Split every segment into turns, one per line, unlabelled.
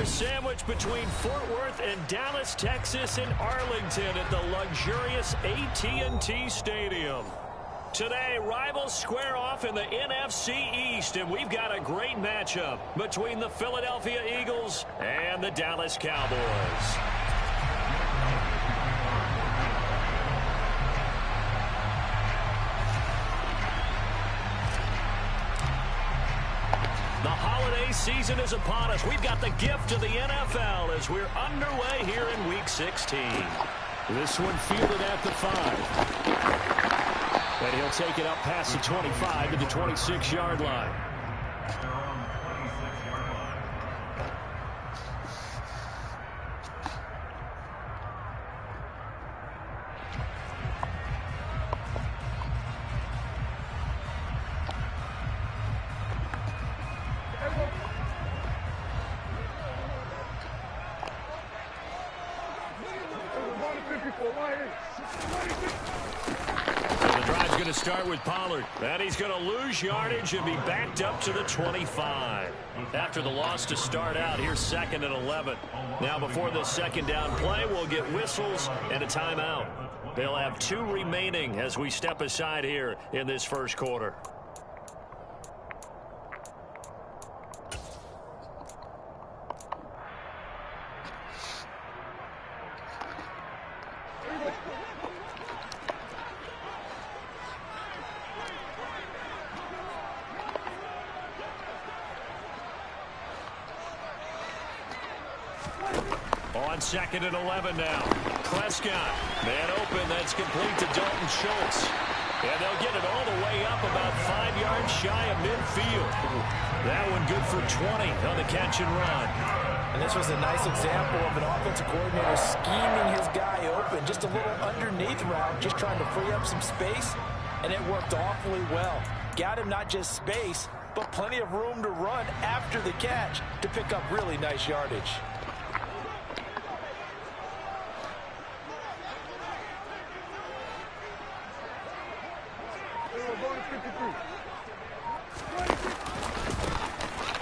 sandwiched between Fort Worth and Dallas, Texas, and Arlington at the luxurious AT&T Stadium. Today, rivals square off in the NFC East, and we've got a great matchup between the Philadelphia Eagles and the Dallas Cowboys. The holiday season is upon us. We've got the gift of the NFL as we're underway here in Week 16.
This one fielded at the 5. And he'll take it up past the 25 to the 26-yard line.
To start with Pollard, and he's going to lose yardage and be backed up to the 25. After the loss to start out, here's 2nd and 11. Now before the second down play, we'll get whistles and a timeout. They'll have 2 remaining as we step aside here in this first quarter. On 2nd and 11 now. Prescott. Man open. That's complete to Dalton Schultz. And they'll get it all the way up about 5 yards shy of midfield. That one good for 20 on the catch and run.
And this was a nice example of an offensive coordinator scheming his guy open. Just a little underneath route, just trying to free up some space. And it worked awfully well. Got him not just space, but plenty of room to run after the catch to pick up really nice yardage.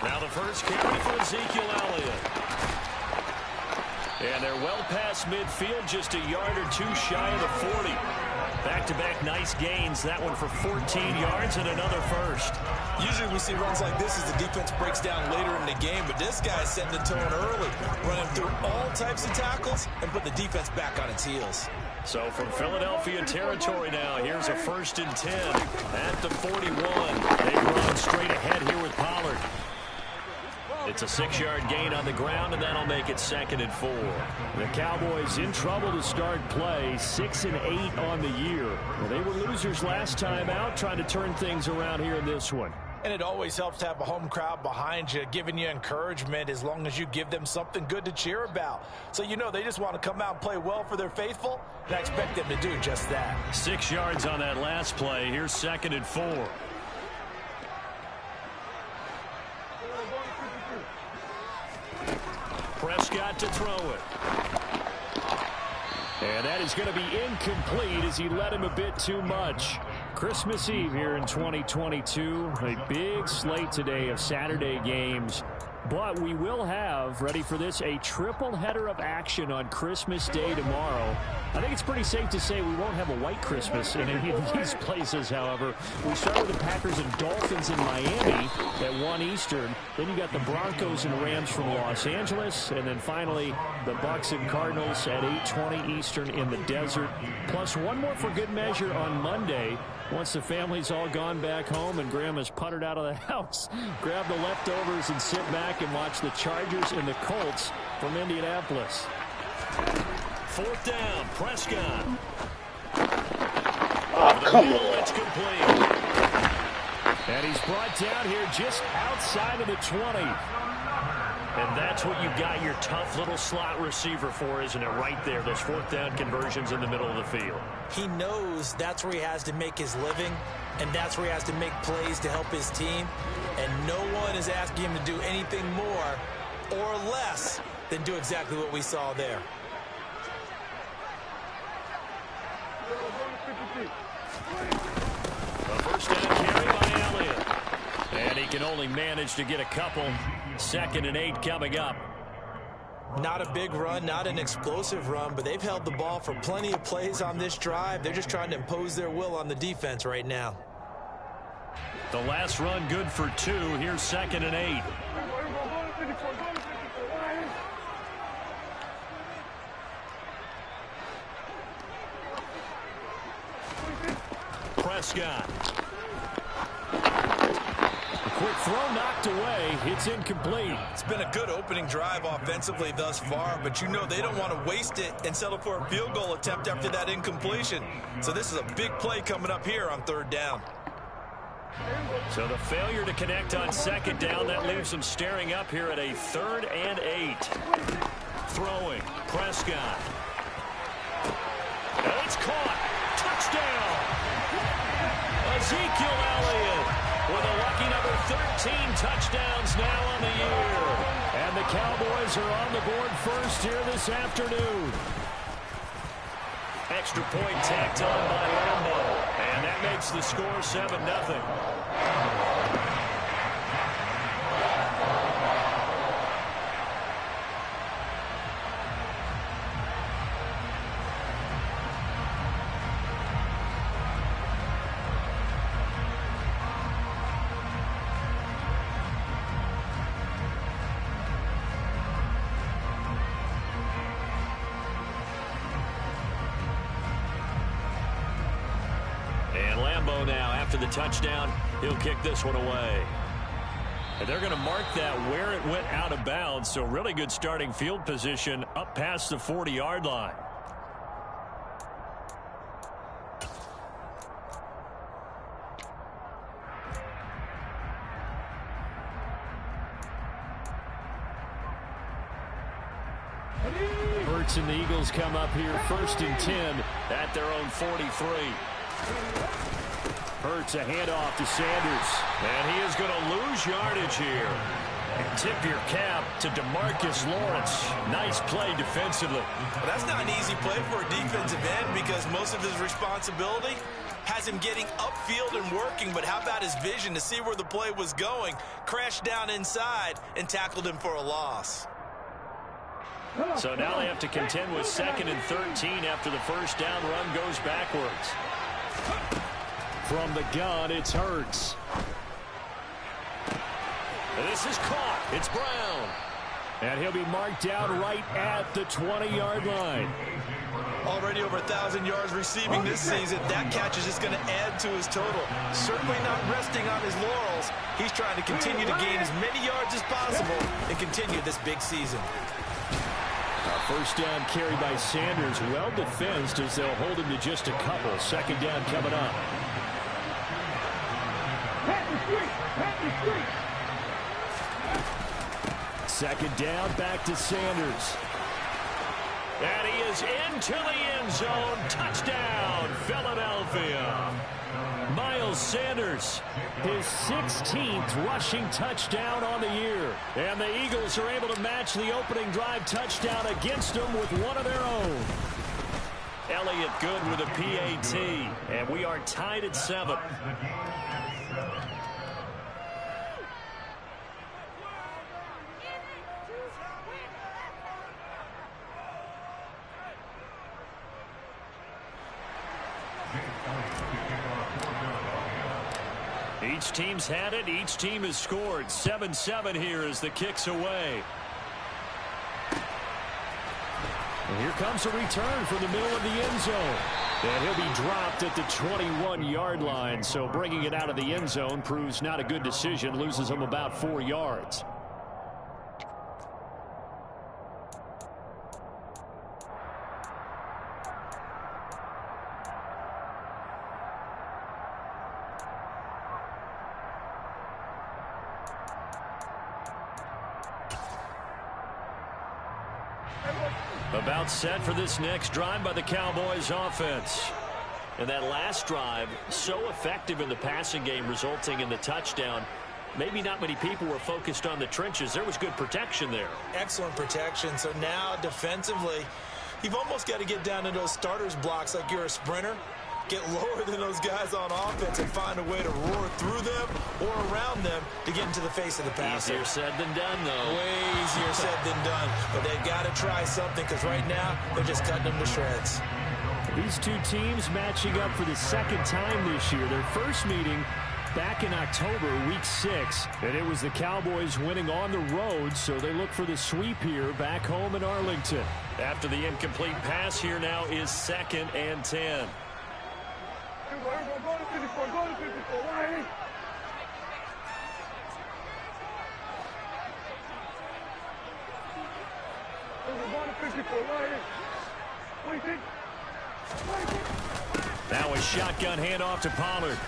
Now the first carry for Ezekiel Elliott. And they're well past midfield, just a yard or 2 shy of the 40. Back-to-back nice gains. That one for 14 yards and another first.
Usually we see runs like this as the defense breaks down later in the game, but this guy's setting the tone early, running through all types of tackles and put the defense back on its heels.
So from Philadelphia territory now, here's a 1st and 10 at the 41. They run straight ahead here with Pollard. It's a 6-yard gain on the ground, and that'll make it 2nd and 4.
The Cowboys in trouble to start play, 6 and 8 on the year. Well, they were losers last time out, trying to turn things around here in this one.
And it always helps to have a home crowd behind you, giving you encouragement as long as you give them something good to cheer about. So you know they just want to come out and play well for their faithful, and I expect them to do just that.
6 yards on that last play. Here's 2nd and 4. Prescott to throw it.
And that is going to be incomplete as he led him a bit too much. Christmas Eve here in 2022. A big slate today of Saturday games. But we will have, ready for this, a triple header of action on Christmas Day tomorrow. I think it's pretty safe to say we won't have a white Christmas in any of these places, however. We start with the Packers and Dolphins in Miami at 1 Eastern. Then you got the Broncos and Rams from Los Angeles. And then finally, the Bucs and Cardinals at 8:20 Eastern in the desert. Plus one more for good measure on Monday. Once the family's all gone back home and Grandma's puttered out of the house, grab the leftovers and sit back and watch the Chargers and the Colts from Indianapolis.
4th down, Prescott.
Oh, come on.
It's complete.
And he's brought down here just outside of the 20.
And that's what you got your tough little slot receiver for, isn't it? Right there, those 4th down conversions in the middle of the field.
He knows that's where he has to make his living, and that's where he has to make plays to help his team. And no one is asking him to do anything more or less than do exactly what we saw there.
A 1st down carry by Elliott. And he can only manage to get a couple. 2nd and 8 coming up.
Not a big run, not an explosive run, but they've held the ball for plenty of plays on this drive. They're just trying to impose their will on the defense right now.
The last run good for 2. Here's 2nd and 8. Prescott.
A quick throw knocked away. It's incomplete.
It's been a good opening drive offensively thus far, but you know they don't want to waste it and settle for a field goal attempt after that incompletion. So this is a big play coming up here on 3rd down.
So the failure to connect on 2nd down, that leaves them staring up here at a 3rd and 8. Throwing. Prescott. And it's caught. Touchdown. Ezekiel Elliott with a lucky number 13 touchdowns now on the year.
And the Cowboys are on the board first here this afternoon.
Extra point tacked on by Lambo. And that makes the score 7-0. Now after the touchdown, he'll kick this one away. And they're going to mark that where it went out of bounds, so really good starting field position up past the 40-yard line.
Hurts and the Eagles come up here 1st and 10
at their own 43.
Hurts a handoff to Sanders.
And he is going to lose yardage here. And tip your cap to DeMarcus Lawrence. Nice play defensively.
But that's not an easy play for a defensive end because most of his responsibility has him getting upfield and working. But how about his vision to see where the play was going? Crashed down inside and tackled him for a loss.
So now they have to contend with 2nd and 13 after the first down run goes backwards.
From the gun, it's Hurts.
This is caught. It's Brown.
And he'll be marked down right at the 20-yard line.
Already over 1,000 yards receiving this season. That catch is just going to add to his total. Certainly not resting on his laurels. He's trying to continue to gain as many yards as possible and continue this big season.
First down carry by Sanders. Well defensed as they'll hold him to just a couple. 2nd down coming up. Second down, back to Sanders.
And he is into the end zone. Touchdown, Philadelphia. Miles Sanders,
his 16th rushing touchdown on the year. And the Eagles are able to match the opening drive touchdown against them with one of their own.
Elliott good with a PAT. And we are tied at 7. Each team's had it. Each team has scored. 7-7 here as the kick's away.
And here comes a return from the middle of the end zone. And he'll be dropped at the 21-yard line. So bringing it out of the end zone proves not a good decision. Loses him about 4 yards.
About set for this next drive by the Cowboys offense. And that last drive, so effective in the passing game, resulting in the touchdown. Maybe not many people were focused on the trenches. There was good protection there.
Excellent protection. So now defensively, you've almost got to get down to those starters blocks like you're a sprinter.
get lower than those guys on offense and find a way to roar through them or around them to get into the face of the passer.
Easier said than done, though.
Way easier said than done. But they've got to try something because right now they're just cutting them to shreds.
These two teams matching up for the second time this year. Their first meeting back in October, week 6, and it was the Cowboys winning on the road, so they look for the sweep here back home in Arlington.
After the incomplete pass, here now is 2nd and 10. Now a shotgun handoff to Pollard.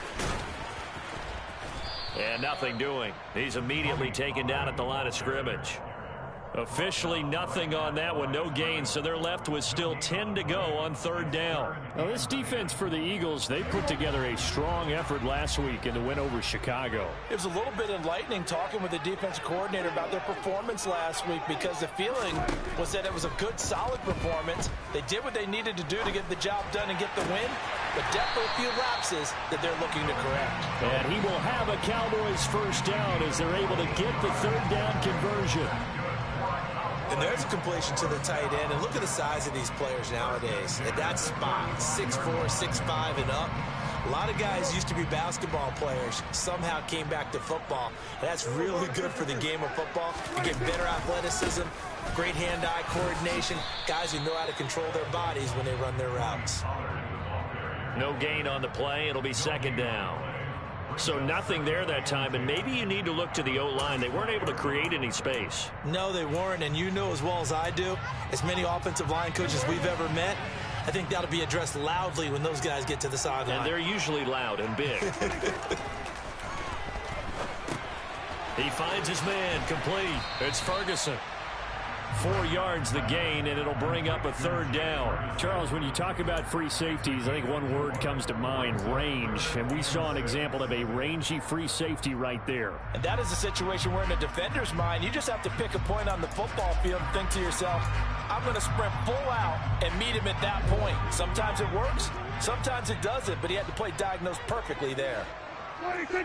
And nothing doing. He's immediately taken down at the line of scrimmage. Officially nothing on that one, no gain, so they're left with still 10 to go on 3rd down.
Now this defense for the Eagles, they put together a strong effort last week in the win over Chicago.
It was a little bit enlightening talking with the defensive coordinator about their performance last week because the feeling was that it was a good, solid performance. They did what they needed to do to get the job done and get the win, but definitely a few lapses that they're looking to correct.
And he will have a Cowboys first down as they're able to get the 3rd down conversion.
And there's a completion to the tight end. And look at the size of these players nowadays. At that spot, 6'4", 6'5", and up. A lot of guys used to be basketball players, somehow came back to football. That's really good for the game of football. You get better athleticism, great hand-eye coordination, guys who know how to control their bodies when they run their routes.
No gain on the play. It'll be 2nd down. So nothing there that time, and maybe you need to look to the O-line. They weren't able to create any space.
No, they weren't, and you know as well as I do, as many offensive line coaches we've ever met, I think that'll be addressed loudly when those guys get to the sideline.
And they're usually loud and big. He finds his man, complete. It's Ferguson. 4 yards the gain, and it'll bring up a 3rd down.
Charles, when you talk about free safeties, I think one word comes to mind, range. And we saw an example of a rangy free safety right there.
And that is a situation where in a defender's mind, you just have to pick a point on the football field and think to yourself, I'm going to sprint full out and meet him at that point. Sometimes it works, sometimes it doesn't, but he had to play diagnosed perfectly there.
26.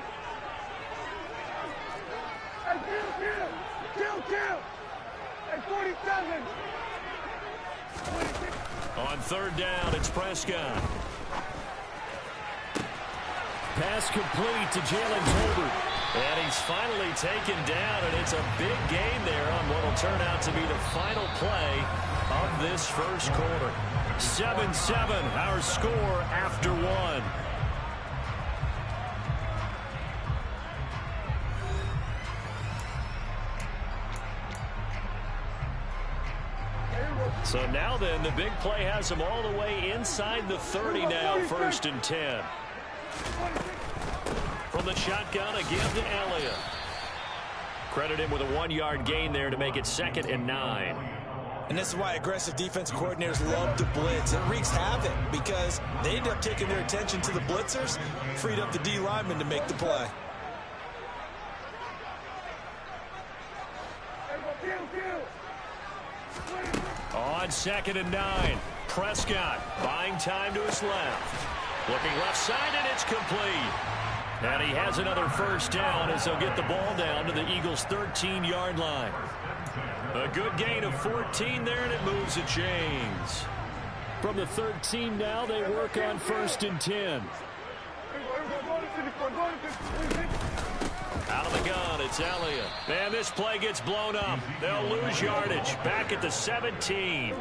Kill. At 47.
On 3rd down, it's Prescott.
Pass complete to Jalen Tolbert.
And he's finally taken down, and it's a big gain there on what will turn out to be the final play of this first quarter. 7-7, our score after 1. So now then, the big play has him all the way inside the 30 now, 1st and 10. From the shotgun again to Elliott. Credit him with a 1-yard gain there to make it 2nd and 9.
And this is why aggressive defensive coordinators love to blitz. It wreaks havoc because they end up taking their attention to the blitzers, freed up the D lineman to make the play.
On 2nd and 9, Prescott buying time to his left. Looking left side, and it's complete. And he has another first down as he'll get the ball down to the Eagles' 13-yard line. A good gain of 14 there, and it moves the chains.
From the 13 now, they work on 1st and 10.
Out of the gun, it's Elliott. And this play gets blown up. They'll lose yardage. Back at the 17.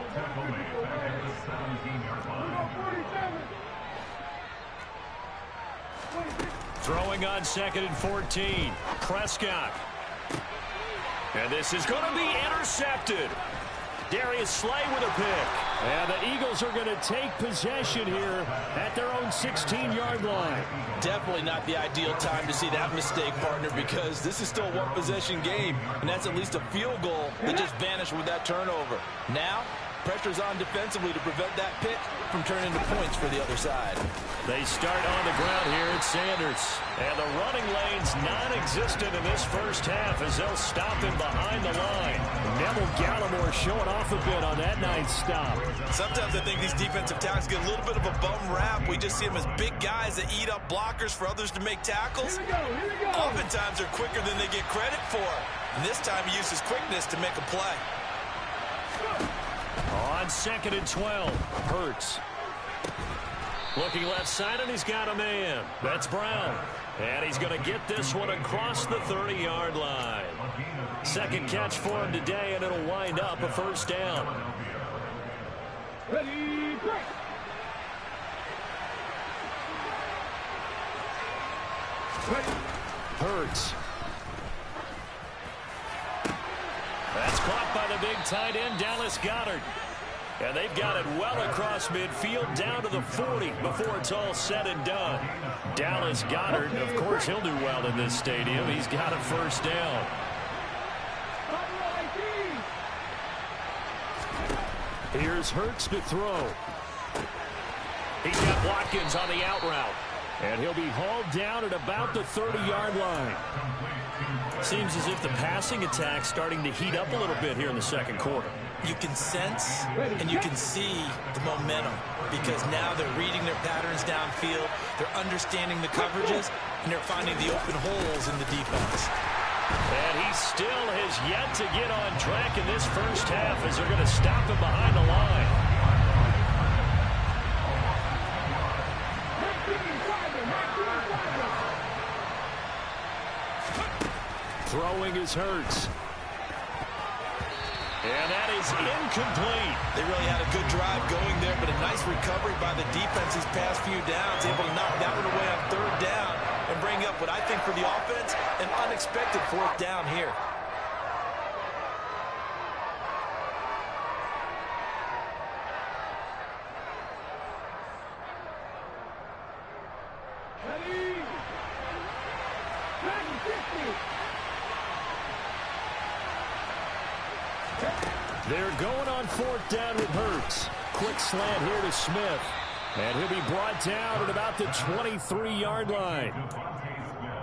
Throwing on 2nd and 14. Prescott. And this is going to be intercepted. Darius Slay with a pick.
And the Eagles are going to take possession here at their own 16-yard line.
Definitely not the ideal time to see that mistake, partner, because this is still a one-possession game, and that's at least a field goal that just vanished with that turnover. Now, Pressure's on defensively to prevent that pick from turning into points for the other side.
They start on the ground here at Sanders. And the running lane's non-existent in this first half as they'll stop him behind the line.
Neville Gallimore showing off a bit on that nice stop.
Sometimes I think these defensive tackles get a little bit of a bum rap. We just see them as big guys that eat up blockers for others to make tackles.
Here we go.
Oftentimes they're quicker than they get credit for. And this time he used his quickness to make a play.
On 2nd and 12, Hurts. Looking left side, and he's got a man. That's Brown. And he's going to get this one across the 30-yard line. Second catch for him today, and it'll wind up a first down.
Ready, break.
Hurts.
That's caught by the big tight end, Dallas Goedert. And they've got it well across midfield down to the 40 before it's all said and done. Dallas Goedert, of course, he'll do well in this stadium. He's got a first down.
Here's Hurts to throw.
He's got Watkins on the out route.
And he'll be hauled down at about the 30-yard line.
Seems as if the passing attack's starting to heat up a little bit here in the second quarter.
You can sense and you can see the momentum because now they're reading their patterns downfield, they're understanding the coverages, and they're finding the open holes in the defense.
And he still has yet to get on track in this first half as they're going to stop him behind the line.
Throwing his Hurts.
And that is incomplete.
They really had a good drive going there, but a nice recovery by the defense these past few downs, able to knock that one away on third down and bring up what I think for the offense, an unexpected fourth down here.
They're going on fourth down with Hurts. Quick slant here to Smith. And he'll be brought down at about the 23-yard line.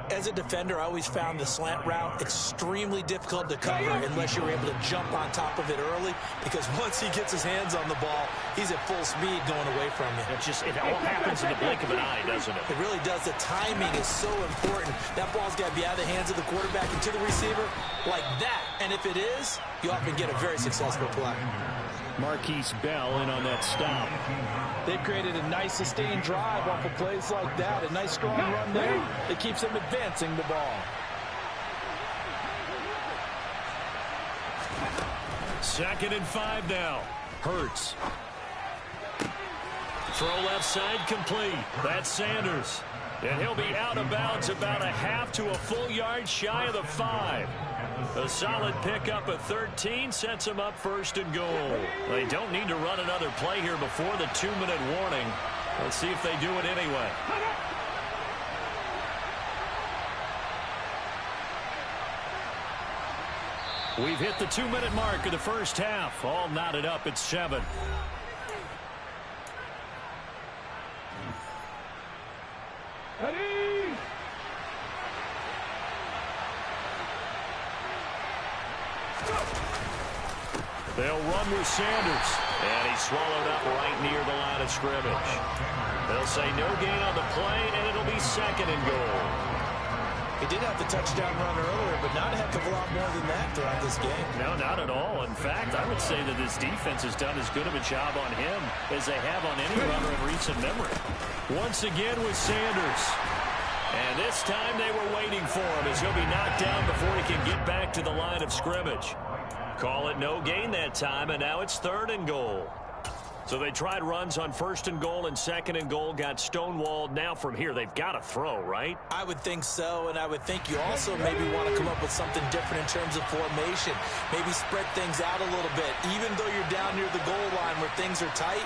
As a defender, I always found the slant route extremely difficult to cover unless you're able to jump on top of it early, because once he gets his hands on the ball, he's at full speed going away from you.
It all happens in the blink of an eye, doesn't it?
It really does. The timing is so important. That ball's got to be out of the hands of the quarterback and to the receiver like that. And if it is, you often get a very successful play.
Marquise Bell in on that stop.
They've created a nice sustained drive off of plays like that. A nice strong run there that keeps them advancing the ball.
Second and 5 now. Hurts. Throw left side complete. That's Sanders. And he'll be out of bounds about a half to a full yard shy of the 5. A solid pickup of 13 sets him up first and goal. They don't need to run another play here before the 2-minute warning. Let's see if they do it anyway. We've hit the 2-minute mark of the first half. All knotted up at 7. They'll run with Sanders. And he's swallowed up right near the line of scrimmage. They'll say no gain on the play, and it'll be second and goal.
He did have the touchdown run earlier, but not a heck of a lot more than that throughout this game.
No, not at all. In fact, I would say that this defense has done as good of a job on him as they have on any runner in recent memory. Once again with Sanders. And this time they were waiting for him as he'll be knocked down before he can get back to the line of scrimmage. Call it no gain that time, and now it's third and goal. So they tried runs on first and goal and second and goal, got stonewalled. Now from here, they've got to throw, right?
I would think so, and I would think you also maybe want to come up with something different in terms of formation. Maybe spread things out a little bit. Even though you're down near the goal line where things are tight,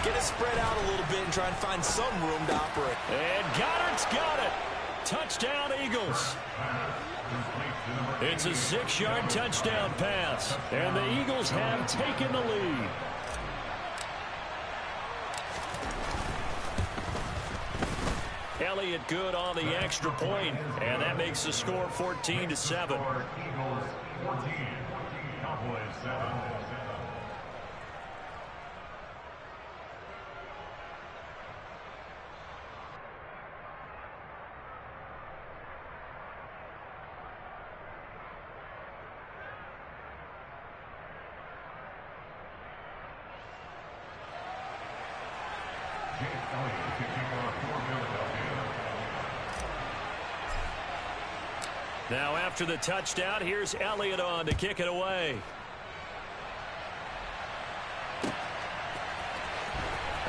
get it spread out a little bit and try and find some room to operate.
And Goddard's got it. Touchdown, Eagles. It's a 6-yard touchdown pass, and the Eagles have taken the lead. Elliott good on the extra point, and that makes the score 14-7.
Eagles 14, Cowboys 7.
Now after the touchdown, here's Elliott on to kick it away.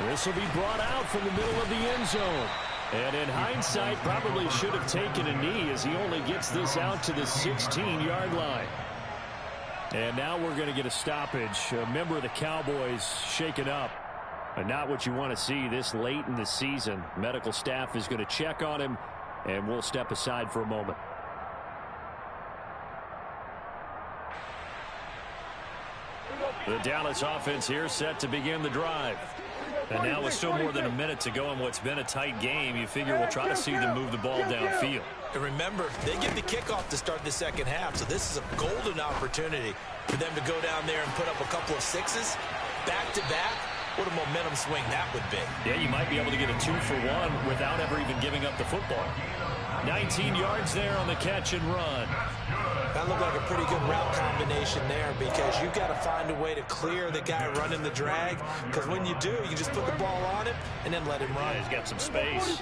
This will be brought out from the middle of the end zone. And in hindsight, probably should have taken a knee as he only gets this out to the 16-yard line. And now we're going to get a stoppage. A member of the Cowboys shaken up. And not what you want to see this late in the season. Medical staff is going to check on him, and we'll step aside for a moment.
The Dallas offense here set to begin the drive. And now with still more than a minute to go in what's been a tight game, you figure we'll try to see them move the ball downfield.
And remember, they get the kickoff to start the second half, so this is a golden opportunity for them to go down there and put up a couple of sixes back-to-back. What a momentum swing that would be.
Yeah, you might be able to get a 2-for-1 without ever even giving up the football. 19 yards there on the catch and run.
That looked like a pretty good route combination there because you've got to find a way to clear the guy running the drag, because when you do, you just put the ball on him and then let him run.
Yeah, he's got some space.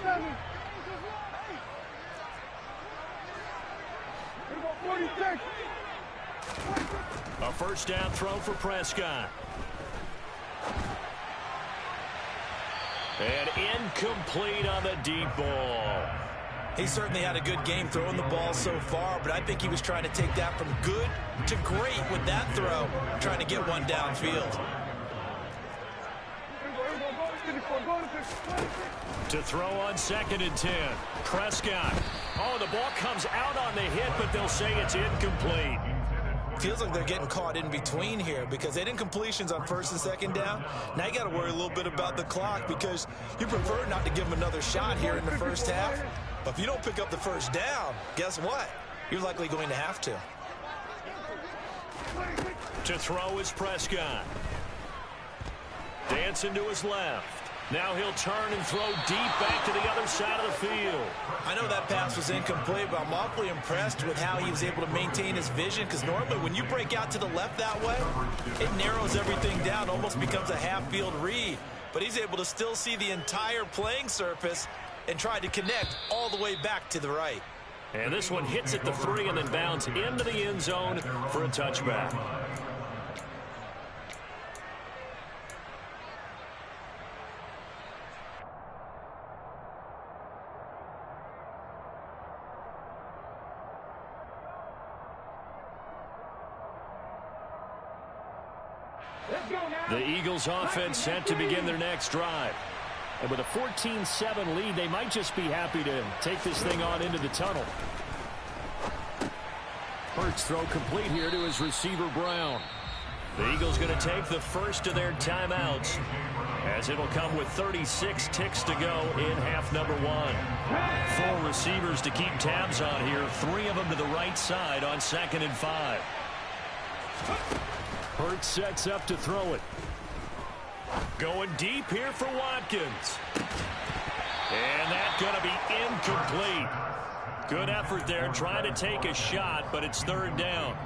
A first down throw for Prescott. And incomplete on the deep ball.
He certainly had a good game throwing the ball so far, but I think he was trying to take that from good to great with that throw, trying to get one downfield.
To throw on 2nd and 10. Prescott. Oh, the ball comes out on the hit, but they'll say it's incomplete.
Feels like they're getting caught in between here because they didn't completions on 1st and 2nd down. Now you got to worry a little bit about the clock because you prefer not to give them another shot here in the first half. But if you don't pick up the first down, guess what? You're likely going to have to.
To throw is Prescott. Dancing to his left. Now he'll turn and throw deep back to the other side of the field.
I know that pass was incomplete, but I'm awfully impressed with how he was able to maintain his vision, because normally when you break out to the left that way, it narrows everything down, almost becomes a half-field read. But he's able to still see the entire playing surface and try to connect all the way back to the right.
And this one hits at the 3 and then bounds into the end zone for a touchback. The Eagles offense set to begin their next drive.
And with a 14-7 lead, they might just be happy to take this thing on into the tunnel. Hurts throw complete here to his receiver, Brown.
The Eagles going to take the first of their timeouts, as it'll come with 36 ticks to go in half number 1. 4 receivers to keep tabs on here, 3 of them to the right side on 2nd and 5.
Hurts sets up to throw it.
Going deep here for Watkins. And that's going to be incomplete. Good effort there, trying to take a shot, but it's 3rd down.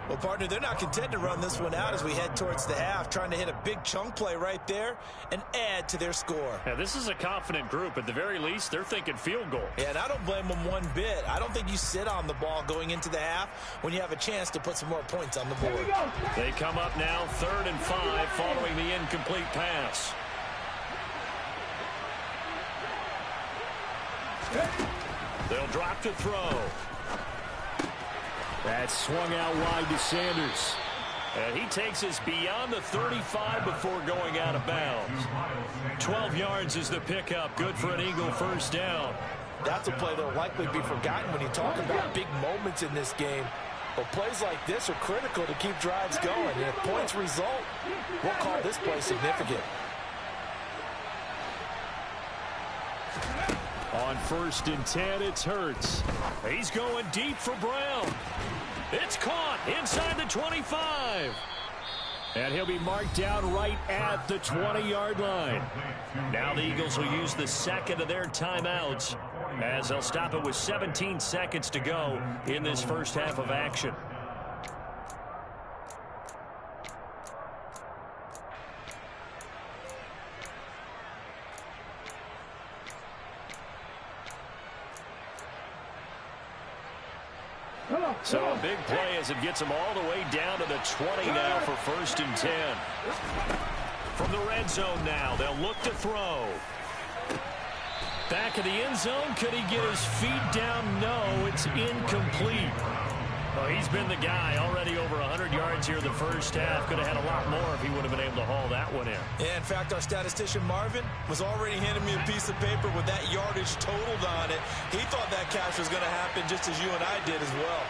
Well, partner, they're not content to run this one out as we head towards the half, trying to hit a big chunk play right there and add to their score.
Now, this is a confident group. At the very least, they're thinking field goal.
Yeah, and I don't blame them one bit. I don't think you sit on the ball going into the half when you have a chance to put some more points on the board.
They come up now 3rd and 5 following the incomplete pass. They'll drop to throw.
That swung out wide to Sanders.
And he takes us beyond the 35 before going out of bounds. 12 yards is the pickup. Good for an Eagle first down.
That's a play that will likely be forgotten when you talk about big moments in this game. But plays like this are critical to keep drives going. And if points result, we'll call this play significant.
On On 1st and 10, it's Hurts.
He's going deep for Brown. It's caught inside the 25.
And he'll be marked down right at the 20-yard line.
Now the Eagles will use the second of their timeouts as they'll stop it with 17 seconds to go in this first half of action. So a big play as it gets them all the way down to the 20 now for 1st and 10. From the red zone now, they'll look to throw. Back of the end zone, could he get his feet down? No, it's incomplete. Well, he's been the guy already over 100 yards here in the first half. Could have had a lot more if he would have been able to haul that one in.
Yeah, in fact, our statistician Marvin was already handing me a piece of paper with that yardage totaled on it. He thought that catch was going to happen just as you and I did as well.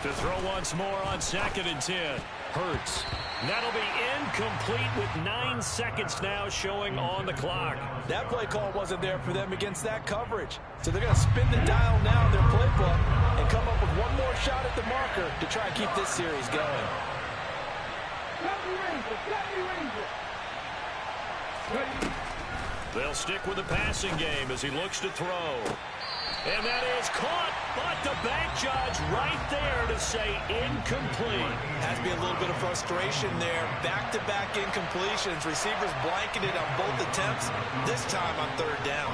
To throw once more on 2nd and 10. Hurts. That'll be incomplete with 9 seconds now showing on the clock.
That play call wasn't there for them against that coverage. So they're going to spin the dial now in their playbook and come up with one more shot at the marker to try and keep this series going.
They'll stick with the passing game as he looks to throw. And that is caught, but the bank judge right there to say incomplete.
Has to be a little bit of frustration there. Back-to-back incompletions. Receivers blanketed on both attempts, this time on 3rd down.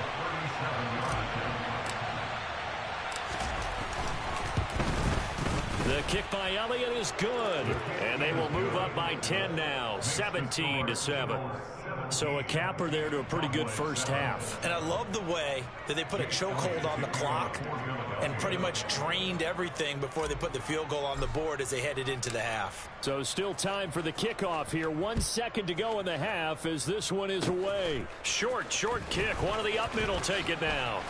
The kick by Elliott is good, and they will move up by 10 now, 17-7. So a capper there to a pretty good first half.
And I love the way that they put a chokehold on the clock and pretty much drained everything before they put the field goal on the board as they headed into the half.
So still time for the kickoff here. 1 second to go in the half as this one is away.
Short kick. One of the up mid will take it now.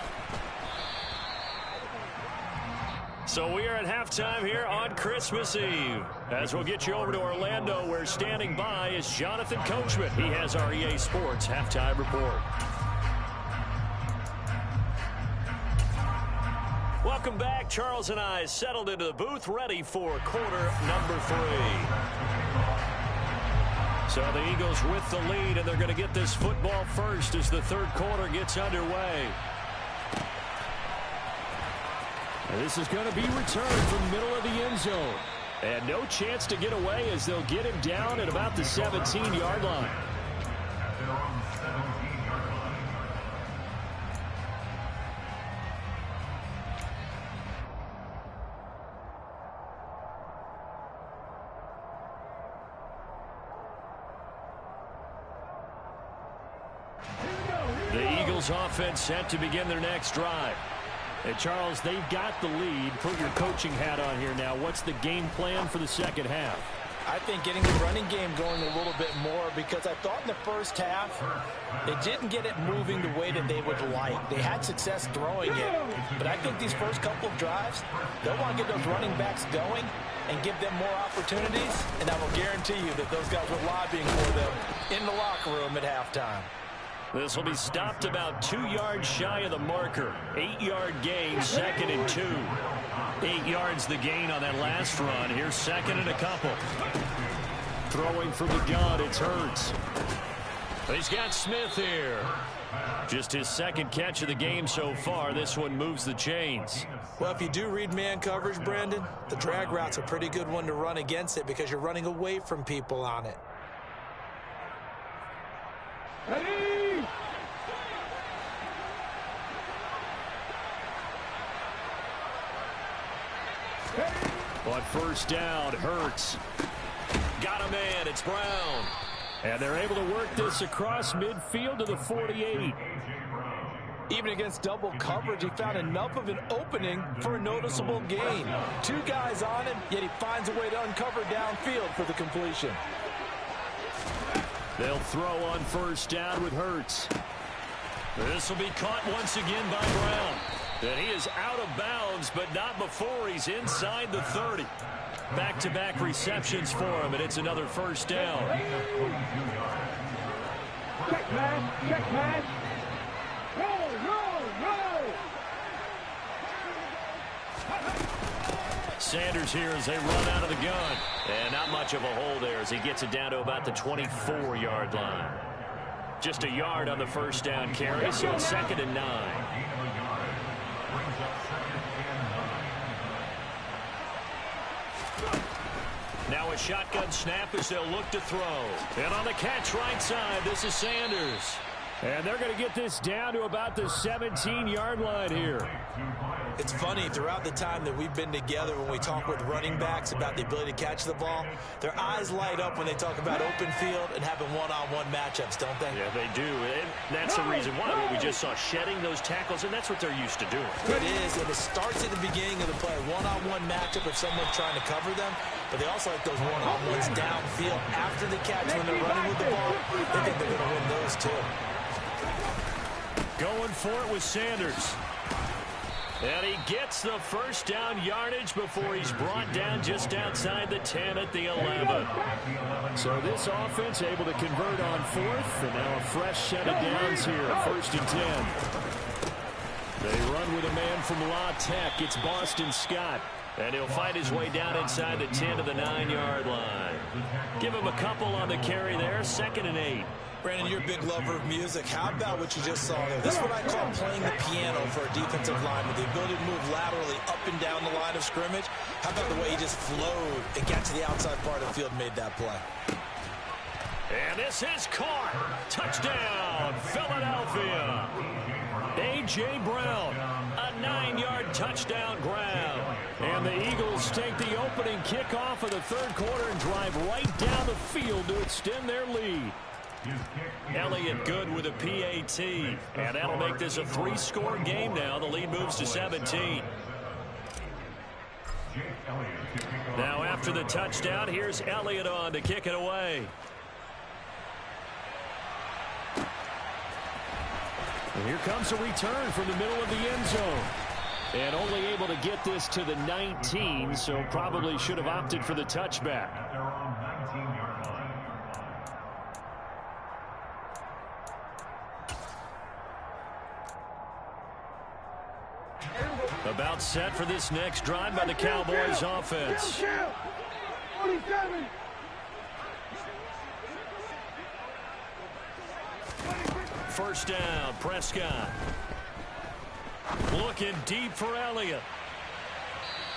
So we are at halftime here on Christmas Eve. As we'll get you over to Orlando, where standing by is Jonathan Coachman. He has our EA Sports halftime report. Welcome back. Charles and I settled into the booth, ready for quarter number 3. So the Eagles with the lead, and they're going to get this football first as the 3rd quarter gets underway.
And this is going to be returned from the middle of the end zone. And no chance to get away as they'll get him down at about the 17-yard line.
The Eagles offense set to begin their next drive.
Hey, Charles, they've got the lead. Put your coaching hat on here now. What's the game plan for the second half?
I think getting the running game going a little bit more, because I thought in the first half they didn't get it moving the way that they would like. They had success throwing it, but I think these first couple of drives, they'll want to get those running backs going and give them more opportunities, and I will guarantee you that those guys were lobbying for them in the locker room at halftime.
This will be stopped about 2 yards shy of the marker. 8-yard gain, 2nd and 2. 8 yards the gain on that last run. Here's 2nd and a couple.
Throwing from the gun, it's Hurts.
He's got Smith here. Just his 2nd catch of the game so far. This one moves the chains.
Well, if you do read man coverage, Brandon, the drag route's a pretty good one to run against it because you're running away from people on it.
Ready?
On 1st down, Hurts.
Got a man. It's Brown.
And they're able to work this across midfield to the 48.
Even against double coverage, he found enough of an opening for a noticeable gain. 2 guys on him, yet he finds a way to uncover downfield for the completion.
They'll throw on 1st down with Hurts.
This will be caught once again by Brown. And he is out of bounds, but not before he's inside the 30. Back-to-back receptions for him, and it's another 1st down.
Check man, check man. Roll, roll, roll.
Sanders here as they run out of the gun. And not much of a hole there as he gets it down to about the 24-yard line. Just a yard on the first down carry, so it's 2nd and 9. Now a shotgun snap as they'll look to throw. And on the catch right side, this is Sanders.
And they're going to get this down to about the 17-yard line here.
It's funny, throughout the time that we've been together, when we talk with running backs about the ability to catch the ball, their eyes light up when they talk about open field and having one-on-one matchups, don't they?
Yeah, they do. And that's the reason why we just saw shedding those tackles, and that's what they're used to doing.
It is, and it starts at the beginning of the play. One-on-one matchup if someone's trying to cover them, but they also like those one-on-ones downfield after the catch when they're running with the ball. They think they're going to win those too.
Going for it with Sanders. And he gets the first down yardage before he's brought down just outside the 10 at the 11.
So this offense able to convert on 4th, and now a fresh set of downs here, 1st and 10. They run with a man from La Tech. It's Boston Scott.
And he'll fight his way down inside the 10 to the 9-yard line. Give him a couple on the carry there, 2nd and 8.
Brandon, you're a big lover of music. How about what you just saw there? This is what I call playing the piano for a defensive lineman. The ability to move laterally up and down the line of scrimmage. How about the way he just flowed and got to the outside part of the field and made that play?
And this is caught. Touchdown, Philadelphia. A.J. Brown, a 9-yard touchdown grab.
And the Eagles take the opening kickoff of the 3rd quarter and drive right down the field to extend their lead.
Elliott good with a PAT. And that'll make this a 3-score game now. The lead moves to 17. Now after the touchdown, here's Elliott on to kick it away.
And here comes a return from the middle of the end zone. And only able to get this to the 19, so probably should have opted for the touchback.
About set for this next drive by the Cowboys offense.
47.
First down, Prescott. Looking deep for Elliott.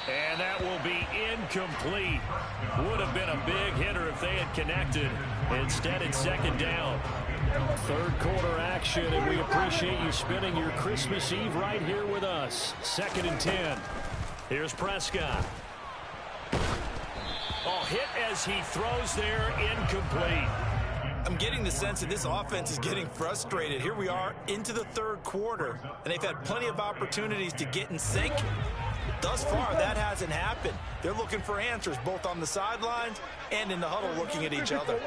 And that will be incomplete. Would have been a big hitter if they had connected. Instead, it's 2nd down.
3rd quarter action, and we appreciate you spending your Christmas Eve right here with us. 2nd and 10.
Here's Prescott. Oh, hit as he throws there, incomplete.
I'm getting the sense that this offense is getting frustrated. Here we are into the 3rd quarter, and they've had plenty of opportunities to get in sync. Thus far, that hasn't happened. They're looking for answers both on the sidelines and in the huddle looking at each other.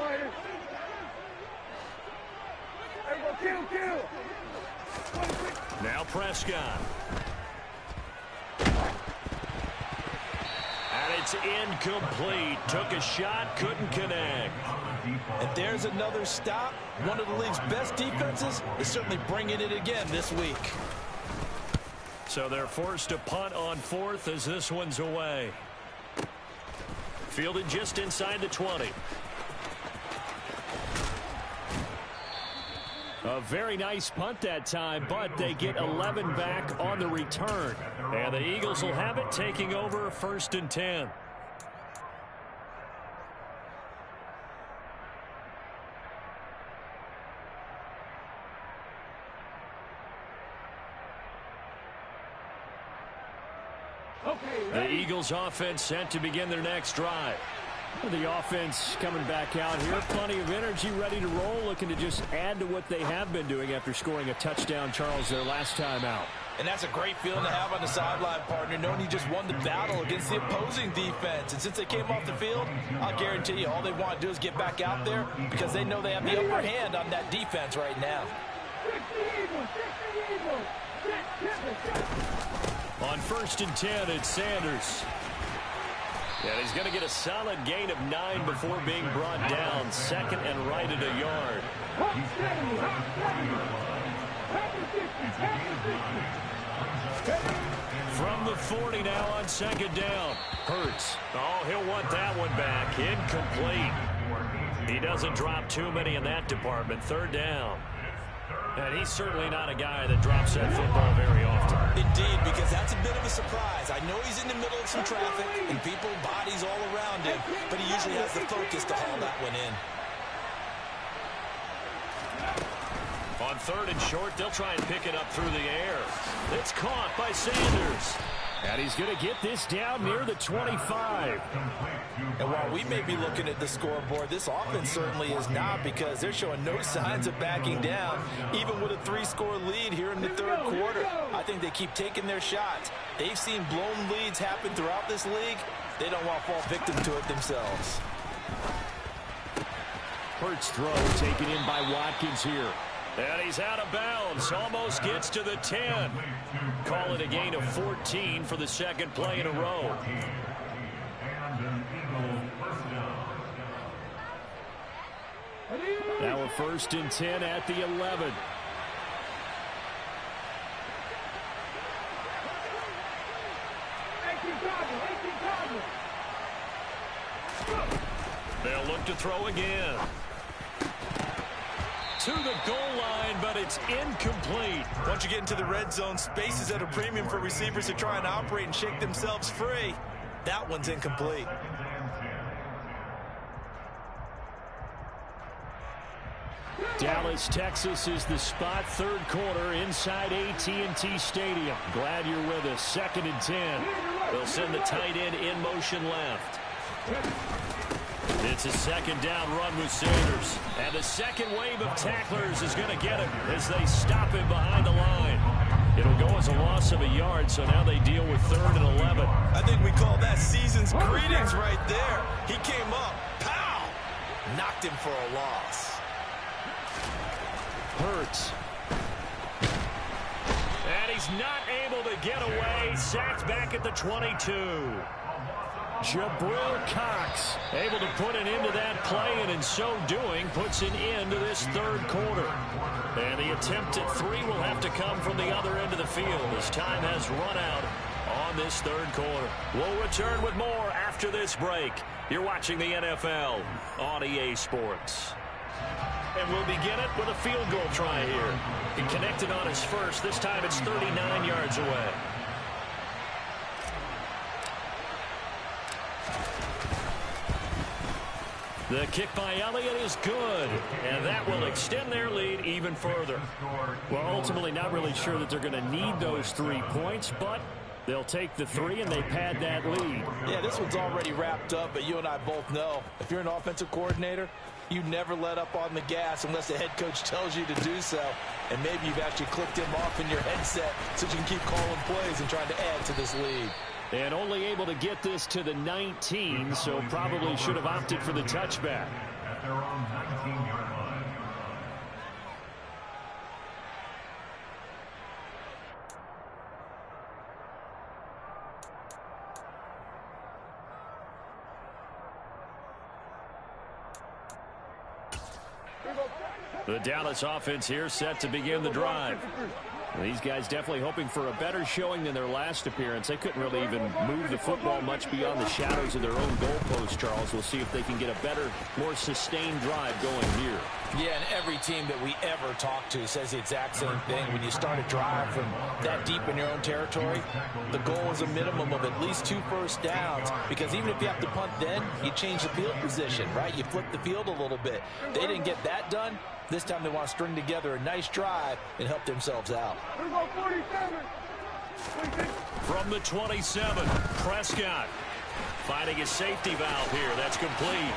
Now Prescott. And it's incomplete. Took a shot, couldn't connect.
And there's another stop. One of the league's best defenses is certainly bringing it again this week.
So they're forced to punt on 4th as this one's away. Fielded just inside the 20.
A very nice punt that time, but they get 11 back on the return.
And the Eagles will have it, taking over 1st and 10. The Eagles offense set to begin their next drive.
The offense coming back out here. Plenty of energy, ready to roll, looking to just add to what they have been doing after scoring a touchdown, Charles, their last time out.
And that's a great feeling to have on the sideline, partner, knowing you just won the battle against the opposing defense. And since they came off the field, I'll guarantee you all they want to do is get back out there because they know they have the upper hand on that defense right now.
On 1st and 10, it's Sanders. And he's going to get a solid gain of 9 before being brought down. 2nd and right at a yard. From the 40 now on second down. Hurts. Oh, he'll want that one back. Incomplete. He doesn't drop too many in that department. Third down. And he's certainly not a guy that drops that football very often.
Indeed, because that's a bit of a surprise. I know he's in the middle of some traffic and people, bodies all around him, but he usually has the focus to haul that one in.
On third and short, they'll try and pick it up through the air. It's caught by Sanders.
And he's going to get this down near the 25.
And while we may be looking at the scoreboard, this offense certainly is not, because they're showing no signs of backing down, even with a 3-score lead here in the third quarter. I think they keep taking their shots. They've seen blown leads happen throughout this league. They don't want to fall victim to it themselves.
Hurts throw taken in by Watkins here.
And he's out of bounds. Almost gets to the 10. Call it a gain of 14 for the second play in a row.
Now a 1st and 10 at the 11.
They'll look to throw again. To the goal line, but it's incomplete.
Once you get into the red zone, space is at a premium for receivers to try and operate and shake themselves free. That one's incomplete.
Dallas, Texas is the spot. Third quarter inside AT&T Stadium. Glad you're with us. 2nd and 10.
They'll send the tight end in motion left. It's a second down run with Sanders. And the second wave of tacklers is going to get him as they stop him behind the line. It'll go as a loss of a yard, so now they deal with 3rd and 11.
I think we call that season's greetings right there. He came up, pow! Knocked him for a loss.
Hurts.
And he's not able to get away. Sacked back at the 22.
Jabril Cox
able to put an end to that play, and in so doing puts an end to this third quarter. And the attempt at 3 will have to come from the other end of the field as time has run out on this third quarter. We'll return with more after this break. You're watching the NFL on EA Sports. And we'll begin it with a field goal try here. He connected on his first. This time it's 39 yards away. The kick by Elliott is good, and that will extend their lead even further.
Well, ultimately not really sure that they're going to need those 3 points, but they'll take the 3 and they pad that lead.
Yeah, this one's already wrapped up, but you and I both know if you're an offensive coordinator, you never let up on the gas unless the head coach tells you to do so. And maybe you've actually clicked him off in your headset so you can keep calling plays and trying to add to this lead.
And only able to get this to the 19, so probably should have opted for the touchback.
At their own 19-yard line.
The Dallas offense here set to begin the drive.
These guys definitely hoping for a better showing than their last appearance. They couldn't really even move the football much beyond the shadows of their own goalpost, Charles. We'll see if they can get a better, more sustained drive going here.
Yeah, and every team that we ever talk to says the exact same thing. When you start a drive from that deep in your own territory, the goal is a minimum of at least 2 first downs, because even if you have to punt then, you change the field position, right? You flip the field a little bit. They didn't get that done. This time they want to string together a nice drive and help themselves out.
From the 27, Prescott finding his safety valve here. That's complete.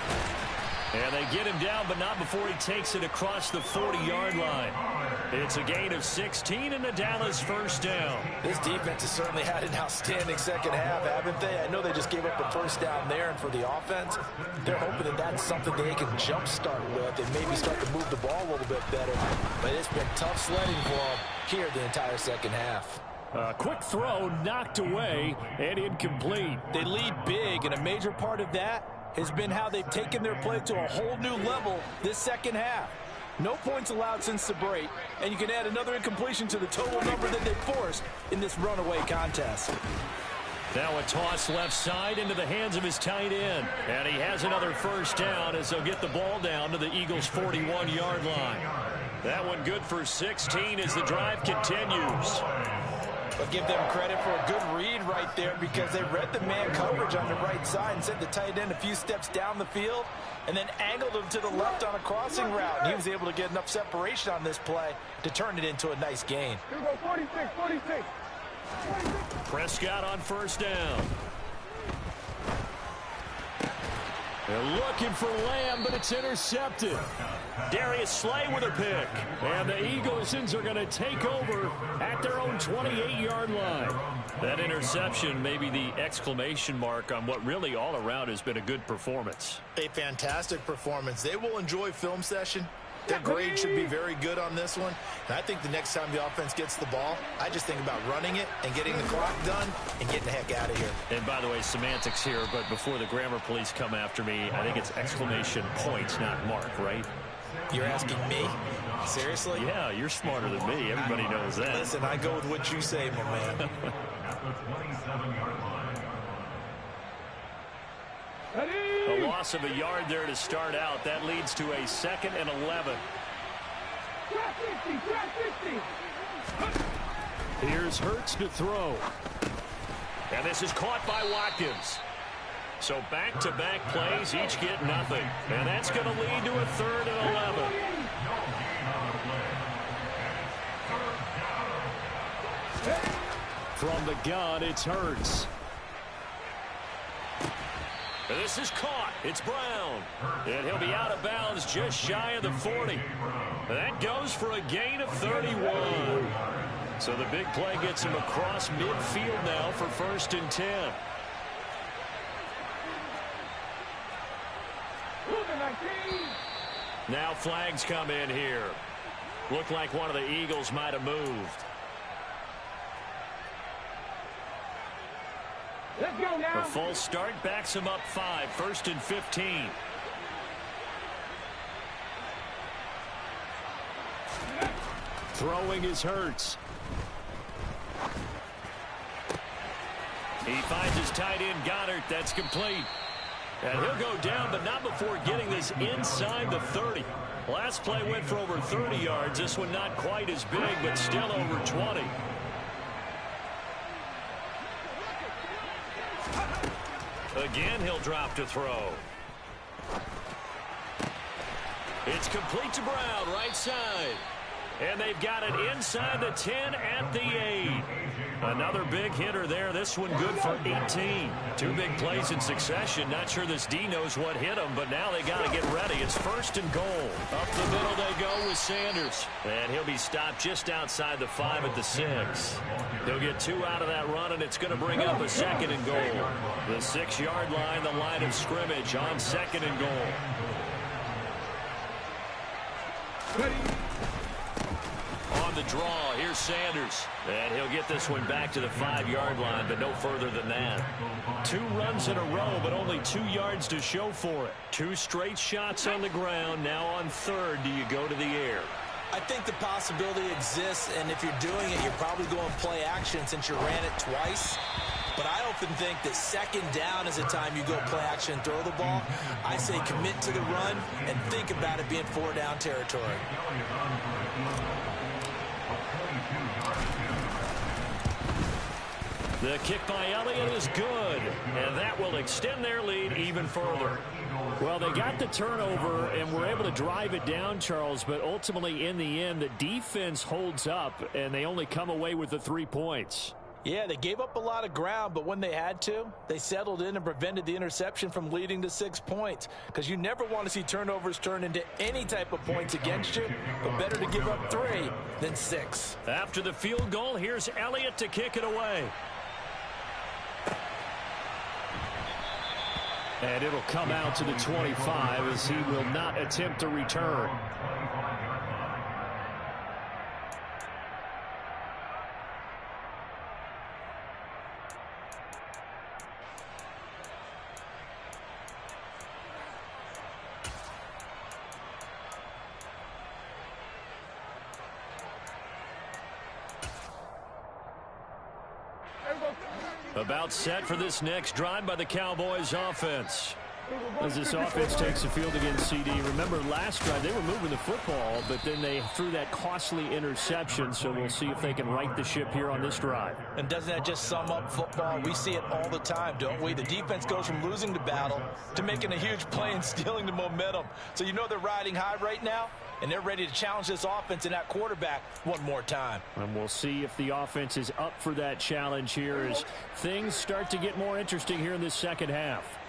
And they get him down, but not before he takes it across the 40-yard line. It's a gain of 16 and a Dallas first down.
This defense has certainly had an outstanding second half, haven't they? I know they just gave up a first down there, and for the offense, they're hoping that that's something they can jumpstart with and maybe start to move the ball a little bit better. But it's been tough sledding for them here the entire second half.
A quick throw knocked away and incomplete.
They lead big, and a major part of that has been how they've taken their play to a whole new level this second half. No points allowed since the break, and you can add another incompletion to the total number that they forced in this runaway contest.
Now a toss left side into the hands of his tight end. And he has another first down as they'll get the ball down to the Eagles' 41-yard line. That one good for 16 as the drive continues.
But give them credit for a good read right there because they read the man coverage on the right side and sent the tight end a few steps down the field and then angled him to the left on a crossing route. And he was able to get enough separation on this play to turn it into a nice gain.
Here we go, 46, 46.
Prescott on first down.
They're looking for Lamb, but it's intercepted.
Darius Slay with a pick.
And the Eaglesons are going to take over at their own 28-yard line.
That interception may be the exclamation mark on what really all around has been a good performance.
A fantastic performance. They will enjoy film session. Their grade should be very good on this one. And I think the next time the offense gets the ball, I just think about running it and getting the clock done and getting the heck out of here.
And by the way, semantics here, but before the grammar police come after me, I think it's exclamation points, not mark, right?
You're asking me? Seriously?
Yeah, you're smarter than me. Everybody knows that.
Listen, I go with what you say, my man.
At the 27-yard line.
A loss of a yard there to start out. That leads to a 2nd and 11.
Track 50, track 50.
Here's Hurts to throw.
And this is caught by Watkins. So back-to-back plays, each get nothing. And that's going to lead to a 3rd and 11.
From the gun, it's Hurts.
And this is caught. It's Brown. And he'll be out of bounds just shy of the 40. And that goes for a gain of 31. So the big play gets him across midfield now for 1st and 10. Now flags come in here. Looked like one of the Eagles might have moved.
Let's go now.
A false start backs him up 5, 1st and 15.
Throwing is Hurts.
He finds his tight end Goddard. That's complete. And he'll go down, but not before getting this inside the 30. Last play went for over 30 yards. This one not quite as big, but still over 20. Again, he'll drop to throw. It's complete to Brown, right side. And they've got it inside the 10 at the 8. Another big hitter there. This one good for 18. 2 big plays in succession. Not sure this D knows what hit him, but now they got to get ready. It's 1st and goal. Up the middle they go with Sanders. And he'll be stopped just outside the 5 at the 6. He'll get 2 out of that run, and it's going to bring up a 2nd and goal. The 6-yard line, the line of scrimmage on 2nd and goal. On the draw, here's Sanders. And he'll get this one back to the 5-yard line, but no further than that. 2 runs in a row, but only 2 yards to show for it. 2 straight shots on the ground. Now on 3rd, do you go to the air?
I think the possibility exists, and if you're doing it, you're probably going play action since you ran it twice. But I often think that 2nd down is the time you go play action and throw the ball. I say commit to the run and think about it being 4-down territory.
The kick by Elliott is good, and that will extend their lead even further.
Well, they got the turnover and were able to drive it down, Charles, but ultimately in the end, the defense holds up, and they only come away with the 3 points.
Yeah, they gave up a lot of ground, but when they had to, they settled in and prevented the interception from leading to 6 points. Because you never want to see turnovers turn into any type of points against you, but better to give up 3 than 6.
After the field goal, here's Elliott to kick it away.
And it'll come out to the 25 as he will not attempt to return.
About set for this next drive by the Cowboys offense.
As this offense takes the field against CD, remember last drive they were moving the football, but then they threw that costly interception, so we'll see if they can right the ship here on this drive.
And doesn't that just sum up football? We see it all the time, don't we? The defense goes from losing the battle to making a huge play and stealing the momentum. So you know they're riding high right now, and they're ready to challenge this offense and that quarterback one more time.
And we'll see if the offense is up for that challenge here as things start to get more interesting here in this second half.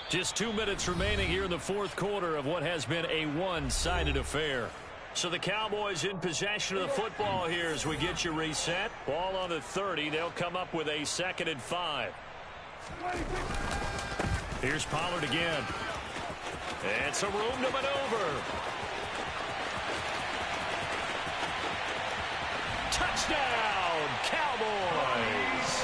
Just 2 minutes remaining here in the fourth quarter of what has been a one-sided affair. So the Cowboys in possession of the football here as we get you reset. Ball on the 30. They'll come up with a 2nd and 5. Here's Pollard again. And some room to maneuver. Touchdown, Cowboys!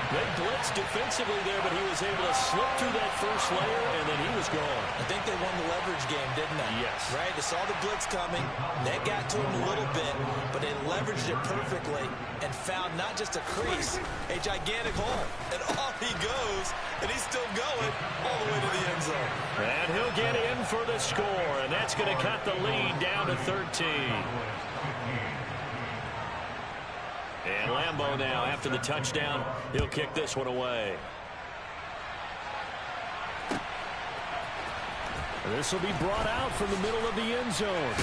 They blitzed defensively there, but he was able to slip through that first layer, and then he was gone.
I think they won the leverage game, didn't they?
Yes.
Right? They saw the blitz coming. That got to him a little bit, but they leveraged it perfectly and found not just a crease, a gigantic hole. And off he goes, and he's still going all the way to the end zone.
And he'll get in for the score, and that's going to cut the lead down to 13. And Lambeau now, after the touchdown, he'll kick this one away.
This will be brought out from the middle of the end zone.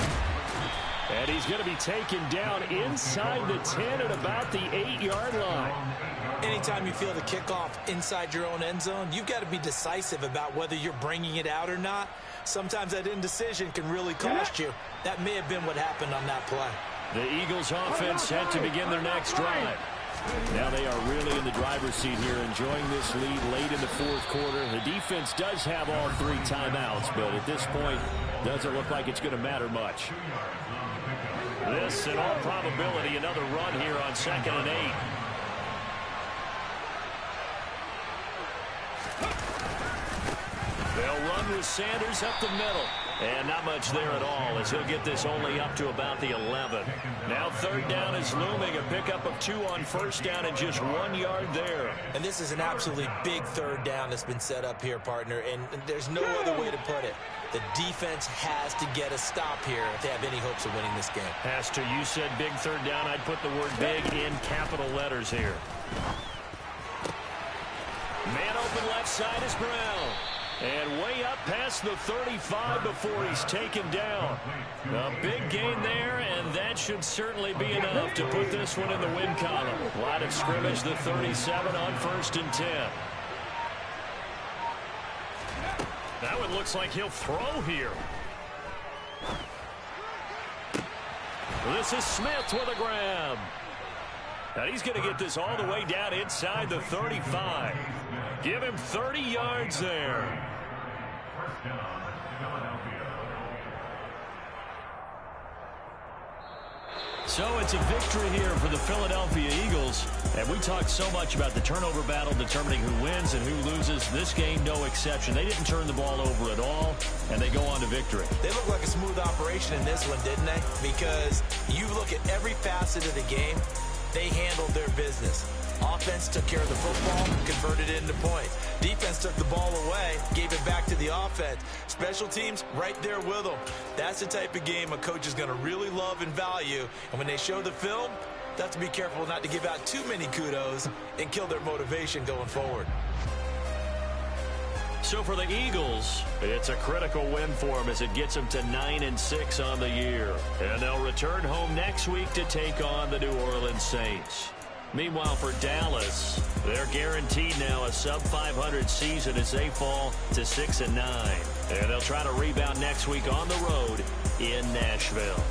And he's going to be taken down inside the 10 at about the 8-yard line.
Anytime you feel the kickoff inside your own end zone, you've got to be decisive about whether you're bringing it out or not. Sometimes that indecision can really cost you. That may have been what happened on that play.
The Eagles offense set to begin their next drive.
Now they are really in the driver's seat here, enjoying this lead late in the fourth quarter. The defense does have all 3 timeouts, but at this point, doesn't look like it's going to matter much.
This, in all probability, another run here on 2nd and 8. They'll run with Sanders up the middle. And not much there at all as he'll get this only up to about the 11. Now 3rd down is looming. A pickup of 2 on 1st down and just 1 yard there.
And this is an absolutely big 3rd down that's been set up here, partner. And there's no other way to put it. The defense has to get a stop here if they have any hopes of winning this game.
Has to. You said big 3rd down. I'd put the word big in capital letters here. Man open left side is Brown. And way up past the 35 before he's taken down. A big gain there, and that should certainly be enough to put this one in the win column. Line of scrimmage, the 37 on 1st and 10. That one looks like he'll throw here. This is Smith with a grab. And he's going to get this all the way down inside the 35. Give him 30 yards there. So it's a victory here for the Philadelphia Eagles. And we talked so much about the turnover battle determining who wins and who loses. This game, no exception. They didn't turn the ball over at all, and they go on to victory.
They look like a smooth operation in this one, didn't they? Because you look at every facet of the game, they handled their business. Offense took care of the football, converted it into points. Defense took the ball away, gave it back to the offense. Special teams, right there with them. That's the type of game a coach is going to really love and value. And when they show the film, they have to be careful not to give out too many kudos and kill their motivation going forward.
So for the Eagles, it's a critical win for them as it gets them to 9-6 on the year. And they'll return home next week to take on the New Orleans Saints. Meanwhile, for Dallas, they're guaranteed now a sub-500 season as they fall to 6-9. And they'll try to rebound next week on the road in Nashville.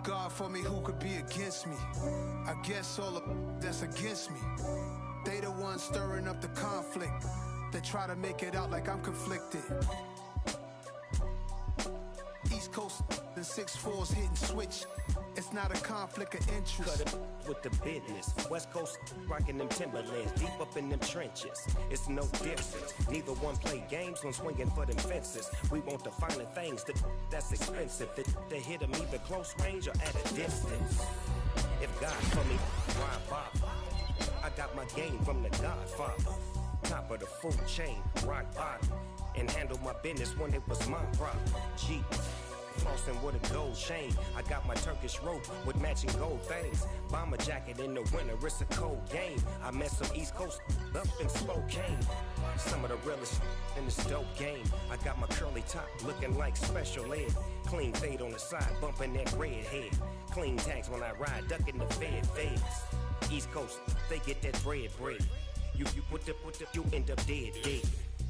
God for me, who could be against me? I guess all the that's against me. They the ones stirring up the conflict. They try to make it out like I'm conflicted. East Coast and 6'4s hitting switch. It's not a conflict of interest.
Cut it with the business. West Coast rocking them Timberlands, deep up in them trenches. It's no difference. Neither one play games when swinging for them fences. We want the finer things that's expensive. To hit them either close range or at a distance. If God for me, why bother? I got my game from the Godfather. Top of the food chain, rock bottom. And handle my business when it was my problem. G. Flossing with a gold chain. I got my Turkish rope with matching gold things. Bomber jacket in the winter, it's a cold game. I met some East Coast up in Spokane. Some of the realest in this dope game. I got my curly top looking like special ed. Clean fade on the side, bumping that red head. Clean tags when I ride, ducking the feds. East Coast, they get that bread. You you end up dead.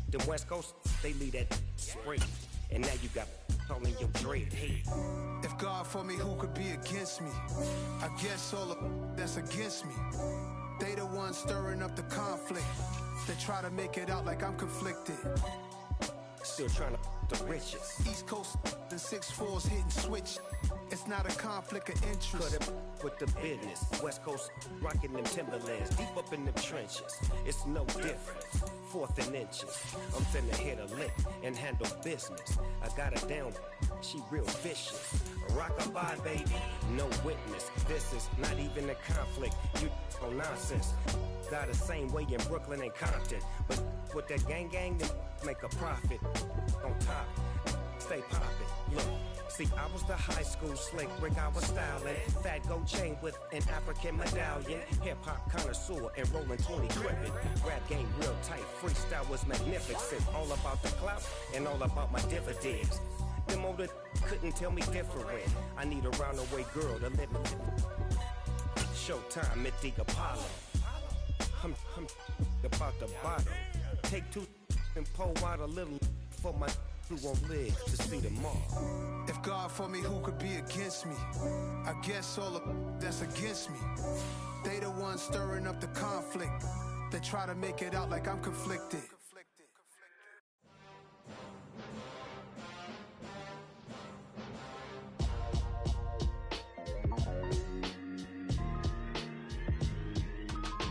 The West Coast, they leave that spray. And now you got calling your dread head.
If God for me, who could be against me? I guess all of that's against me. They the ones stirring up the conflict. They try to make it out like I'm conflicted.
Still trying to the riches.
East Coast and 6'4s hitting switch. It's not a conflict of interest.
Cut it with the business. West Coast rocking them Timberlands, deep up in them trenches. It's no difference. 4th and inches. I'm finna hit a lick and handle business. I got her down, she real vicious. Rock-a-bye, baby, no witness. This is not even a conflict. You on nonsense. Got the same way in Brooklyn and Compton. But with that gang, then make a profit. On top, stay poppin'. Look. See, I was the high school slick Rick, I was styling. Fat gold chain with an African medallion. Hip-hop connoisseur and rolling 20 gripping. Rap game real tight, freestyle was magnificent. All about the clout and all about my dividends. Them older couldn't tell me different. I need a round-the-way girl to live in. Showtime at the Apollo. I'm about the bottom. Take 2 and pull out a little for my who won't live to see tomorrow.
If God for me, who could be against me? I guess all of that's against me. They the ones stirring up the conflict. They try to make it out like I'm conflicted.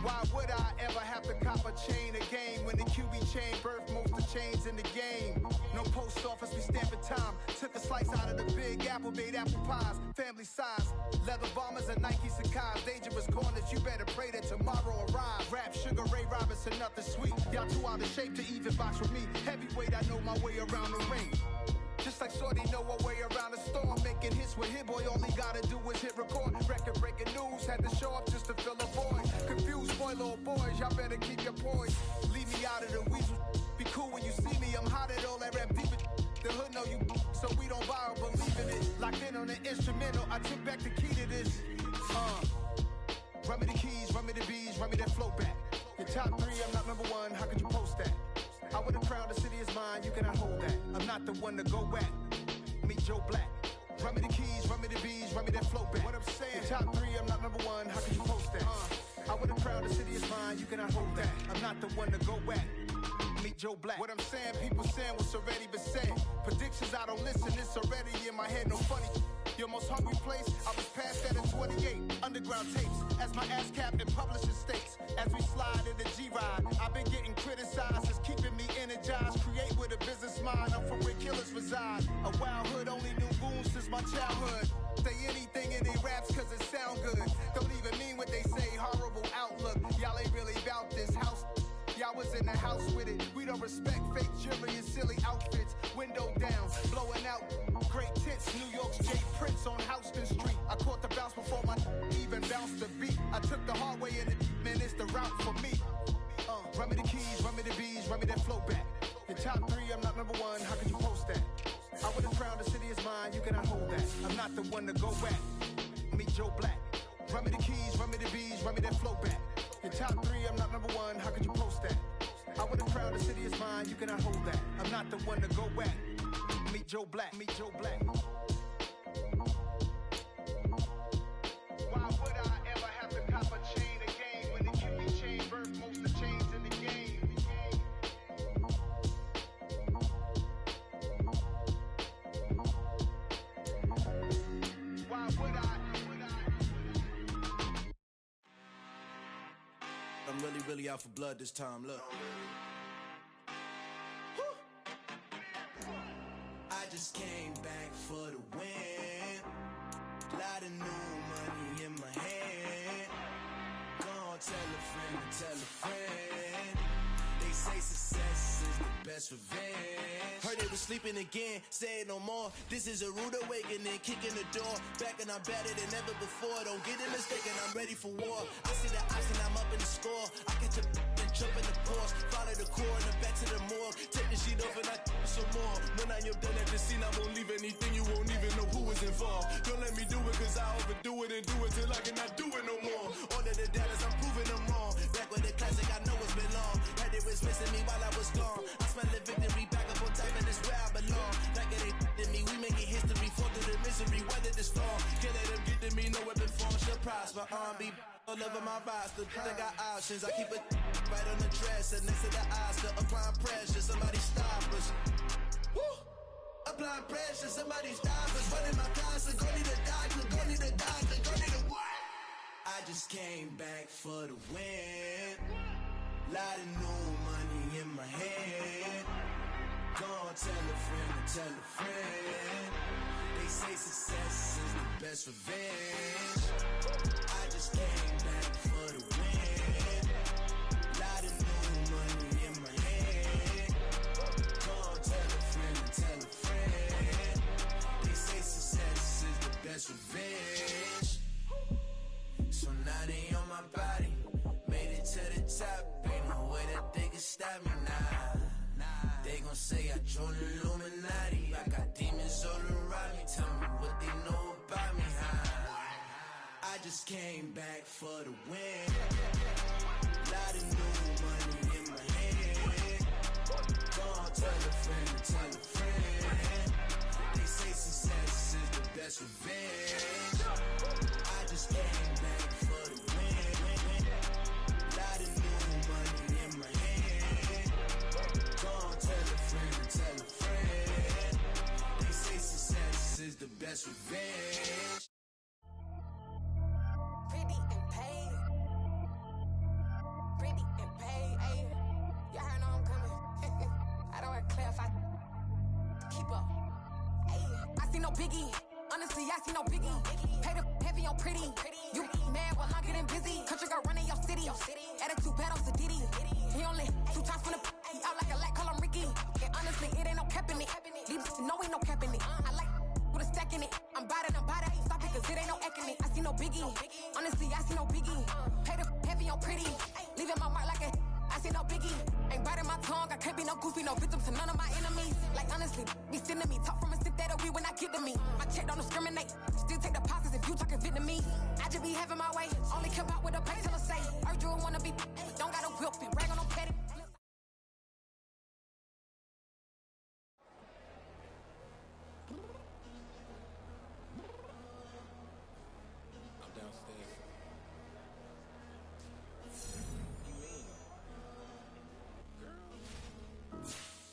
Why would I ever have to cop a chain again when the QB chain birthed most of the chains in the game? No post office, we stamping time. Took a slice out of the big apple, made apple pies, family size. Leather bombers and Nike Sacai's. Dangerous corners, you better pray that tomorrow arrives. Rap, Sugar Ray Robinson, nothing sweet. Y'all too out of shape to even box with me. Heavyweight, I know my way around the ring. Just like Shorty know her way around the storm. Making hits with Hit Boy, all he gotta do is hit record. Record breaking news, had to show up just to fill a void. Confused boy, little boys, y'all better keep your poise. Leave me out of the weasel. Be cool when you see me, I'm hot at all that rap deep. The hood know you, so we don't borrow, believe in it. Locked in on the instrumental, I took back the key to this. Run me the keys, run me the bees, run me that flow back. Your top 3, I'm not number 1, how could you post that? I would've crowned the city is mine, you cannot hold that. I'm not the one to go back. Meet Joe Black. Run me the keys, run me the bees, run me that flow back. What I'm saying, your top 3, I'm not number 1, how could you post that? I would've crowned the city is mine, you cannot hold that. I'm not the one to go back. Meet Joe Black. What I'm saying, people saying what's already been said. Predictions, I don't listen, it's already in my head, no funny. Your most hungry place, I was past that in 28. Underground tapes, as my ass cap in publishing states. As we slide in the G-Ride, I've been getting criticized, it's keeping me energized. Create with a business mind, I'm from where killers reside. A wild hood, only knew goons since my childhood. Say anything in they raps cause it sound good. Don't even mean what they say, horrible outlook. Y'all ain't really about this house. Y'all was in the house with it. We don't respect fake jewelry and silly outfits. Window down, blowing out. Great tits, New York's J. Prince on Houston Street. I caught the bounce before my even bounced the beat. I took the hard way in it, man, it's the route for me. Run me the keys, run me the bees, run me that flow back. Your top 3, I'm not number 1, how could you post that? I would've crowned the city is mine, you cannot hold that. I'm not the one to go back. Meet Joe Black. Run me the keys, run me the bees, run me that flow back. Your top 3, I'm not number 1, how could you post that? I would've crowned the city is mine, you cannot hold that. I'm not the one to go back. Meet Joe Black, meet Joe Black. Why would I ever have to cop a chain again when the QB chain birthed most of the chains in the game?
I'm really, really out for blood this time, look. I just came back for the win. Lot of new money in my hand. Gonna tell a friend to tell a friend. They say success is the best revenge. Heard they was sleeping again, say it no more. This is a rude awakening, kicking the door. Back and I'm better than ever before. Don't get it mistaken, I'm ready for war. I see the option, I'm up in the score. I catch a and jump in the course. Follow the core and then back to the morgue. Take the sheet off and I some more. When I am done at the scene, I won't leave anything. You won't even know who is involved. Don't let me do it, cause I overdo it and do it till I cannot do it no more. All of the doubters, I'm proving them wrong. Back with the classic, I know it's been long. Had it was missing me while I was gone. I smell the victory back up on time, and it's where I belong. Like it ain't to me, we making history. Fall through the misery, weather the storm. Can't let them get to me, no weapon form shall prosper. Be all over my roster. I got options, I keep it right on the dresser. Next to the Oscar, applying pressure, somebody stop us. Woo! Applying pressure, somebody stop us. Running my closet, go need a doctor, go need a doctor, go need a what? I just came back for the win. Lot of new money in my hand. Gonna tell a friend to tell a friend. They say success is the best revenge. I just came back for the win. Lot of new money in my hand. Gonna tell a friend to tell a friend. They say success is the best revenge. So now they on my body. Made it to the top. Ain't no way that they can stop me now. They gon' say I joined the Illuminati. I got demons all around me. Tell me what they know about me, huh? I just came back for the win. Lot of new money in my hand. Gonna tell a friend to tell a friend. They say success is the best revenge. I just came back for the win. Lot of new money in my hand. Gonna tell a friend to tell a friend. They say success is the best revenge.
Pretty and paid. Pretty and paid. Ayy, y'all heard know I'm coming. I don't wear clear if I keep up. Ayy, I see no biggie. Honestly, I see no biggie. Pay the heavy on pretty. You mad while I'm getting busy. Country girl running your city. Attitude bad on Sadiddy. He only 2 times from the he out like a light, call him Ricky. And honestly, it ain't no cap in it. These no ain't no cap in it. I like with a stack in it. I'm about it. Stop it, cause it ain't no acting it. I see no biggie. Honestly, I see no biggie. Pay the heavy on pretty. Leaving my mark like a I see no biggie. Ain't biting my tongue. I can't be no goofy, no victim to none of my enemies. Like honestly, be sending me talk from a sip that we when I get to me. My check don't discriminate. Still take deposits if you talking Vietnamese. I just be having my way. Only care about what the pay teller say. Urge you wanna be, don't got a whip and brag on no petty.
I'm downstairs.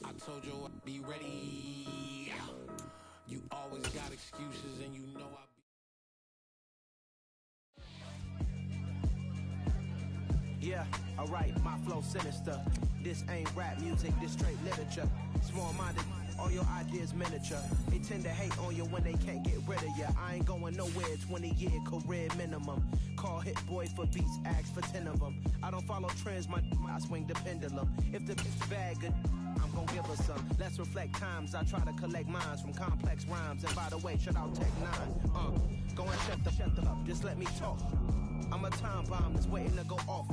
I told you I'd be ready. You always got excuses and you know I'll be.
Yeah, alright, my flow sinister. This ain't rap music, this straight literature. Small-minded, all your ideas miniature. They tend to hate on you when they can't get rid of you. I ain't going nowhere, 20-year career minimum. Call Hit Boy for beats, ask for 10 of them. I don't follow trends, I swing the pendulum. If the bitch bad good, I'm gon' give her some. Let's reflect times, I try to collect minds from complex rhymes. And by the way, shout out Tech 9. Go and shut the up, just let me talk. I'm a time bomb that's waiting to go off.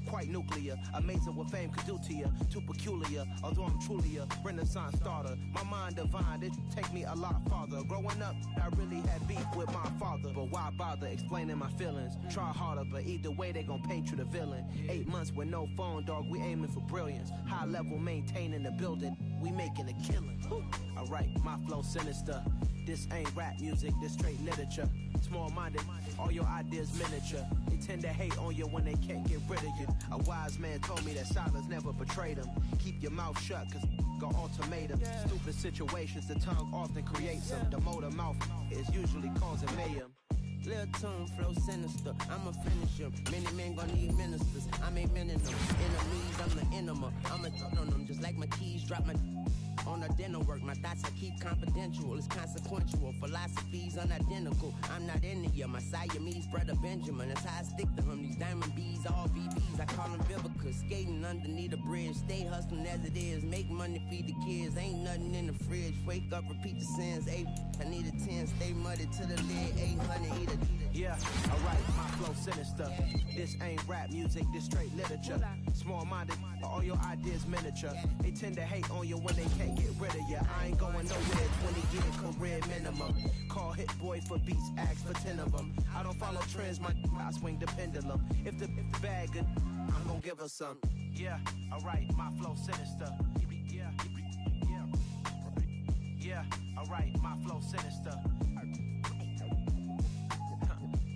Quite nuclear, amazing what fame could do to you. Too peculiar, although I'm truly a renaissance starter. My mind divine, it take me a lot farther. Growing up, I really had beef with my father. But why bother explaining my feelings? Try harder, but either way they gon' paint you the villain. 8 months with no phone, dog, we aiming for brilliance. High level maintaining the building, we making a killing. Alright, my flow sinister. This ain't rap music, this straight literature. Small-minded, all your ideas miniature. They tend to hate on you when they can't get rid of you. A wise man told me that silence never betrayed him. Keep your mouth shut, cause got ultimatums. Stupid situations, the tongue often creates them. The motor mouth is usually causing mayhem. clear tune, flow sinister. I'ma finish him. Many men gon' need ministers. I make men in them. Enemies, I'm the enema. I'ma throw on them just like my keys drop my on a dinner work. My thoughts I keep confidential. It's consequential. Philosophies unidentical. I'm not into you. My Siamese brother Benjamin. That's how I stick to him. These diamond bees, all VVs. I call them Vivica. Skating underneath a bridge. Stay hustling as it is. Make money, feed the kids. Ain't nothing in the fridge. Wake up, repeat the sins. 8, I need a 10. Stay muddy to the lid. 800, eat a.
Yeah, alright, my flow sinister. This ain't rap music, this straight literature. Small-minded, all your ideas miniature. They tend to hate on you when they can't get rid of you. I ain't going nowhere, 20-year career minimum. Call Hit Boy for beats, ask for 10 of them. I don't follow trends, I swing the pendulum. If the bag good, I'm gonna give her some. Yeah, alright, my flow sinister. Yeah, alright, my flow sinister.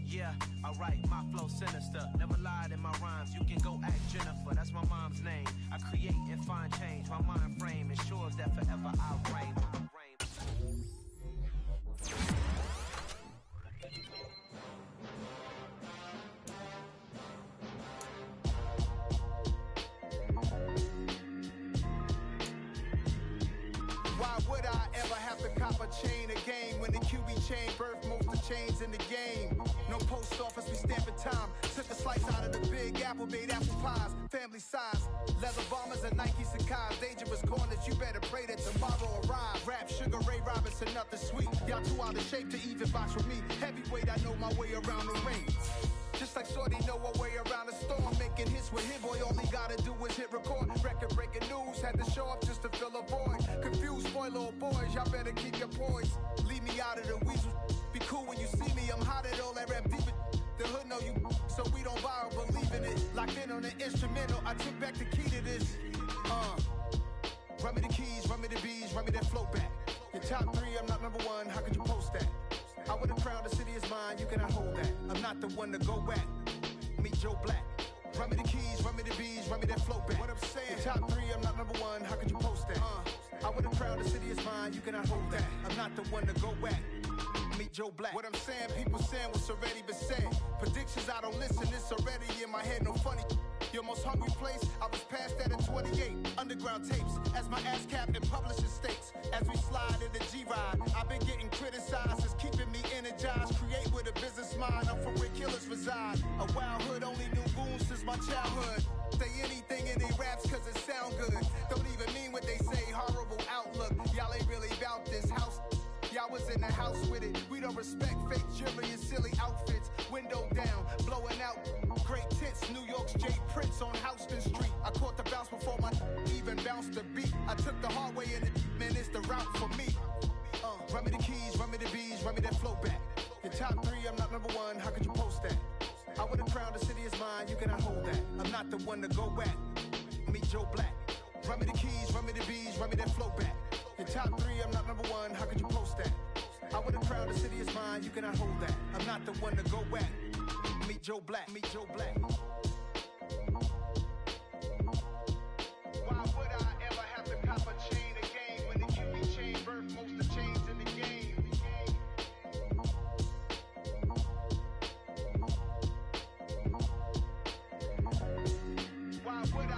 Yeah, alright, my flow sinister. Never lied in my rhymes, you can go ask Jennifer. That's my mom's name. I create and find change. My mind frame ensures that forever I'll reign.
Why would I ever have to cop a chain again when the QB chain birthed most of chains in the game? No post office, we stamping time. Took a slice out of the big apple, made apple pies, family size. Leather bombers and Nike Sacai's. Dangerous corners, you better pray that tomorrow arrive. Rap, Sugar Ray Robinson, nothing sweet. Y'all too out of shape to even box with me. Heavyweight, I know my way around the ring. Just like Shorty know her way around the storm. Making hits with Hit Boy, all he gotta do is hit record. Record breaking news, had to show up just to fill a void. Confused, spoiled little boys, y'all better keep your poise. Leave me out of the weasel. Be cool when you see me, I'm hot at all that rap deep. The hood know you, so we don't borrow, believe in it. Locked in on the instrumental, I took back the key to this. Run me the keys, run me the bees, run me that flow back. Your top 3, I'm not number 1, how could you post that? I would've crowned the city is mine, you cannot hold that. I'm not the one to go back. Meet Joe Black. Run me the keys, run me the bees, run me that flow back. What I'm saying, your top 3, I'm not number 1, how could you post that? I would've crowned the city is mine, you cannot hold that. I'm not the one to go back. Meet Joe Black. What I'm saying, people saying what's already been said. Predictions, I don't listen, it's already in my head, no funny. Your most hungry place, I was past that at 28. Underground tapes, as my ass capped in publishing states. As we slide in the G-Ride, I've been getting criticized, it's keeping me energized. Create with a business mind, I'm from where killers reside. A wild hood, only knew goons since my childhood. Say anything in they raps cause it sound good. Don't even mean what they say, horrible outlook. Y'all ain't really about this house. Y'all was in the house with it. We don't respect fake jewelry and silly outfits. Window down, blowing out great tits. New York's J. Prince on Houston Street. I caught the bounce before my even bounced the beat. I took the hard way and man, it's the route for me. Run me the keys, run me the bees, run me that flow back. Your top 3, I'm not number 1, how could you post that? I would've crowned the city is mine, you cannot hold that. I'm not the one to go back. Meet Joe Black. Run me the keys, run me the bees, run me that flow back. Your top 3, I'm not number 1, how could you post that? I would've crowned the city is mine, you cannot hold that. I'm not the one to go back. Meet Joe Black, meet Joe Black. Why would I ever have to cop a chain again when the QB chain birthed most of chains in the game? Why would I?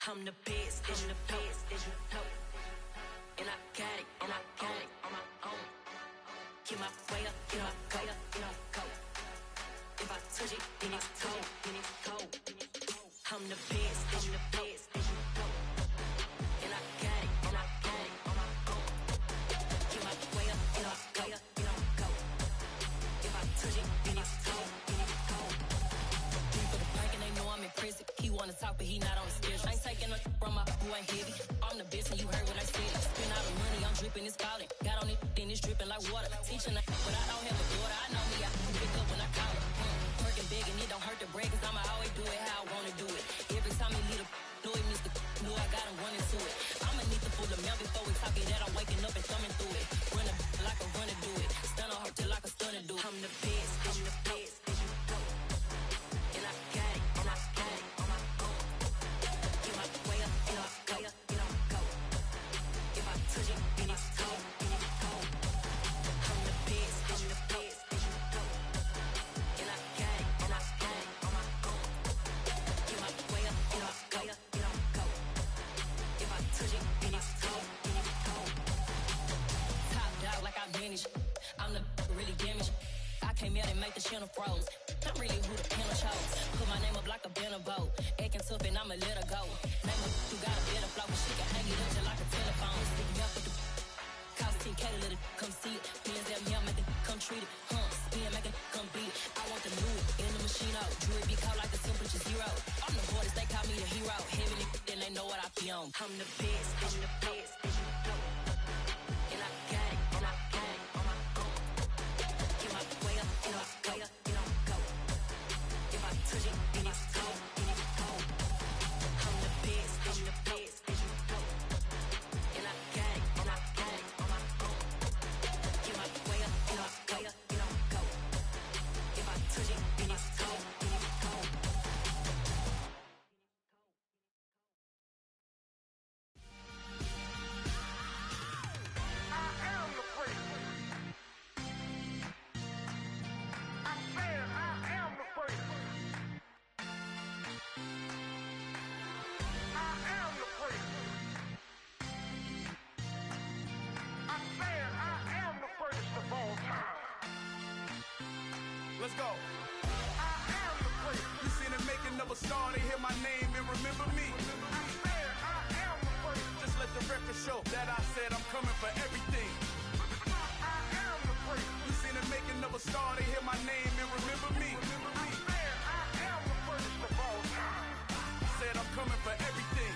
I'm the best, I'm the best, as you know. And I got it, and I got it on my own. Get my way up, get my go, get my go. If I touch it, then it's cold, then it's cold. I'm the best, as you know. And I got it, and I got it on my own. Get my way up, get my go, get my go. If I touch it, then it's cold, then it's cold. Deep for the bank and they know I'm in prison. He wanna talk, but he not on the schedule. I ain't taking no from my boy heavy. I'm the best and you heard what I said. Spend all the money, I'm dripping, it's falling. Got on it, then it's dripping like water. Teaching her, but I don't have a daughter. I know me, I can pick up when I call her. Working big and it don't hurt the break, cause I'ma always do it how I wanna do it. Every time he leave a know it means the know I got him running to it. I'ma need the full amount before we talk it that I'm waking up and thumbing through it. Run a like a runner do it. Stun on her till like a stunner do it. I'm the best, as you know. And I got it, and I got it on my own. Get my way up, get my go, get my go. If I touch it, then it's cold, then it's cold. I'm the best, as you know. And I got it, and I got it on my own. Get my way up, get my go, get my go. If I touch it, then it's cold, then it's cold. Top dog like I manage. I'm the really damaged. I came out and make the channel froze. I'm really who the panel chose. Put my name up like a banner boat. Acting tough and I'ma let her go. Name her who got a better flow, but she can hang it up just like a telephone. Stick me up with the cost 10K to let it come see it. Bands at me, I make it come treat it. Spin, make it come beat it. I want the new in the machine out. Jewelry be cold like the temperature zero. I'm the hardest, they call me the hero. Heavy then they know what I be on. I'm the best, I'm the best, as you know. And I got it, and I got it on my own. Get my way up, get my go, get my go. If I touch it, then it's cold, then it's cold. I'm the best, as you know. And I got it, and I got it on my own. Get my way up, get my go, get my go. If I touch it, then it's cold, then it's cold.
Let's go. You seen it making of a star, they hear my name and remember me. Just let the record show that I said I'm coming for everything. You seen it making of a star, they hear my name and remember me. Said I'm coming for everything.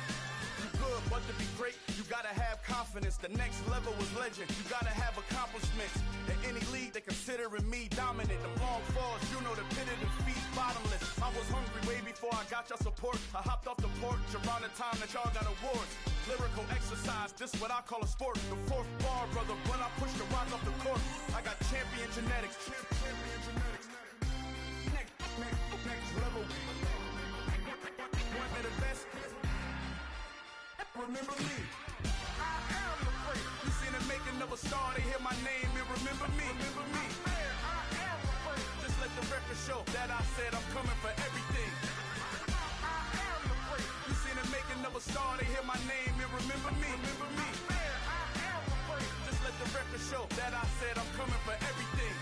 You good, but to be great, you gotta have confidence. The next level was legend. You gotta have accomplishments. In any league, they considering me dominant. The long falls, you know the pit of defeat, bottomless. I was hungry way before I got your support. I hopped off the porch around the time that y'all got awards. Lyrical exercise, this what I call a sport. The fourth bar, brother, when I push the rock off the court. I got champion genetics. Champion genetics. Next level. One of the best. Remember me. I am the great. You seen the making of a star, they hear my name and remember me. Remember me. I am the great. Just let the record show that I said I'm coming for everything. I am the great. You seen the making of a star, they hear my name and remember me. Remember me. I am the great. Just let the record show that I said I'm coming for everything.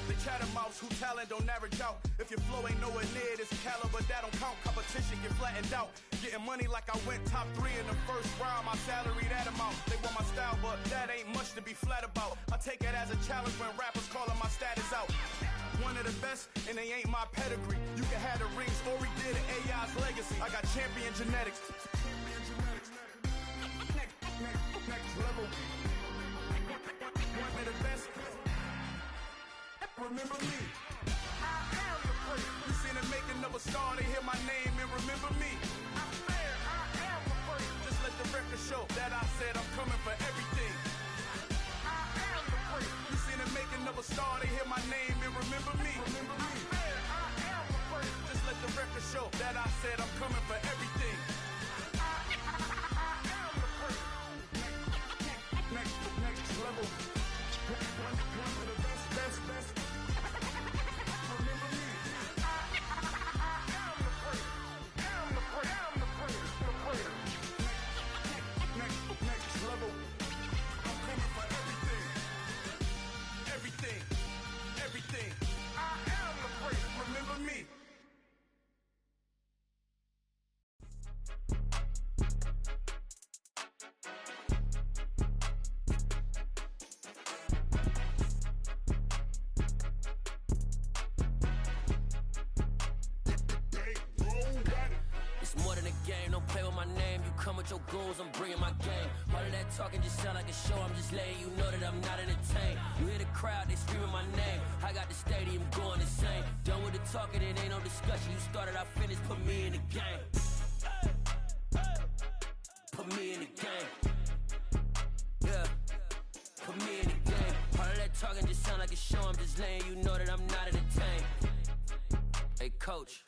The chattermouths who talent don't average out. If your flow ain't nowhere near this caliber, that don't count. Competition get flattened out. Getting money like I went top 3 in the first round. My salary that amount. They want my style, but that ain't much to be flat about. I take it as a challenge when rappers calling my status out. One of the best, and they ain't my pedigree. You can have the rings, or we did it, AI's legacy. I got champion genetics. Next level. One of the best. Remember me. I am the great. You seen the making of a star, they hear my name and remember me. I am the great. Just let the record show that I said I'm coming for everything. I am the great. You seen the making of a star, they hear my name and remember me. Remember me. I am the great. Just let the record show that I said I'm coming for everything. I am the great. Next level. One of the best. Remember me. I am the great.
game, don't play with my name. You come with your goons, I'm bringing my game. All of that talking just sound like a show, I'm just letting you know that I'm not entertained. You hear the crowd, they screaming my name. I got the stadium going insane. Done with the talking, it ain't no discussion. You started, I finished, put me in the game. Put me in the game. Yeah, put me in the game. All of that talking just sound like a show, I'm just letting you know that I'm not entertained. Hey coach,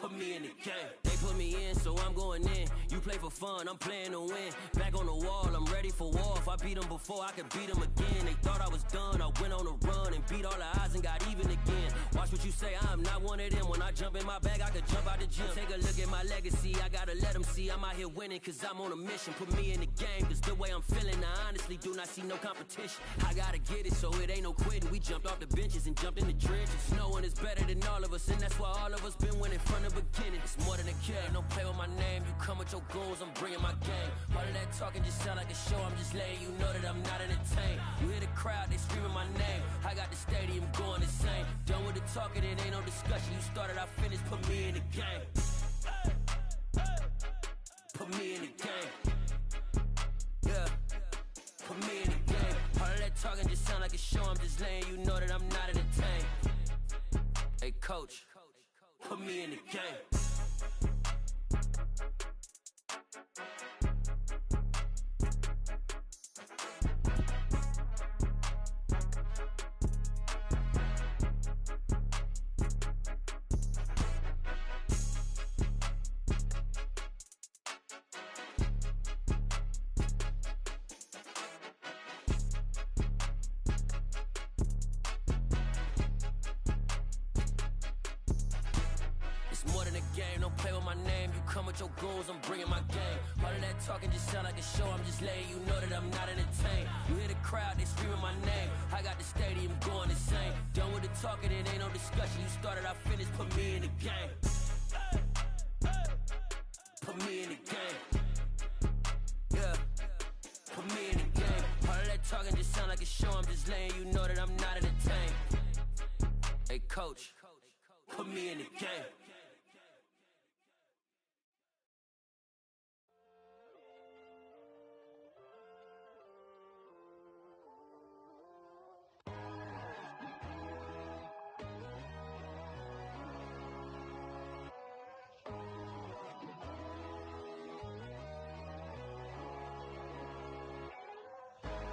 put me in the game. They put me in, so I'm going in. You play for fun, I'm playing to win. Back on the wall, I'm ready for war. If I beat them before, I could beat them again. They thought I was done, I went on a run and beat all the odds and got even again. Watch what you say, I'm not one of them. When I jump in my bag, I could jump out the gym. Take a look at my legacy, I gotta let them see I'm out here winning, cause I'm on a mission. Put me in the game, cause the way I'm feeling, I honestly do not see no competition. I gotta get it, so it ain't no quitting. We jumped off the benches and jumped in the trenches. No one is better than all of us, and that's why all of us been winning from the beginning. It's more than a game, don't play with my name. You come with your goons, I'm bringing my game. All of that talking just sound like a show, I'm just letting you know that I'm not entertained. You hear the crowd, they screaming my name. I got the stadium going insane. Done with the talking, it ain't no discussion. You started, I finished, put me in the game. Put me in the game. Yeah, put me in the game. All of that talking just sound like a show, I'm just letting you know that I'm not entertained. Hey coach, put me in the game. Your goals, I'm bringing my game. All of that talking just sound like a show, I'm just letting you know that I'm not entertained. You hear the crowd, they screaming my name. I got the stadium going insane. Done with the talking, it ain't no discussion. You started, I finished, put me in the game. Put me in the game. Yeah, put me in the game. All of that talking just sound like a show, I'm just letting you know that I'm not entertained. Hey coach, put me in the game.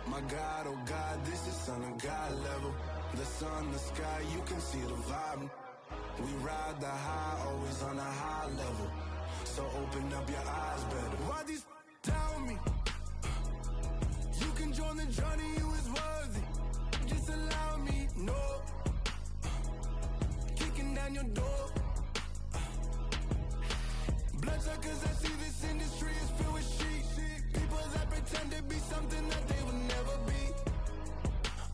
My God, oh God, this is Son of God level. The sun, the sky, you can see the vibe. We ride the high, always on a high level. So open up your eyes better. Why these tell me? You can join the journey, you is worthy. Just allow me, no. Kicking down your door. Bloodsuckers, I see this industry is filled with sheep. People that pretend to be something that they will never be.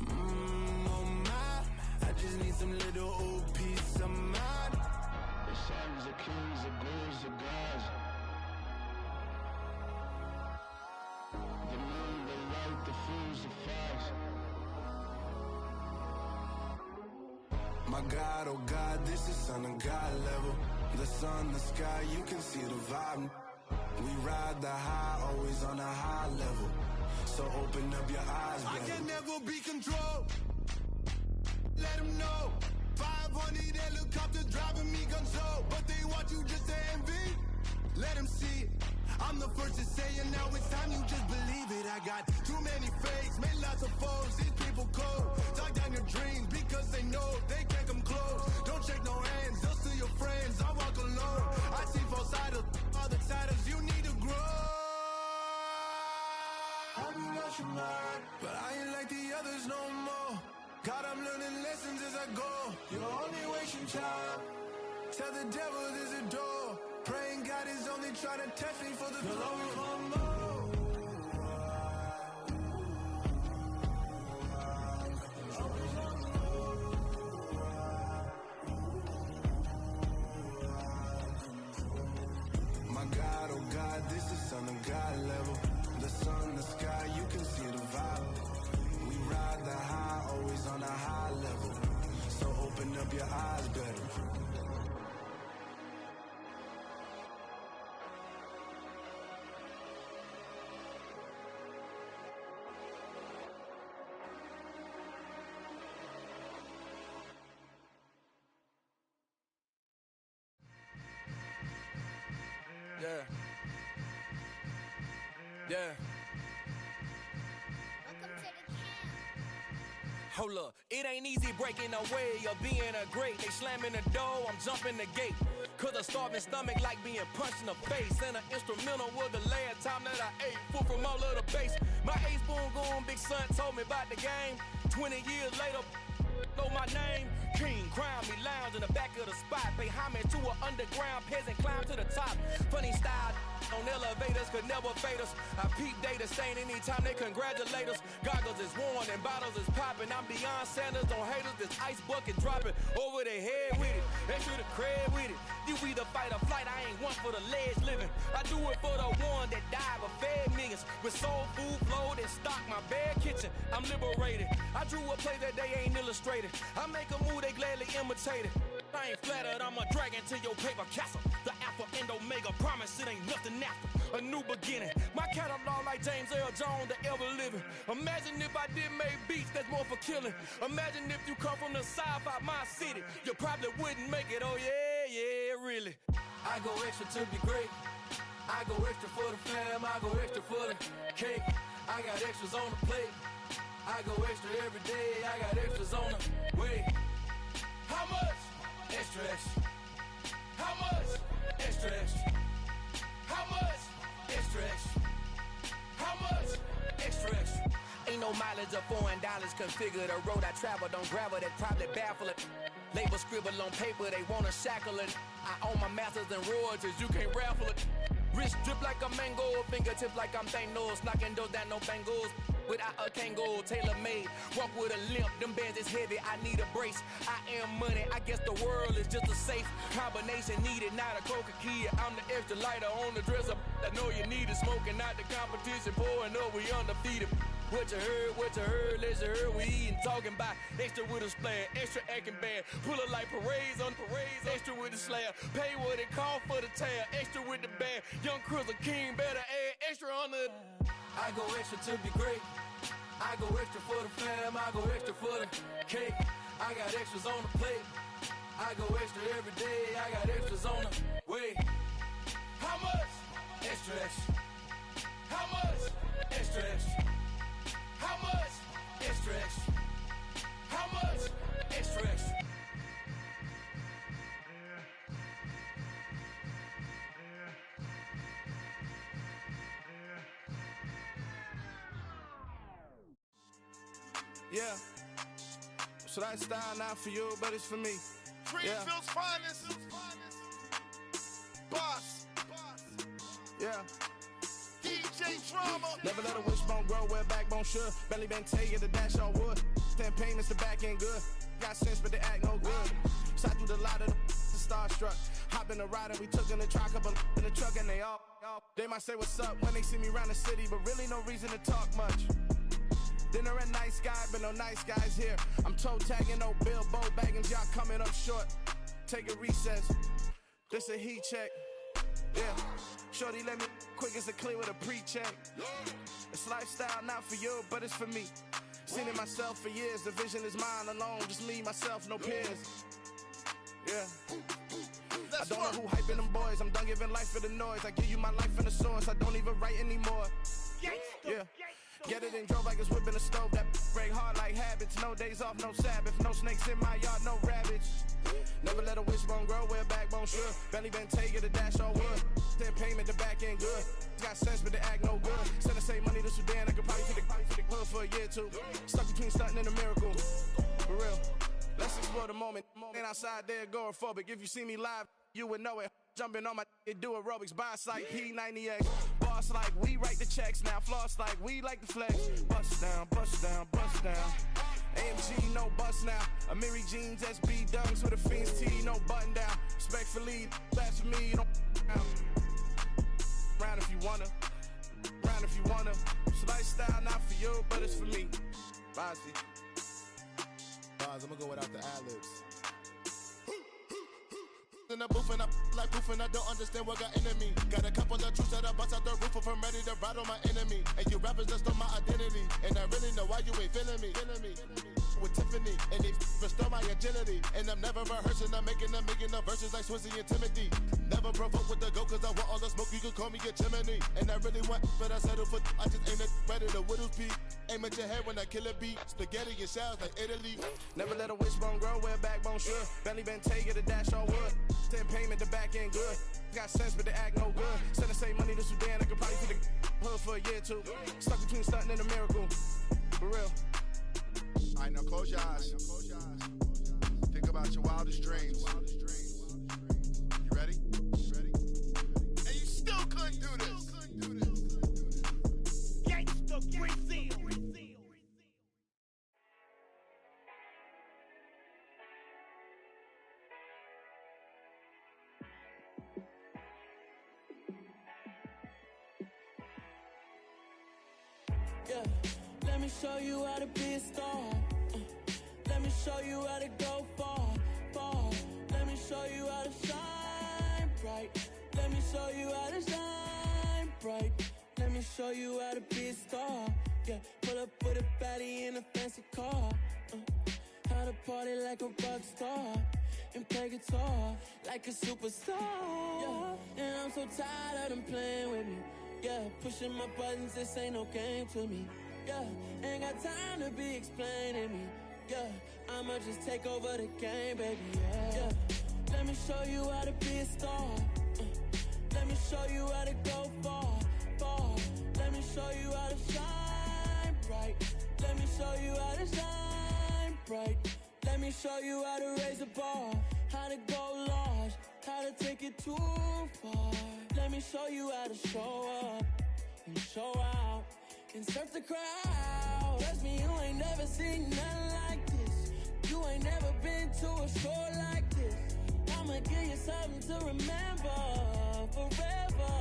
Oh my, I just need some little old peace of mind. The sons of kings, the ghouls, the gods. The moon, the light, the fools, the facts. My God, oh God, this is Son of God level. The sun, the sky, you can see the vibe. We ride the high, always on a high level. So open up your eyes, baby. I can never be controlled. Let them know. 500 helicopters driving me gonzo. But they want you just to envy. Let them see it. I'm the first to say it, now it's time you just believe it. I got too many fakes, made lots of foes. These people cold. Talk down your dreams because they know they can't come close. Don't shake no hands, they'll steal your friends. I walk alone. I see false idols, other titles. You need to grow. I've been watching mine, but I ain't like the others no more. God, I'm learning lessons as I go. You're only wasting time. Tell the devil there's a door. Praying God is only trying to test me for the glory of more. My God, oh God, this is Son of God level. The sun, the sky, you can see the vibe. We ride the high, always on a high level. So open up your eyes better.
Hold up, it ain't easy breaking away or being a great. They slamming the door, I'm jumping the gate. Cause a starving stomach like being punched in the face. And an instrumental was the last time that I ate. Full from all of the bass. My ace boom goon, big son told me about the game. 20 years later, know my name. King, crown me, lounge in the back of the spot. Pay homage to an underground peasant, climb to the top. Funny style on elevators could never fade us. I peep data stain anytime they congratulate us. Goggles is worn and bottles is popping. I'm beyond Sanders on haters. This ice bucket dropping over their head with it. They should have cred with it. You either fight or flight. I ain't one for the ledge living. I do it for the one that died but fed millions. With soul food flowed and stock my bare kitchen. I'm liberated. I drew a play that they ain't illustrated. I make a move they gladly imitated. I ain't flattered, I'm a dragon to your paper castle. The Alpha and Omega, promise it ain't nothing after. A new beginning. My catalog like James Earl Jones, the ever living. Imagine if I did make beats that's more for killing. Imagine if you come from the south out my city. You probably wouldn't make it, oh yeah, really. I go extra to be great. I go extra for the fam, I go extra for the cake. I got extras on the plate. I go extra every day, I got extras on the way. How much? Extra, extra. How much? Extra, extra. How much? Extra, extra. How much? Extra, extra. Ain't no mileage of $4 configure the road I travel. Don't gravel that probably baffle it. Label scribble on paper, they wanna shackle it. I own my masters and royalties, you can't raffle it. Wrist drip like a mango, fingertips like I'm Thanos. Knocking doors down, no bangles. Without a Kango, tailor-made. Walk with a limp, them bands is heavy, I need a brace. I am money, I guess the world is just a safe combination needed, not a coca key. I'm the extra lighter on the dresser. I know you need it, smoking out the competition, pouring up, we undefeated. What you heard, let's hear we eatin', talking about extra with a splash, extra acting bad, pull it like parades on parades, extra with the slab, pay what it cost for the tab, extra with the band, young Chris a king, better add extra on the. I go extra to be great, I go extra for the fam, I go extra for the cake, I got extras on the plate, I go extra every day, I got extras on the way. How much? Extra, extra. How much? Extra, extra. How much? Extra, extra. How much? Extra, extra.
Yeah. So that style not for you, but it's for me.
Greenfield's finest. Boss.
Yeah.
DJ Drama.
Never let a wishbone grow where backbone should. Belly been taking the dash all wood. 10 payments, the back ain't good. Got sense, but they act no good. Side through the lot of the starstruck. Hop in the ride and we took in the truck, couple in the truck and they all. They might say what's up when they see me around the city, but really no reason to talk much. Dinner at nice guy, but no nice guys here. I'm toe tagging, no Bilbo baggins, y'all coming up short. Take a recess. This a heat check. Yeah. Shorty let me quick as a clear with a pre-check. It's lifestyle not for you, but it's for me. Seen it myself for years. The vision is mine alone. Just me, myself, no peers. Yeah. I don't know who hyping them boys. I'm done giving life for the noise. I give you my life in the source. I don't even write anymore. Yeah. Get it and drove like it's whipping a stove. That break hard like habits. No days off, no Sabbath. No snakes in my yard, no rabbits. Never let a wishbone grow where backbone should. Belly been taking the dash all wood. 10 payment, the back ain't good. Got sense, but they act no good. Send the same money to Sudan. I could probably take the hood for a year or two. Stuck between stunting and a miracle. For real. Let's explore the moment. Ain't outside there agoraphobic. If you see me live, you would know it. Jumping on my do aerobics, boss like P90X. Boss like we write the checks now. Floss like we like the flex. Bust down, bust down, bust down. AMG, no bust now. Amiri jeans, SB dunks with a Fiends tee, no button down. Respectfully, that's for me, you don't round if you wanna. Round if you wanna. It's lifestyle not for you, but it's for me. Bozzy.
Boz, I'm gonna go without the ad-libs. In the booth and I like proof and I don't understand what got into me. Got a couple of truths that I bust out the roof if I'm ready to ride on my enemy. And you rappers just stole my identity, and I really know why you ain't feeling me. With Tiffany, and they restore my agility. And I'm never rehearsing, I'm making the verses like Swizzy and Timothy. Never provoke with the go, cause I want all the smoke, you can call me a chimney. And I really want, but I settle for, I just ain't ready to whittle pea. Aim at your head when I kill a beat. Spaghetti and shells like Italy.
Never let a wishbone grow where a backbone should. Belly been take it, a dash all wood. 10 payment, the back end good. Got sense, but they act no good. Send the same money to Sudan, I could probably see the hood for a year or two. Stuck between stunting and a miracle. For real.
Alright, now close your eyes. Think about your wildest dreams. You ready? And you still couldn't do this. Gangsta Brazil.
Yeah, let me show you how to be a star. Let me show you how to go far, far. Let me show you how to shine bright. Let me show you how to shine bright. Let me show you how to be a star. Yeah, pull up with a baddie in a fancy car. How to party like a rock star and play guitar like a superstar. Yeah, and I'm so tired of them playing with me. Yeah, pushing my buttons, this ain't no game to me. Yeah, ain't got time to be explaining me. Yeah, I'ma just take over the game, baby. Yeah, let me show you how to be a star. Let me show you how to go far, far. Let me show you how to shine bright. Let me show you how to shine bright. Let me show you how to raise the bar, how to go large, how to take it too far. Let me show you how to show up and show out and surf the crowd. Trust me, you ain't never seen nothing like this. You ain't never been to a show like this. I'ma give you something to remember forever.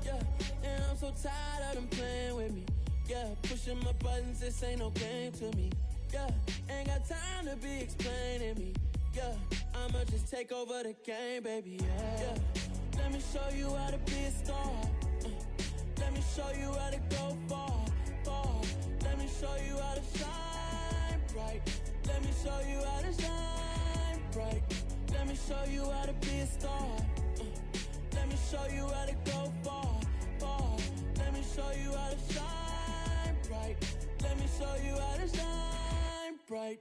Yeah, and I'm so tired of them playing with me. Yeah, pushing my buttons, this ain't no game to me. Yeah, ain't got time to be explaining me. Yeah, I'ma just take over the game, baby. Yeah, let me show you how to be a star. Let me show you how to go far, far. Let me show you how to shine bright. Let me show you how to shine bright. Let me show you how to be a star. Let me show you how to go far, far. Let me show you how to shine bright. Let me show you how to shine bright.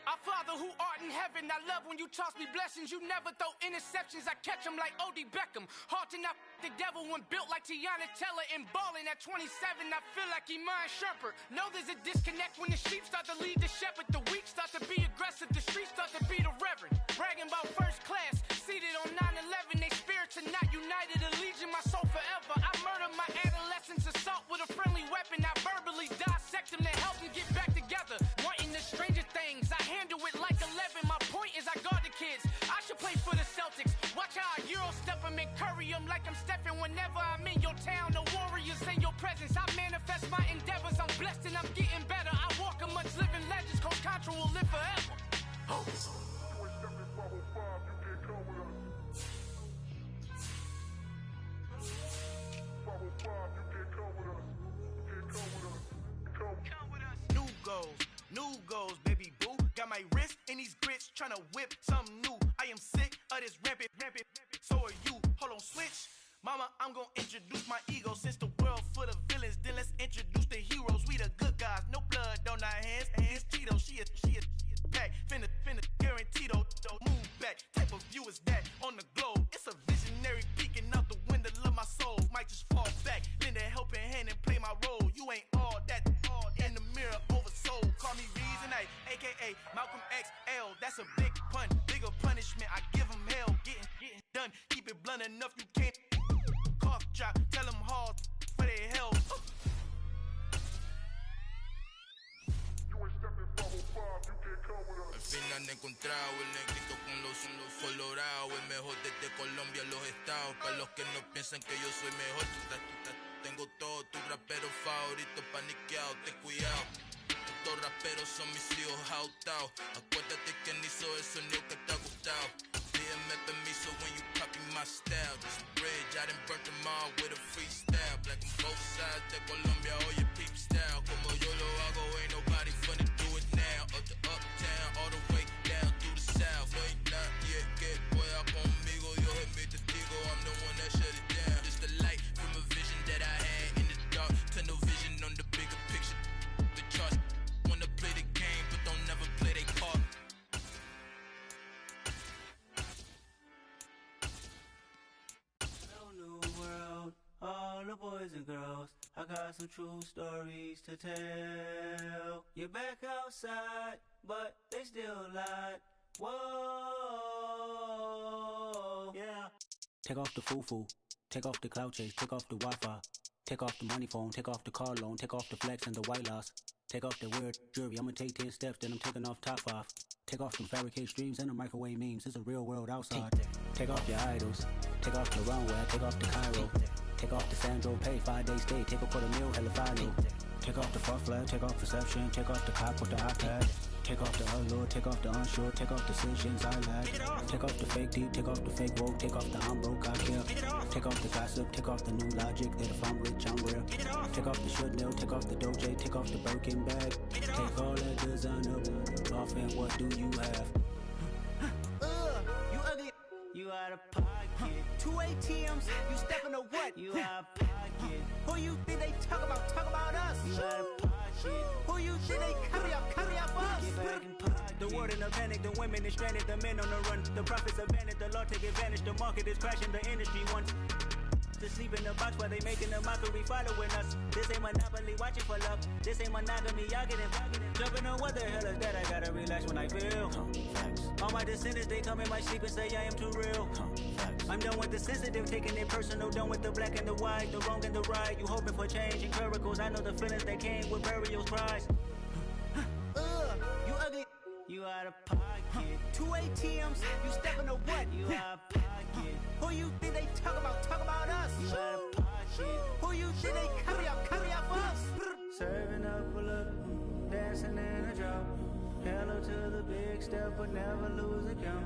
Our Father who art in heaven, I love when you toss me blessings. You never throw interceptions, I catch them like O.D. Beckham. Hard to not the devil when built like Tiana Teller and balling at 27, I feel like Iman Shumpert. Know there's a disconnect when the sheep start to lead the shepherd. The weak start to be aggressive, the streets start to be the reverend. Bragging about first class, seated on 9/11. They spirits are not united, a legion, my soul forever. I murdered my adolescence, assault with a friendly weapon. I verbally dissect them to help them get back together. Wanting the stranger things, I handle it like 11. My point is I guard the kids. I should play for the Celtics. Watch how I Euro step them and curry them like I'm Stephen. Whenever I'm in your town, the Warriors in your presence. I manifest my endeavors. I'm blessed and I'm getting better. I walk amongst living legends. Coach Contra will live forever. Oh.
New goals, baby boo. Got my wrist in these grits, tryna whip something new. I am sick of this rampant. So are you. Hold on, switch. Mama, I'm gonna introduce my ego. Since the world full of villains, then let's introduce the heroes. We the good guys, no blood on our hands. Hands Cheeto, she a back. Finna guaranteed move back. Type of view is that on the globe? It's a visionary peeking out the window of my soul. Might just fall back, lend a helping hand and play my role. You ain't all that. In the mirror, oversold. Call me Reason A, aka Malcolm XL. That's a big pun, bigger punishment. I give him hell, getting done. Keep it blunt enough, you can't cough drop. Tell them hard for their hell.
Al final he encontrado el negrito con los colorados. El mejor desde Colombia, los estados. Para los que no piensan que yo soy mejor, tengo todo, tu rapero favorito paniqueado, ten cuidado. Estos raperos son mis hijos adoptados. Acuérdate quién hizo el sonido que my style. Just a bridge, I done burnt them all with a freestyle. Black on both sides, de Colombia, all your peep style. Como yo lo hago, ain't nobody finna do it now. Up to uptown, all the way down through the south. Ain't not yet, que pueda conmigo. Yo hit me testigo, I'm the one that shut it down. Just the light from a vision that I had in the dark. Tunnel vision on the bigger picture. The charts wanna play the game, but don't never play their part.
New world, all the boys and girls, I got some true stories to tell. You're back outside, but they still lied. Whoa, yeah.
Take off the foo-foo, take off the cloud chase, take off the Wi-Fi, take off the money phone, take off the car loan, take off the flex and the white loss, take off the weird jewelry. I'ma take 10 steps, then I'm taking off top 5. Take off them fabricated streams and the microwave memes. It's a real world outside. Take off your idols, take off the runway, take off the Cairo, take off the Sandro Pay, 5-day stay, take a $250,000 hella follow. Take off the fuck flag, take off perception, take off the cop with the iPad. Take off the allure, take off the unsure, take off decisions I lack. Take off the fake deep, take off the fake woke, take off the I'm broke, I care. Take off the gossip, take off the new logic that if I'm rich, I'm real. Take off the should know, take off the Doja, take off the Birkin bag. Take all that designer off and what do you have?
You ugly, you out of pocket. 2 ATMs, you stepping to what? You out of pocket. Who you think they talk about us? You out of pocket. Who you think they carry up us? Get back in pocket. The world in a panic, the women is stranded, the men on the run. The profits abandoned, the law take advantage. The market is crashing, the industry wants to sleep in the box while they making a mockery following us. This ain't Monopoly, watching for love. This ain't monogamy, y'all getting jumping on what the hell is that? I gotta relax when I feel. All my descendants, they come in my sleep and say I am too real. I'm done with the sensitive, taking it personal. Done with the black and the white, the wrong and the right. You hoping for change and miracles. I know the feelings that came with burial cries. You ugly, you out of pocket. 2 ATMs, you stepping to what? You out of pocket. Who you think they talk about us? You out of pocket. Who you think they carry up us? Serving up a look, dancing in a drop. Hello to the big step, but never lose a count.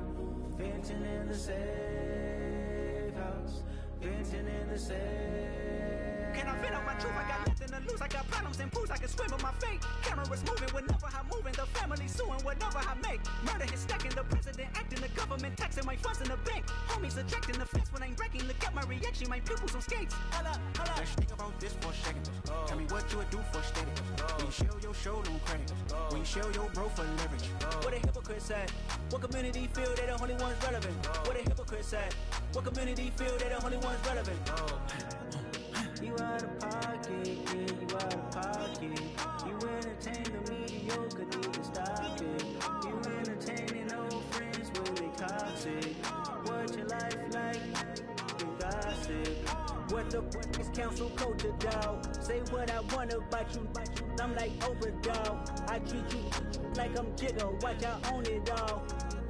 Venting in the safe house. Venting in the safe. Can I vent on my truth? I got nothing to lose. I got problems and pools. I can swim with my fate. Cameras moving whenever I'm moving. The family suing whatever I make. Murder is stacking. The president acting. The government taxing my funds in the bank. Homies attracting the fence when I'm breaking. Look at my reaction. My pupils on skates. Holla, holla. Let's think about this for a second. Tell me what you would do for status. When you show your show no credit. When you show your bro for leverage. What a hypocrite said. What community feel they the only ones relevant? What a hypocrite said. What community feel they the only ones relevant? You out of pocket, yeah, you out of pocket. You entertain the mediocre, need to stop it. You entertaining old friends when they toxic. What your life like? You gossip. What the fuck is council culture, dog? Say what I want about you. I'm like overdog. I treat you like I'm Jigga. Watch I own it all.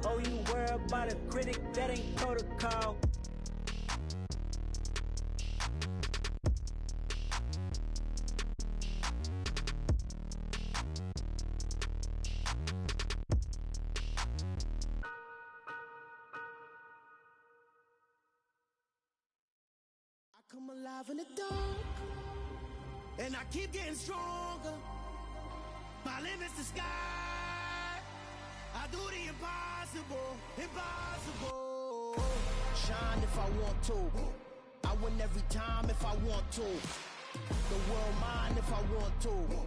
Oh, you worry about a critic? That ain't protocol.
Come alive in the dark, and I keep getting stronger. My limit's the sky. I do the impossible, impossible. Shine if I want to. I win every time if I want to. The world mine if I want to.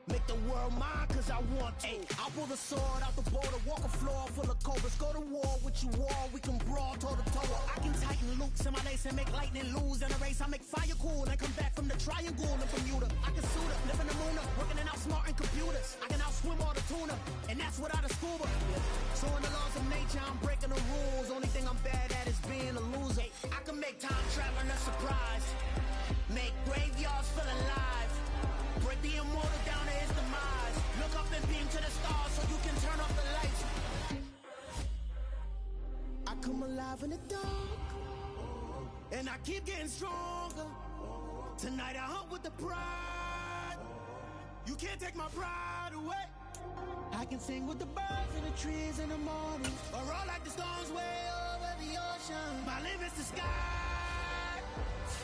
Make the world mine cause I want to. I pull the sword out the border, walk a floor full of cobras. Go to war with you all, we can brawl toe to toe. I can tighten loops in my lace and make lightning lose in a race. I make fire cool and come back from the triangle in Bermuda. I can suit up, live in the moon up, working and outsmarting computers. I can outswim all the tuna, and that's without a scuba. So in the laws of nature, I'm breaking the rules. Only thing I'm bad at is being a loser. I can make time traveling a surprise. Make graveyards feel alive. Break the immortal down to his demise. Look up and beam to the stars so you can turn off the lights. I come alive in the dark, and I keep getting stronger. Tonight I hunt with the pride. You can't take my pride away. I can sing with the birds and the trees in the morning, or roll like the storms way over the ocean. My living as the sky.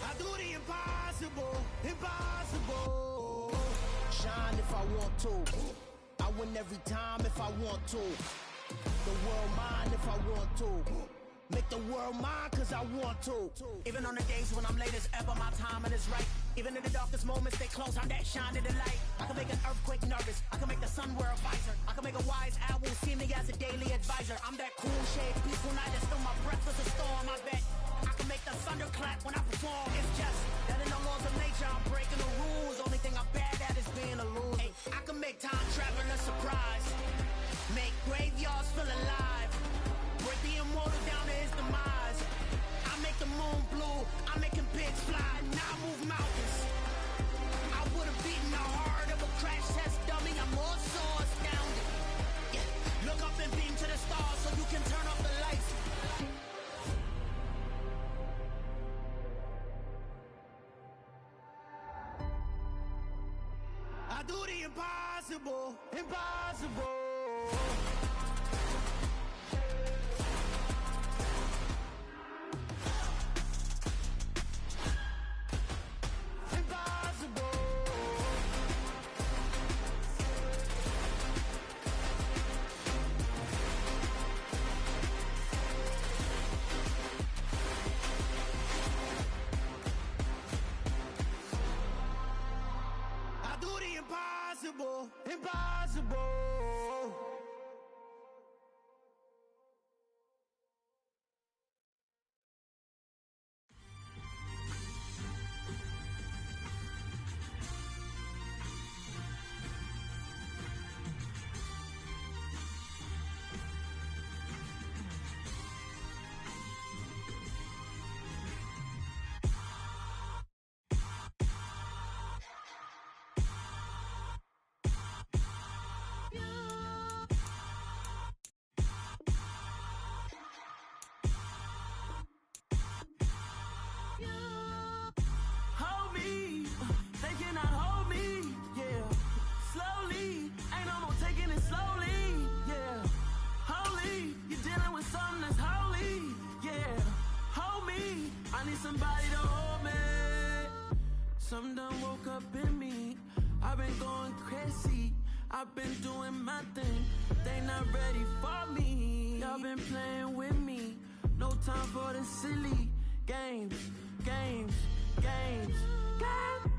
I do the impossible, impossible.
Shine if I want to. I win every time if I want to. The world mine if I want to. Make the world mine cause I want to.
Even on the days when I'm late as ever, my timing is right. Even in the darkest moments, stay close, I'm that shine in the light. I can make an earthquake nervous, I can make the sun wear a visor. I can make a wise owl see me as a daily advisor. I'm that cool shade, peaceful night, and still my breath is a storm, I bet. I can make the thunder clap when I perform. It's just that in the laws of nature, I'm breaking the rules. Only thing I'm bad at is being a loser. Hey, I can make time travel a surprise. Make graveyards feel alive. Break the immortal down to his demise. I make the moon blue, I'm making pigs fly. Now I move mountains. I would've beaten the heart of a crash test dummy. I'm more so astounded. Yeah. Look up and beam to the stars so you can turn off the lights.
I do the impossible, impossible. Impossible, impossible.
Hold me, they cannot hold me, yeah. Slowly, ain't no more taking it slowly, yeah. Holy, you're dealing with something that's holy, yeah. Hold me, I need somebody to hold me. Something done woke up in me, I've been going crazy. I've been doing my thing, they not ready for me. Y'all been playing with me, no time for the silly games, games, games, games.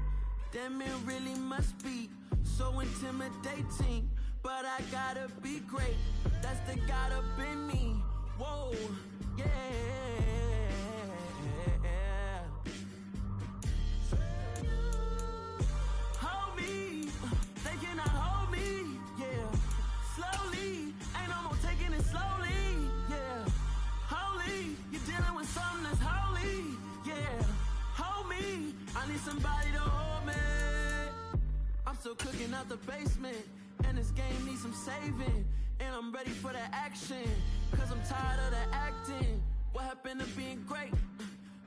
Damn, it really must be so intimidating, but I gotta be great, that's the God up in me. Whoa, yeah. Hold me, they cannot hold me, yeah. Slowly, ain't no more taking it slowly, yeah. Holy, you're dealing with something that's holy, yeah. Hold me, I need somebody to hold me. I'm still cooking out the basement, and this game needs some saving. And I'm ready for the action, cause I'm tired of the acting. What happened to being great?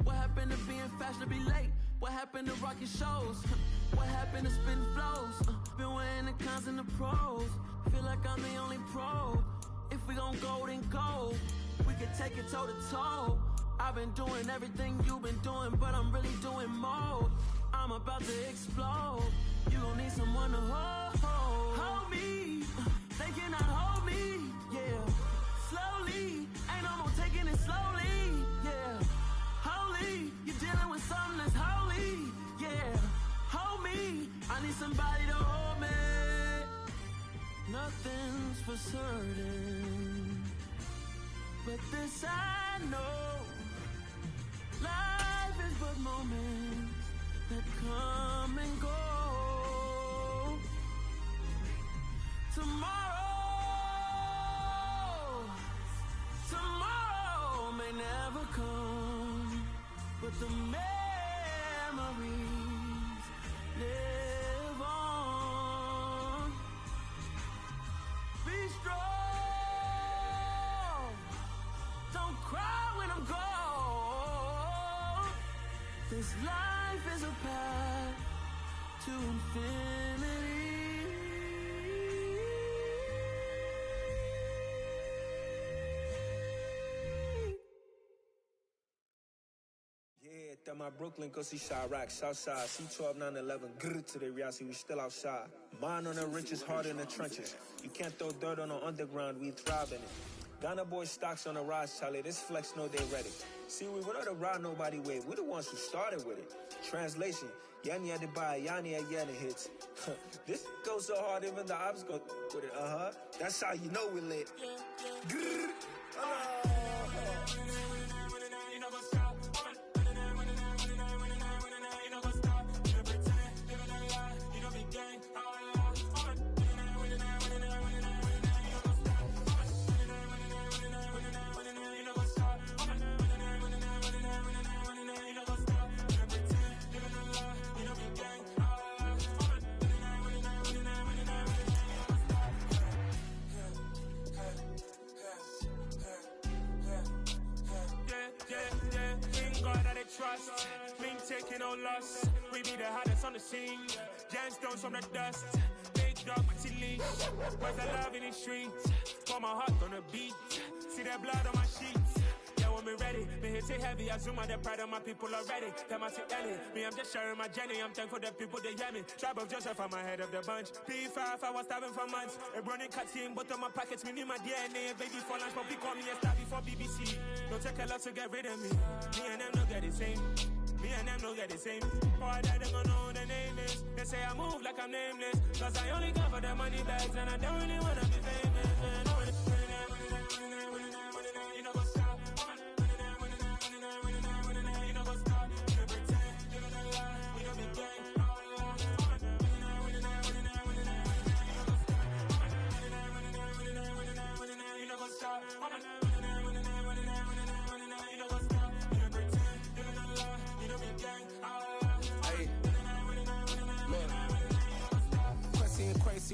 What happened to being fashionably late? What happened to rocking shows? What happened to spitting flows? Been wearing the cons and the pros. Feel like I'm the only pro. If we gon' go, then go. We could take it toe to toe. I've been doing everything you've been doing, but I'm really doing more. I'm about to explode. You gon' need someone to hold. Hold me, they cannot hold me, yeah. Slowly, ain't no more taking it slowly, yeah. Holy, you're dealing with something that's holy, yeah. Hold me, I need somebody to hold me. Nothing's for certain, but this I know. Life is but moments that come and go. Tomorrow may never come, but the memories live on. Be strong, don't cry when I'm gone. This life is a path to infinity.
That my Brooklyn, go see Chirac, Southside, C12, 911, grrr to the Riasi, we still outside. Mine on the riches, hard in the trenches. You can't throw dirt on the underground, we thrive in it. Ghana boys stocks on the rise, Charlie, this flex know they ready. See, we went on the ride nobody wave, we the ones who started with it. Translation, Yanni had to buy, Yanni had Yanni hits. This goes so hard, even the ops go with it, That's how you know we lit. Grrr.
Trust, been taking no loss. We be the hottest on the scene. Gemstones from the dust. Big dog with your leash. Where's the love in the streets? Pour my heart on the beat. See that blood on my sheets. Yeah, when we ready, me hit it heavy. I zoom out the pride of my people already. Them I see Ellie. Me, I'm just sharing my journey. I'm thankful the people they hear me. Tribe of Joseph, I'm ahead of the bunch. P5, I was starving for months. A running cut seeing both of my pockets. Me need my DNA. Baby for lunch, but we call me a star before BBC. Don't take a lot to get rid of me. Me and them don't get the same. Me and them don't get the same. Boy, that they gonna know the name is. They say I move like I'm nameless. Cause I only come for the money bags. And I don't really wanna be famous. You know what's up? You know what's up? You pretend, living a lie. We don't be gang. You know what's up?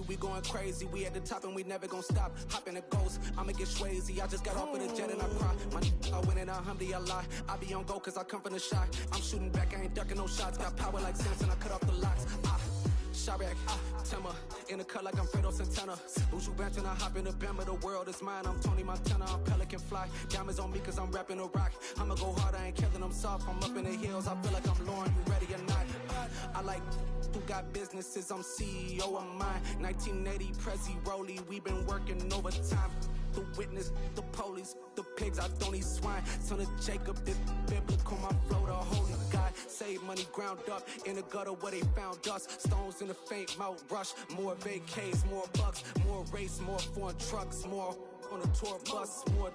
We going crazy, we at the top and we never gonna stop. Hop in a ghost, I'ma get swayzy. I just got off of the jet and I cry. I win in a Humvee, I lie. I be on go cause I come from the shot. I'm shooting back, I ain't ducking no shots. Got power like Samson, I cut off the locks. Chirac, Timmer, in the cut like I'm Fredo Santana. Buju Banton, I hop in the Bama, the world is mine. I'm Tony Montana, I'm Pelican Fly. Diamonds on me cause I'm rapping a rock. I'ma go hard, I ain't killing them soft. I'm up in the hills, I feel like I'm Lauren, you ready or not? I like who got businesses, I'm CEO of mine. 1980 Prezi Rolly, we been working overtime. The witness, the police, the pigs, I don't eat swine. Son of Jacob, this biblical, my flow, the holy God. Save money ground up in the gutter where they found us. Stones in the faint mouth rush. More vacays, more bucks, more race, more foreign trucks, more on a tour bus, more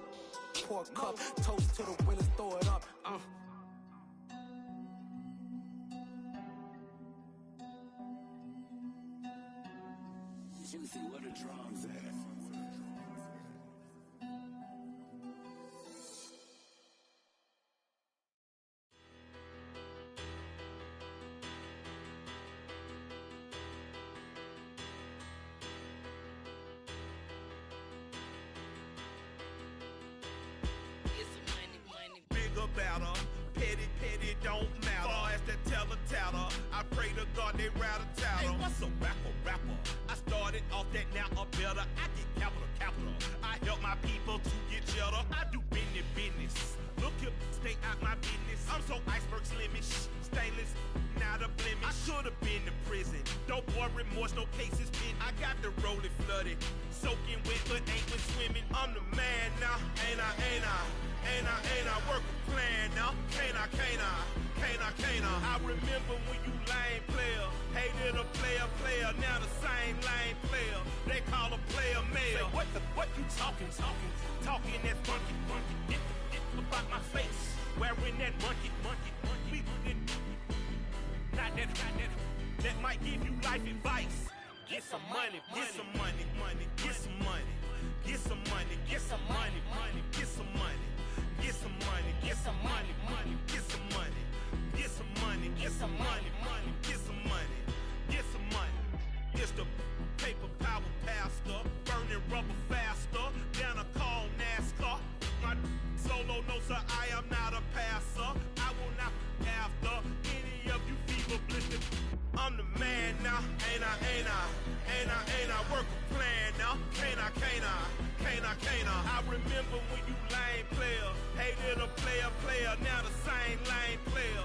pour cup. Toast to the winners, throw it up.
Juicy, where the drums at?
Better, petty, don't matter. Far as that tatter, I pray to God they rather tatter. Hey, what's a rapper? I started off that, now I'm better. I get capital. I help my people to get cheddar. I do business. Look here, stay out my business. I'm so iceberg slimish, stainless, not a blemish. I should've been in prison. No boy remorse, no cases been. I got the rolling flooded, soaking wet, but ain't been swimming. I'm the man now, ain't I? Work a plan now, can't I? I remember when you lame player, hated a player, now the same lame player. They call a player male. Say, what you talking that funky. Get about my face, wearing that monkey. We not that might give you life advice. Get some money. It's the paper power pastor, burning rubber faster than a call NASCAR. My solo notes so I am not a passer. I will not after any of you fever blistered. I'm the man now, ain't I? Work a plan now, can't I? I remember when you lame player, hated a player, now the same lame player.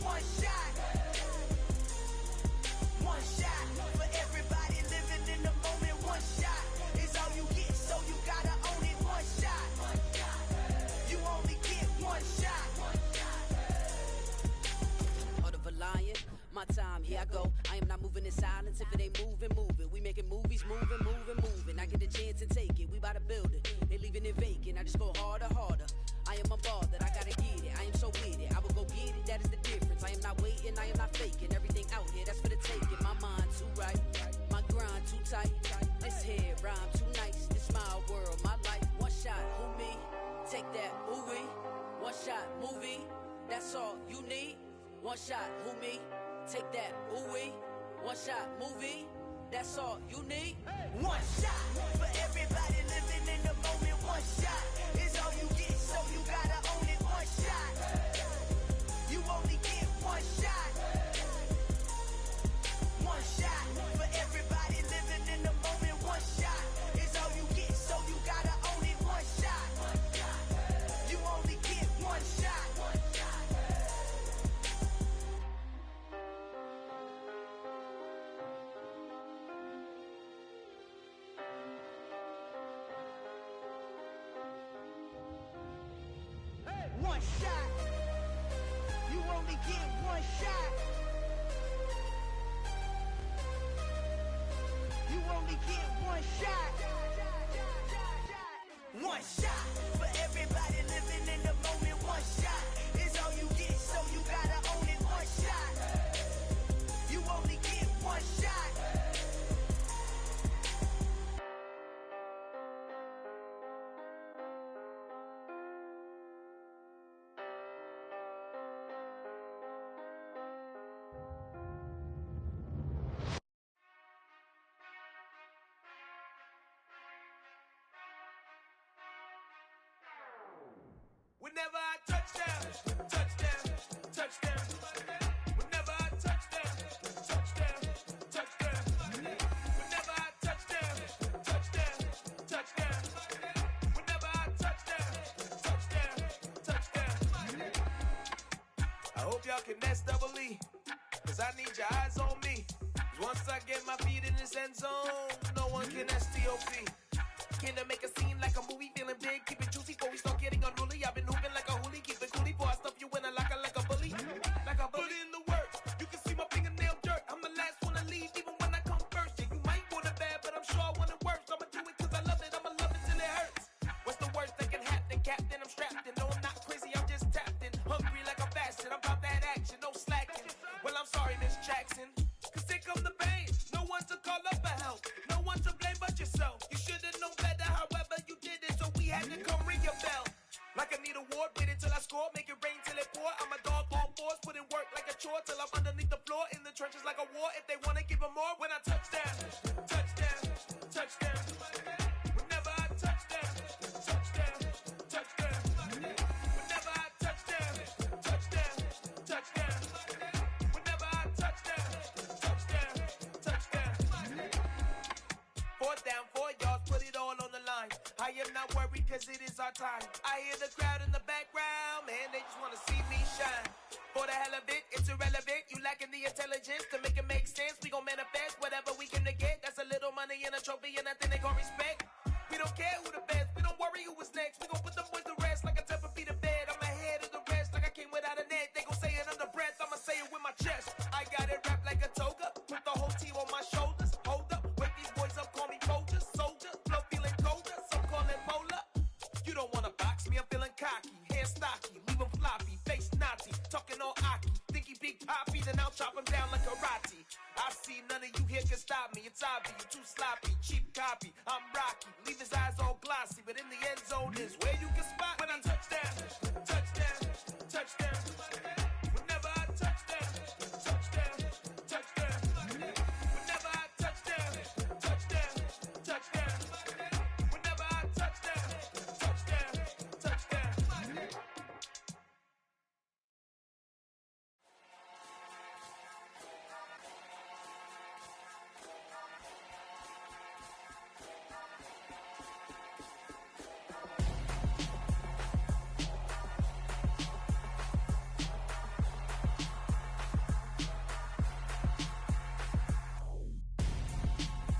I just go harder, harder. I am a ball that I gotta get it. I am so with it. I will go get it. That is the difference. I am not waiting. I am not faking. Everything out here, that's for the taking. My mind too right. My grind too tight. This head rhyme too nice. This my world, my life. One shot, who me? Take that, ooh-wee. One shot, movie. That's all you need. One shot, who me? Take that, ooh-wee. One shot, movie. That's all you need.
One shot for everybody living in the moment. One shot is all you get, so you gotta own it. One shot. You only get one shot. One shot for everybody living in the moment. One shot is all you get, so you gotta own it. One shot. You only get one shot. One shot. You only get one shot. You only get one shot. One shot for everybody living in the moment. One shot is all you get, so you gotta own it. One shot. You only get one shot.
Whenever I touchdown, touchdown, touchdown. Whenever I touchdown, touchdown, touchdown. Whenever I touchdown, touchdown, touchdown. Whenever I touchdown, touchdown, touchdown. I hope y'all can double E, cause I need your eyes on me. 'Cause once I get my feet in this end zone, no one can STOP. Can I make a scene like a movie, feeling big, keep it juicy before we start getting unruly. I've been hooping like a hoolie, keep it coolie before I stuff you in a locker like a bully. Like a bully. Put in the work, you can see my fingernail dirt. I'm the last one to leave, even when I come first. Yeah, you might want it bad, but I'm sure I want it worse. I'ma do it cause I love it, I'ma love it till it hurts. What's the worst that can happen, Captain? I'm strapped in, no I'm not crazy, I'm just tapped in. Hungry like I'm fasting, I'm about that action, no slacking. Well, I'm sorry, Miss Jackson, cause here come the pain. No one to call up for help, no one to blame but yourself. You should've known better, however you did it, so we had to come ring your bell. Like I need a award, wait until I score, make it rain till it pour. I'm a dog on fours, put in work like a chore till I'm underneath the floor, in the trenches like a war. If they wanna give them more, when I touchdown, touchdown, touchdown. Whenever I touchdown, touchdown, touchdown. Whenever I touchdown, touchdown, touchdown. Whenever I touchdown, touchdown, touchdown. Fourth down, 4 yards, put it all on the line. I am not worried cause it is our time. I hear the crowd in the background, man, they just wanna see me shine. For the hell of it, it's irrelevant. You lacking the intelligence to make it make sense. We gon' manifest whatever we can to get. That's a little money and a trophy and nothing they gon' respect. We don't care who the best, we don't worry who was next. We gon' put them boys to rest like a temper feet of bed. I'm ahead of the rest like I came without a net. They gon' say it under breath, I'ma say it with my chest. I got it wrapped like a toga, put the whole team on my shoulders. Hold up, wake these boys up, call me Folgers, soldier. Flow feeling colder, some call it polar. You don't wanna box me, I'm feeling cocky. Hair stocky, leave 'em floppy, face naughty. Talking all aki, think he big poppy, then I'll chop him down like karate. I see none of you here can stop me. It's obvious, you too sloppy, cheap copy. I'm Rocky, leave his eyes all glossy, but in the end zone is where you can spot when I touchdown, touchdown, touchdown. Whenever I touchdown, touchdown, touchdown. Whenever I touchdown, touchdown, touchdown. Whenever I touchdown, touchdown, touchdown.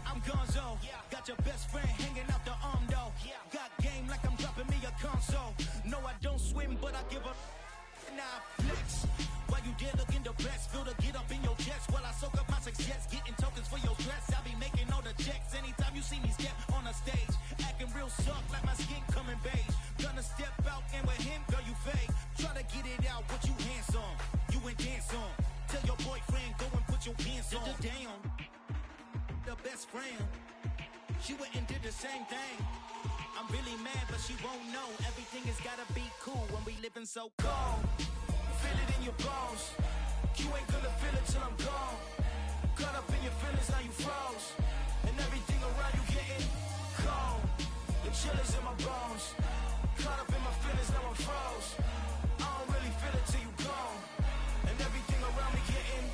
I'm Gonzo, got your best friend hanging out the arm though. Got game like I'm dropping me a console. No, I don't swim, but I give a nah flex. Why you dare look in the best? Feel the get up in your chest while I soak up my success. Getting tokens for your stress. I be making all the checks anytime you see me step on a stage. Acting real suck like my skin coming beige.
Tryna step out and with him, girl, you fake. Tryna get it out, but you handsome. You ain't dance on. Tell your boyfriend, go and put your pants on. Damn, the best friend. She went and did the same thing. I'm really mad, but she won't know. Everything has gotta be cool when we living so cold. Feel it in your bones. You ain't gonna feel it till I'm gone. Caught up in your feelings, now you froze. And everything around you getting cold. The chill is in my bones. Caught up in my feelings, now I'm froze. I don't really feel it till you gone. And everything around me getting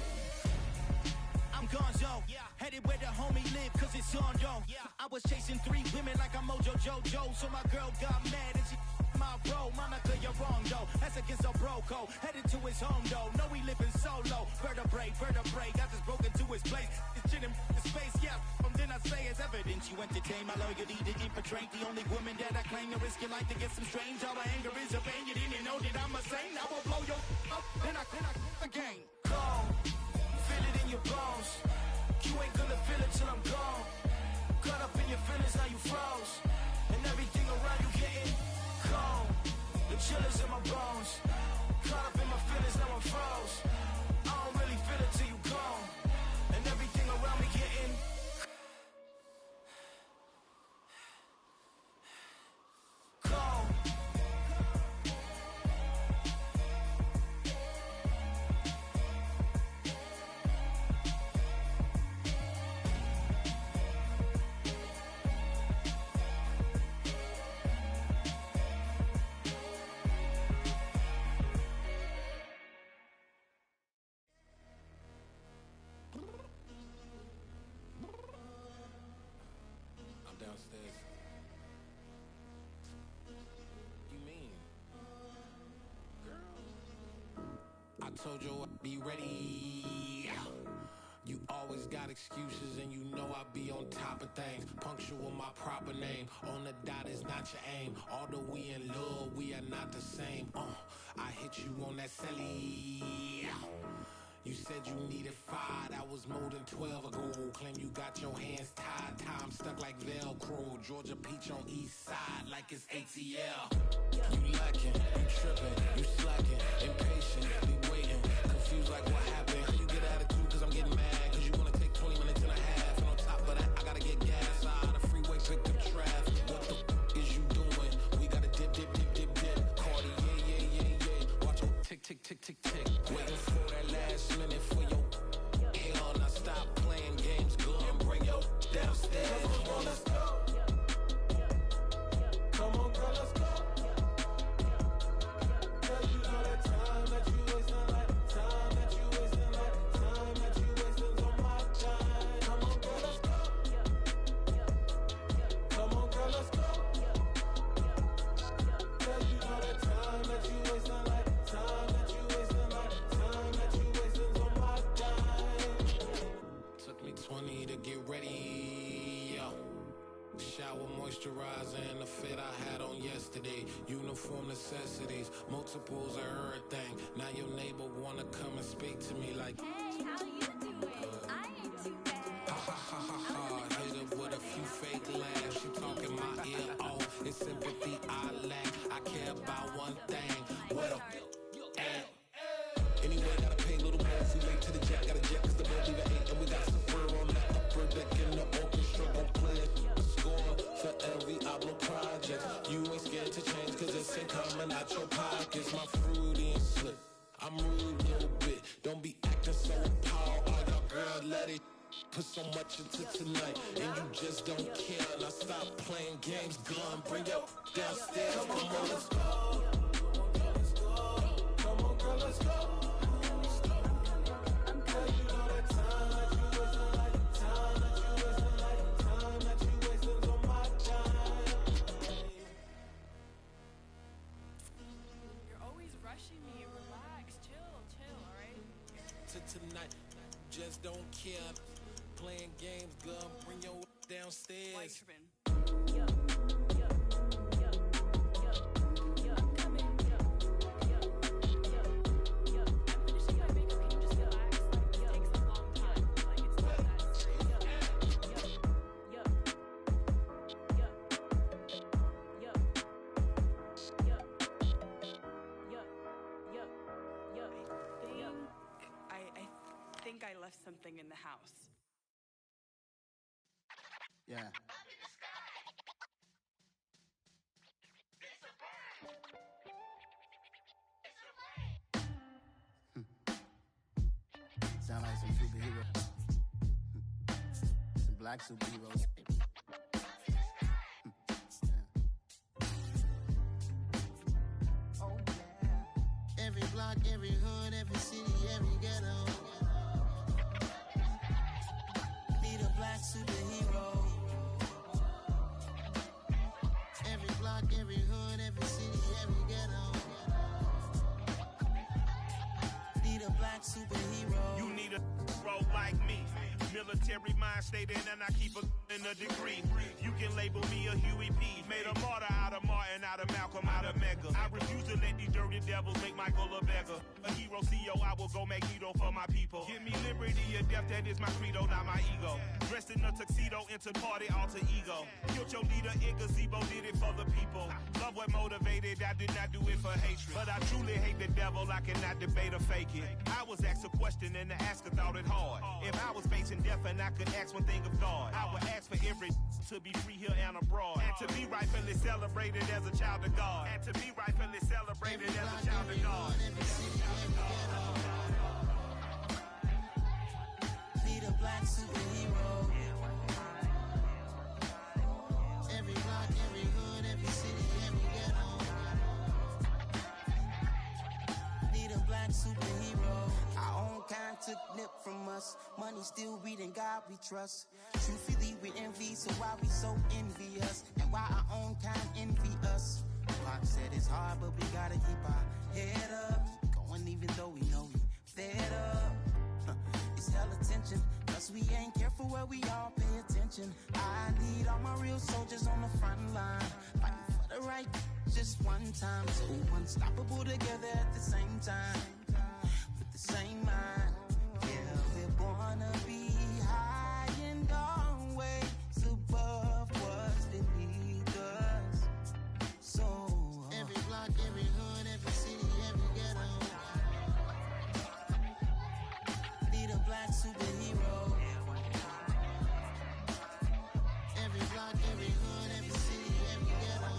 I'm gonzo, headed where the homie live, cause it's on, yo. I was chasing 3 women like I'm Mojo Jojo, so my girl got mad and she my bro. Monica, you're wrong, though. That's against a bro code. Headed to his home, though. No, we living solo. Vertebrae. Got just broken to his place. It's shit in his face, yeah. Then I say it's evidence. You entertain my loyalty to infiltrate the only woman that I claim to risk your life to get some strange. All my anger is a pain. You didn't know that I'm a saint. I will blow your up, then I again. Cold. Feel it in your bones. You ain't gonna feel it till I'm gone. Caught up in your feelings, now you froze. And everything around you getting cold. The chill is in my bones. Caught up in my feelings, now I'm froze. I don't really feel it till you gone. And everything around me getting cold.
I told you I'd be ready. You always got excuses and you know I be on top of things. Punctual my proper name. On the dot is not your aim. Although we in love, we are not the same. I hit you on that celly. You said you needed 5, that was more than 12 ago. Claim you got your hands tied, time stuck like Velcro. Georgia Peach on east side like it's ATL. You lacking, you tripping, you slacking, impatient, be waiting, confused like what happened. How you get attitude cause I'm getting mad, cause you wanna take 20 minutes and a half. And on top of that, I gotta get gas out of the freeway, pick up traffic. What the is you doing? We gotta dip. Cardi, yeah. Watch your tick. Waiting for that last minute for your hell. Now stop playing games, girl, and bring your downstairs. Come on, let's go. Come on, girl, let's go. Girl, you know that time that you wasting, like time that you wasting, like time that you wasting on my time. Come on, girl, let's go. Come on, girl, let's go. Girl, you know that time that you wasting, like time that you wasting, like time that you wasting on my time. Took me 20 to get ready, yo. Shower, moisturizer, and the fit I had on yesterday. Uniform necessities, multiples of everything. Now your neighbor wanna come and speak to me like, hey, how you doing? I ain't too bad. Ha. Hit her with a few fake laughs. She talking my ear off. It's sympathy I lack. I care about one thing. What up? Anyway, gotta pay a little more if we late to the jet. Gotta jet cause the boat leave at 8. And we got some fur on the upper deck in the orchestra. Gon' play it. Score for every Ablo project. You ain't scared to change cause it's ain't coming out your pockets. My fruity and slip. I'm rude a little bit. Don't be acting so appalled. All y'all girl, let it put so much into tonight. And you just don't care. Now stop playing games. Gun, bring your downstairs. Come on, let's go. Come on, girl, let's go. Girl, you know that time that you wasting, like time that you wasting, like time that you wasting on my time.
You're always rushing me. Relax, chill, alright?
Tonight, just don't care. Playing games, girl, bring your downstairs.
Why you tripping? left something in the house.
Yeah. Sound like some superheroes. Some black superheroes. Oh, yeah. Every block, every hood, every city, every ghetto. Need a black superhero. Every block, every hood, every city, every ghetto. Need a black superhero.
You need a bro like me. Military mind state and I keep in a degree. You can label me a Huey P. Made a martyr out of Martin, out of Malcolm, out of Mega. I refuse to let these dirty devils make Michael a beggar. A hero CEO, I will go Magneto for my people. Give me liberty or death, that is my credo, not my ego. Dressed in a tuxedo, enter party, alter ego. Killed your leader in gazebo, did it for the people. Love what motivated, I did not do it for hatred. But I truly hate the devil, I cannot debate or fake it. I was asked a question and the asker thought it hard. If I was facing death and I could ask one thing of God, I would ask for every to be free here and abroad. And to be rightfully celebrated as a child of God. And to be rightfully celebrated as a child of God.
Need a black superhero. Every block, every hood, every city, every ghetto. Need a black superhero. Our own kind took nip from us. Money still reading God we trust. Truthfully we envy, so why we so envious? And why our own kind envy us? Pac said it's hard, but we gotta keep our head up. Going even though we know we fed up. It's hell attention, cause we ain't careful where we all pay attention. I need all my real soldiers on the front line, fighting for the right just one time. So unstoppable together at the same time, with the same mind. Yeah, we're gonna be high and always above what's beneath us. So every block, every hood, every city, every ghetto. Need a black superhero. Every block, every hood, every city, every ghetto.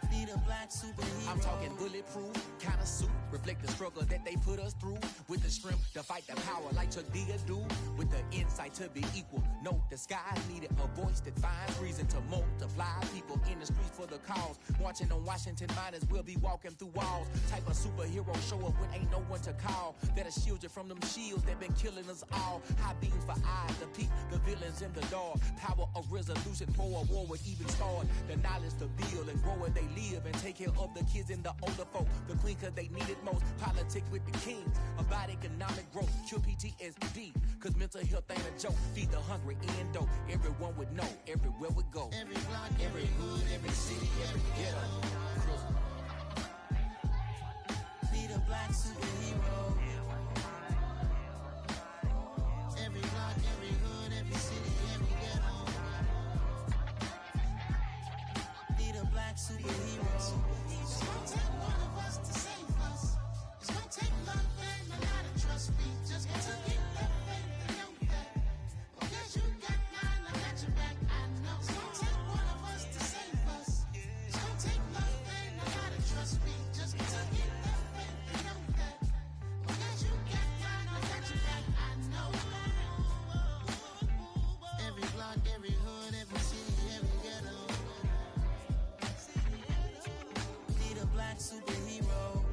Need a black superhero.
I'm talking bulletproof kind of suit, reflect the struggle that they put us through. With the strength to fight the power like Chuck D do. With the insight to be equal. Note the skies needed a voice that finds reason to multiply. People in the streets for the cause. Marching on Washington miners will be walking through walls. Type of superhero show up when ain't no one to call. That'll shield you from them shields that been killing us all. High beams for eyes to peek the villains in the dark. Power of resolution for a war would even start. The knowledge to build and grow where they live and take care of the kids and the older folk. The queen cause they need it most. Politics with the kings. About economic growth. Cure PTSD. Cause mental health ain't a joke. Feed the hungry and dope. Everyone would know. Everywhere we go.
Every block,
every hood, every city, every ghetto.
Need a black superhero. Every block, every hood, every city, every ghetto. Need a black superhero. It's gonna take one of us to save us. It's gonna take love and a lot of trust. We just got to get that faith and know that. Because you got mine, I got your back, I know. It's gonna take one of us to save us. It's gonna take love and a lot of trust. We just got to get that faith and know that. Because you got mine, I got your back, I know. Every block, every hood, every city, every ghetto. Need a black superhero.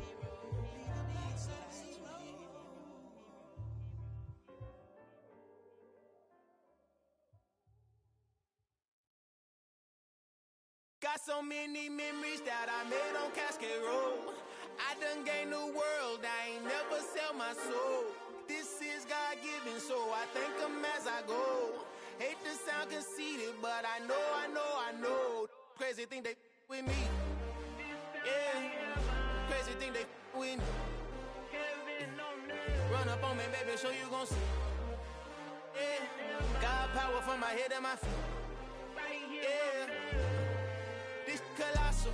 Got so many memories that I made on Cascade Road. I done gained the world, I ain't never sell my soul. This is God-given, so I thank him as I go. Hate to sound conceited, but I know. Crazy thing they with me. Yeah, crazy thing they with me. Run up on me, baby, show you gon' see. Yeah, God power from my head and my feet. Yeah. This colossal,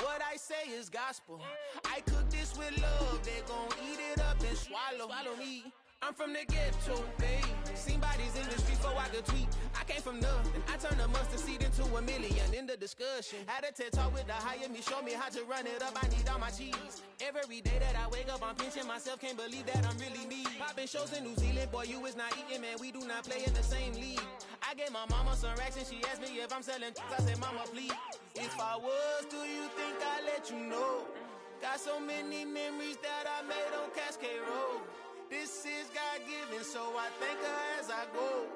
what I say is gospel. I cook this with love, they gon' eat it up and swallow me. I'm from the ghetto, babe. Seen bodies in the street before I could tweet. I came from nothing. I turned a mustard seed into a million in the discussion. Had a TED talk with the higher me, show me how to run it up. I need all my cheese. Every day that I wake up, I'm pinching myself. Can't believe that I'm really me. Popping shows in New Zealand, boy, you is not eating, man. We do not play in the same league. I gave my mama some racks and she asked me if I'm selling. I said, mama, please. If I was, do you think I'd let you know? Got so many memories that I made on Cascade Road. This is God-given, so I thank her as I go.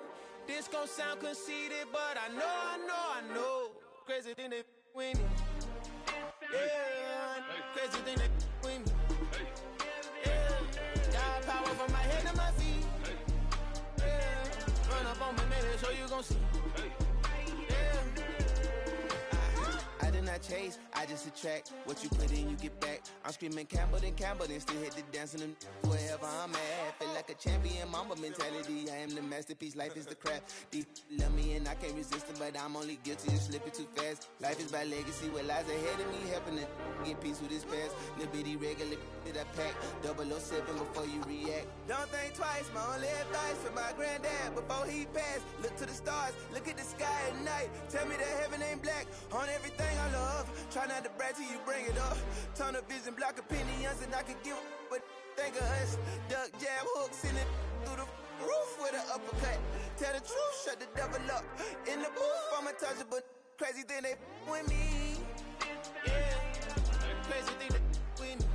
This gon' sound conceited, but I know. Crazy thing they with me. Yeah, crazy thing they with me. Yeah, got power from my head to my feet. Yeah, run up on me, maybe so you gon' see.
I did not chase, I just attract. What you put in, you get back. I'm screaming Campbell, then still hit the dancing and wherever I'm at. Feel like a champion, mamba mentality. I am the masterpiece, life is the crap. Deep love me and I can't resist it, but I'm only guilty of slipping too fast. Life is by legacy, what lies ahead of me, helping to get peace with his past. Little bitty regular that I pack, 007 before you react. Don't think twice, my only advice for my granddad before he passed. Look to the stars, look at the sky at night. Tell me that heaven ain't black on everything I love. Try not to brag till you bring it up. Tunnel vision, block opinions, and I could give but think of us. Duck, jab, hooks in it through the roof with an uppercut. Tell the truth, shut the devil up. In the booth, I'm untouchable. Crazy thing they with me.
Yeah, crazy thing they with me.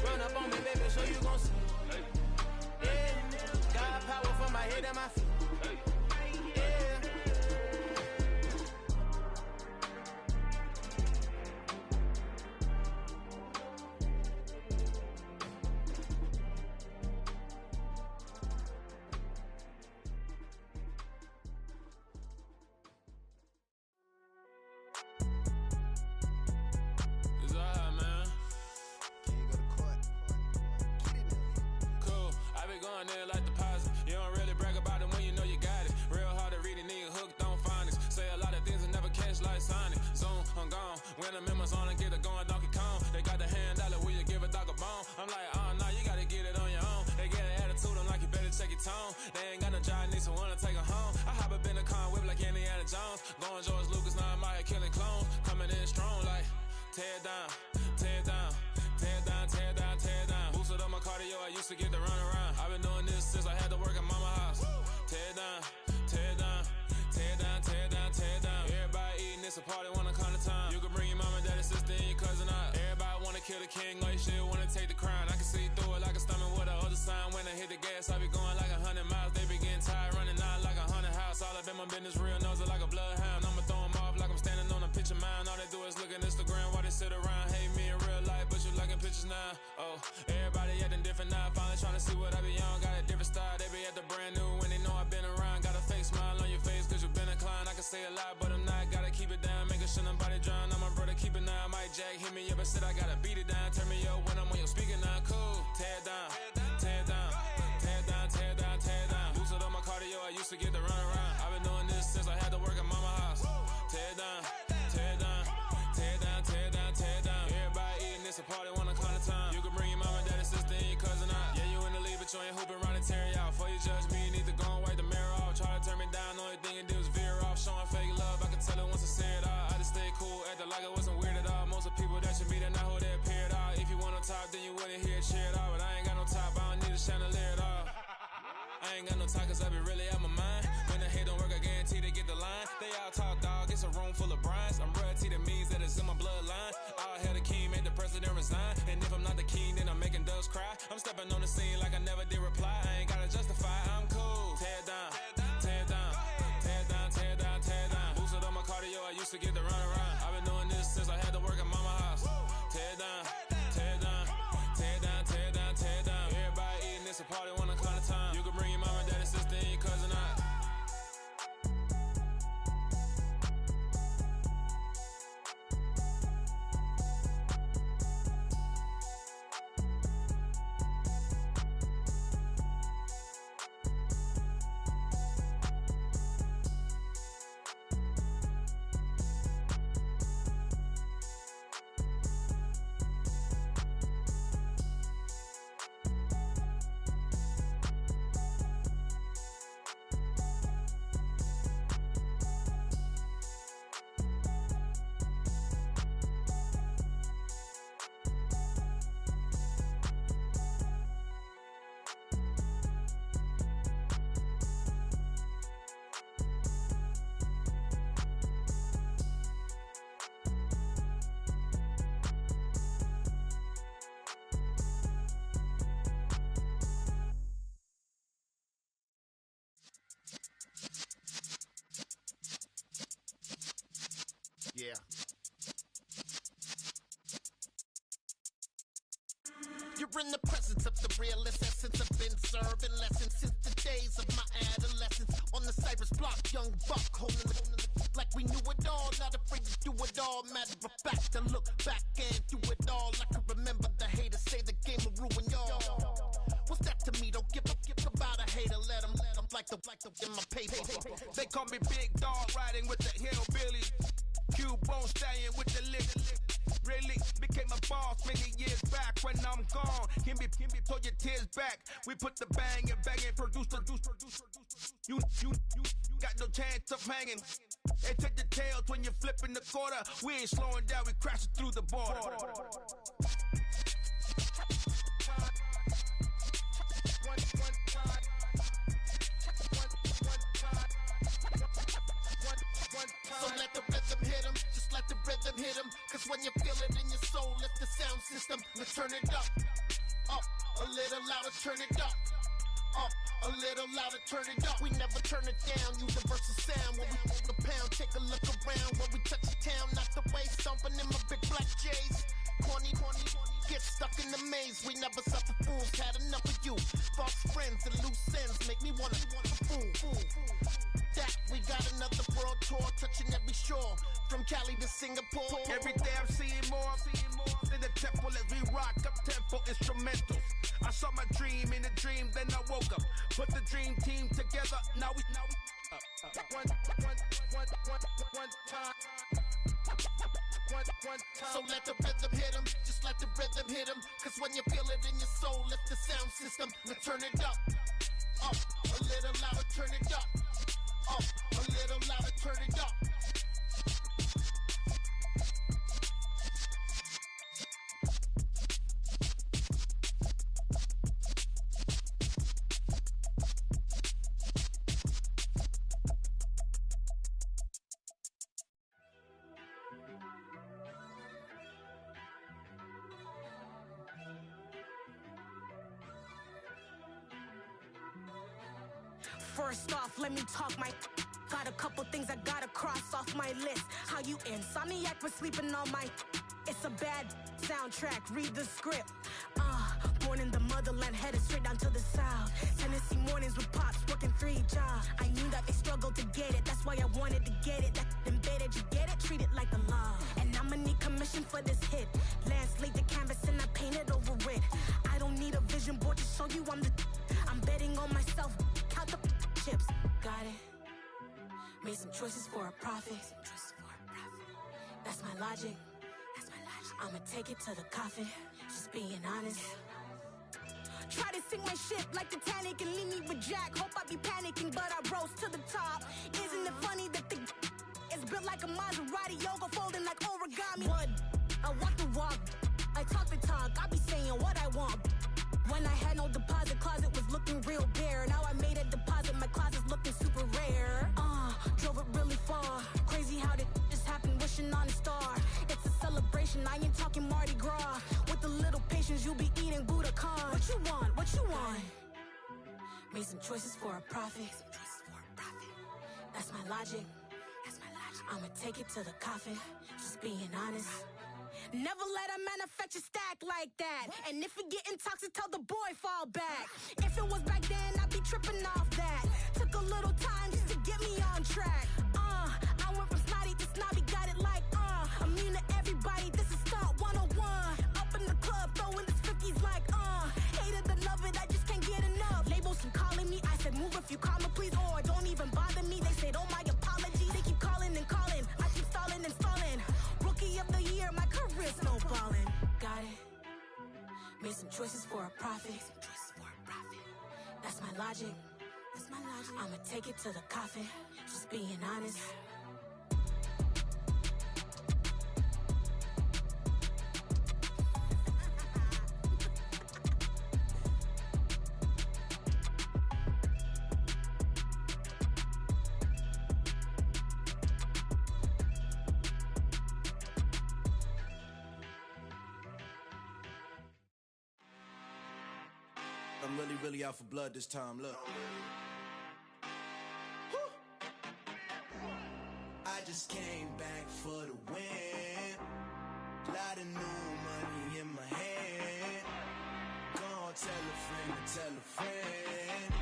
Run up on me, baby, so you gon' see. Yeah, got power from my head and my feet. I'm stepping on the scene like I never did reply. I ain't gotta justify, I'm cool. Tear down, tear down, tear down, tear down, tear down. Boosted on my cardio, I used to get to run around. I've been doing this since I had to work at mama house. Tear down, tear down, tear down, tear down, tear down. Everybody eating this a party one o'clock time. You can bring your mama, daddy, sister, and your cousin out.
all, not afraid to do it all. Matter of fact, to look back and do it all. I can remember the haters say the game will ruin y'all. What's that to me? Don't give about a hater. Let them like the in my paper.
They call me Big Dog, riding with the hillbillies. Q-Bone stallion with the lick. Really became a boss many years back. When I'm gone, can be pull your tears back. We put the bang and produce. You got no chance of hanging. They take the tails when you're flipping the quarter. We ain't slowing down, we crashing through the border.
So let the rhythm hit him, just let the rhythm hit him. Cause when you feel it in your soul, lift the sound system, let's turn it up. Up, a little louder, turn it up. Up, a little louder, turn it up. We never turn it down, universal sound. When we move the pound, take a look around. When we touch the town, knock the way, stomping in my big black J's. Corny, get stuck in the maze. We never suffer fools, had enough of you. False friends and loose ends make me wanna fool. That we got another world tour, touching every shore, from Cali to Singapore.
Every day I'm seeing more in the temple as we rock up tempo instrumentals. I saw my dream in a dream, then I woke up. Put the dream team together, now we
one time. So let the rhythm hit him, just let the rhythm hit him. Cause when you feel it in your soul, lift the sound system, let's turn it up. Up, a little louder, turn it up. Up, a little louder, turn it up.
First off, let me talk my. Got a couple things I gotta cross off my list. How you insomniac for sleeping on my. It's a bad soundtrack, read the script. Born in the motherland, headed straight down to the south. Tennessee mornings with pops, working 3 jobs. I knew that they struggled to get it, that's why I wanted to get it. That embedded, you get it, treat it like the law. And I'ma need commission for this hit. Lance laid the canvas and I painted over it. I don't need a vision board to show you I'm betting on myself, count the chips. Got it. Made some choices for a profit. That's my logic. I'ma take it to the coffin. Just being honest. Try to sink my ship like Titanic and leave me with Jack. Hope I be panicking, but I rose to the top. Isn't it funny that the is built like a Maserati, yoga folding like origami? What? I walk the walk. I talk the talk. I be saying what I want. When I had no deposit, closet was looking real bare. Now I made a deposit, my closet's looking super rare. Drove it really far. Crazy how did just happen, wishing on a star. It's a celebration, I ain't talking Mardi Gras. With a little patience, you'll be eating Budokan. What you want? What you want? Made some choices for a profit. That's my logic. I'ma take it to the coffin. Just being honest. Never let a manufacture stack like that. And if it getting toxic, tell the boy fall back. If it was back then, I'd be tripping off that. Took a little time just to get me on track. I went from snotty to snobby, got it like immune to everybody, this is Stunt 101. Up in the club, throwing this 50s like hate it, love it, I just can't get enough. Labels keep calling me, I said move if you call me please, or don't even bother me. They said oh my apologies, they keep calling and calling. I keep stalling and stalling. Rookie of the year, my career's snowballing. Got it. Made some choices for a profit. That's my logic. I'ma take it to the coffin. Just being honest.
I'm really out for blood this time, look.
I just came back for the win. Lot of new money in my hand. Gonna tell a friend to tell a friend.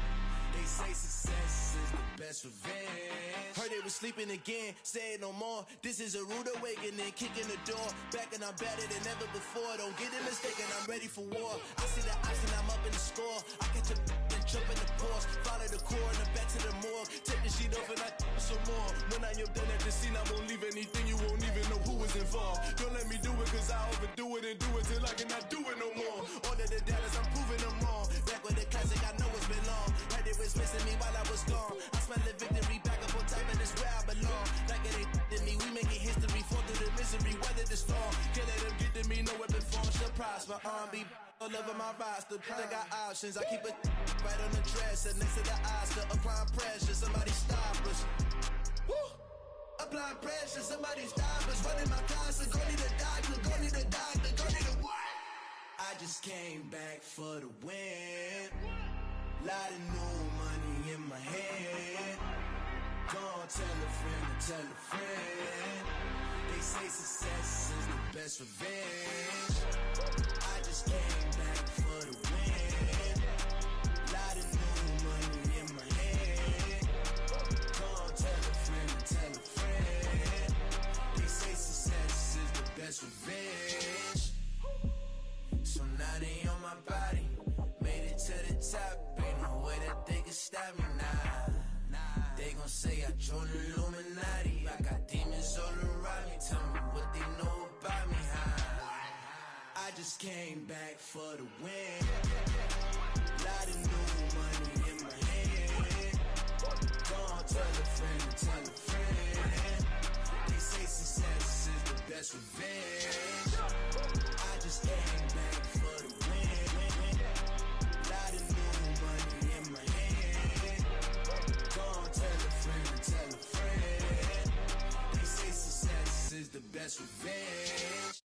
They They say success is the best revenge. Heard they was sleeping again, say it no more. This is a rude awakening, kicking the door. Back and I'm better than ever before. Don't get it mistaken, I'm ready for war. I see the option, I'm up in the score. I catch a and jump in the course. Follow the core and the back to the morgue. Take the sheet off and I some more. When I am done at the scene, I won't leave anything. You won't even know who was involved. Don't let me do it, cause I overdo it and do it till I cannot do it no more. All of the doubters, I'm proving them wrong. Back with the classic, I know it's been long. Heard they was missing me while I was gone. I smell the victory back up on top, and it's where I belong. Like it ain't to me, we making history. Fall through the misery, weather the storm. Can't let them get to me, no weapon form should prosper. R&B all over my roster. I got options, I keep it right on the dresser. Next to the Oscar, applying pressure. Somebody stop us. Woo! Applying pressure, somebody stop us. Running my closet, go need a doctor, go need a doctor, go need a what? I just came back for the win. Lot of new money in my hand. Gonna tell a friend to tell a friend. They say success is the best revenge. I just came back for the win. Lot of new money in my hand. Gonna tell a friend to tell a friend. They say success is the best revenge. So now they on my body. Made it to the top. Ain't no way that they can stop me now. They gon' say I joined the Illuminati. I got demons all around me. Tell me what they know about me, huh? I just came back for the win. Lot of new money in my hand. Gonna tell a friend to tell a friend. They say success is the best revenge. I just came back for the win. Lot of new money in my hand. Gonna tell a friend to tell a friend. They say success is the best revenge.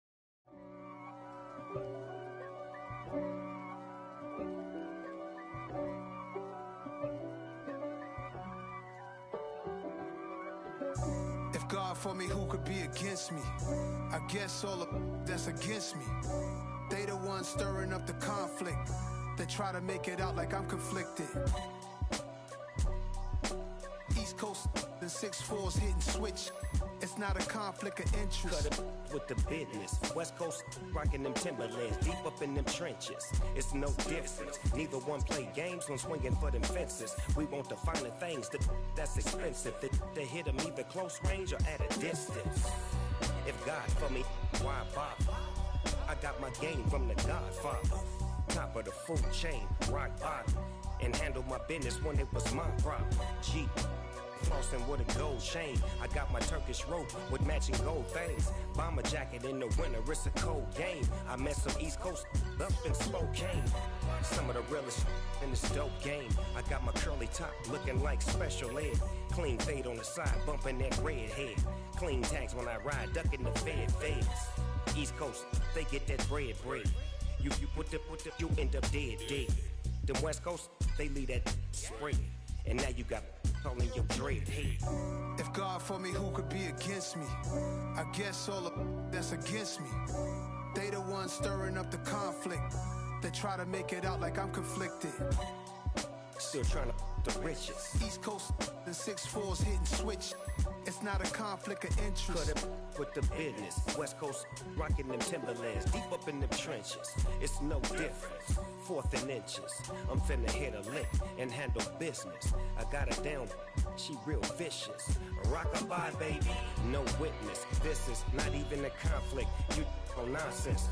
If God for me, who could be against me? I guess all of that's against me. They the ones stirring up the conflict. They try to make it out like I'm conflicted. East Coast and 6'4's hitting switch. It's not a conflict of interest.
Cut it with the business. West Coast rocking them Timberlands, deep up in them trenches. It's no difference. Neither one play games when swinging for them fences. We want the finer things that's expensive. That hit them either close range or at a distance. If God for me, why bother? I got my game from the Godfather. Top of the food chain, rock bottom. And handle my business when it was my problem. G. Flossing with a gold chain. I got my Turkish rope with matching gold things. Bomber jacket in the winter, it's a cold game. I met some East Coast up in Spokane. Some of the realest in this dope game. I got my curly top looking like special ed. Clean fade on the side, bumping that red head. Clean tags when I ride, ducking the feds. East Coast, they get that bread. You put the, you end up dead. Them West Coast, they leave that spread. And now you got calling your dread head.
If God for me, who could be against me? I guess all of that's against me. They the ones stirring up the conflict. They try to make it out like I'm conflicted.
Still trying to the riches.
East Coast and 6'4's hitting switch. It's not a conflict of interest.
Cut it with the business. West Coast rocking them Timberlands, deep up in them trenches. It's no difference. 4th and inches. I'm finna hit a lick and handle business. I got her down, she real vicious. Rock-a-bye, baby, no witness. This is not even a conflict. You on nonsense.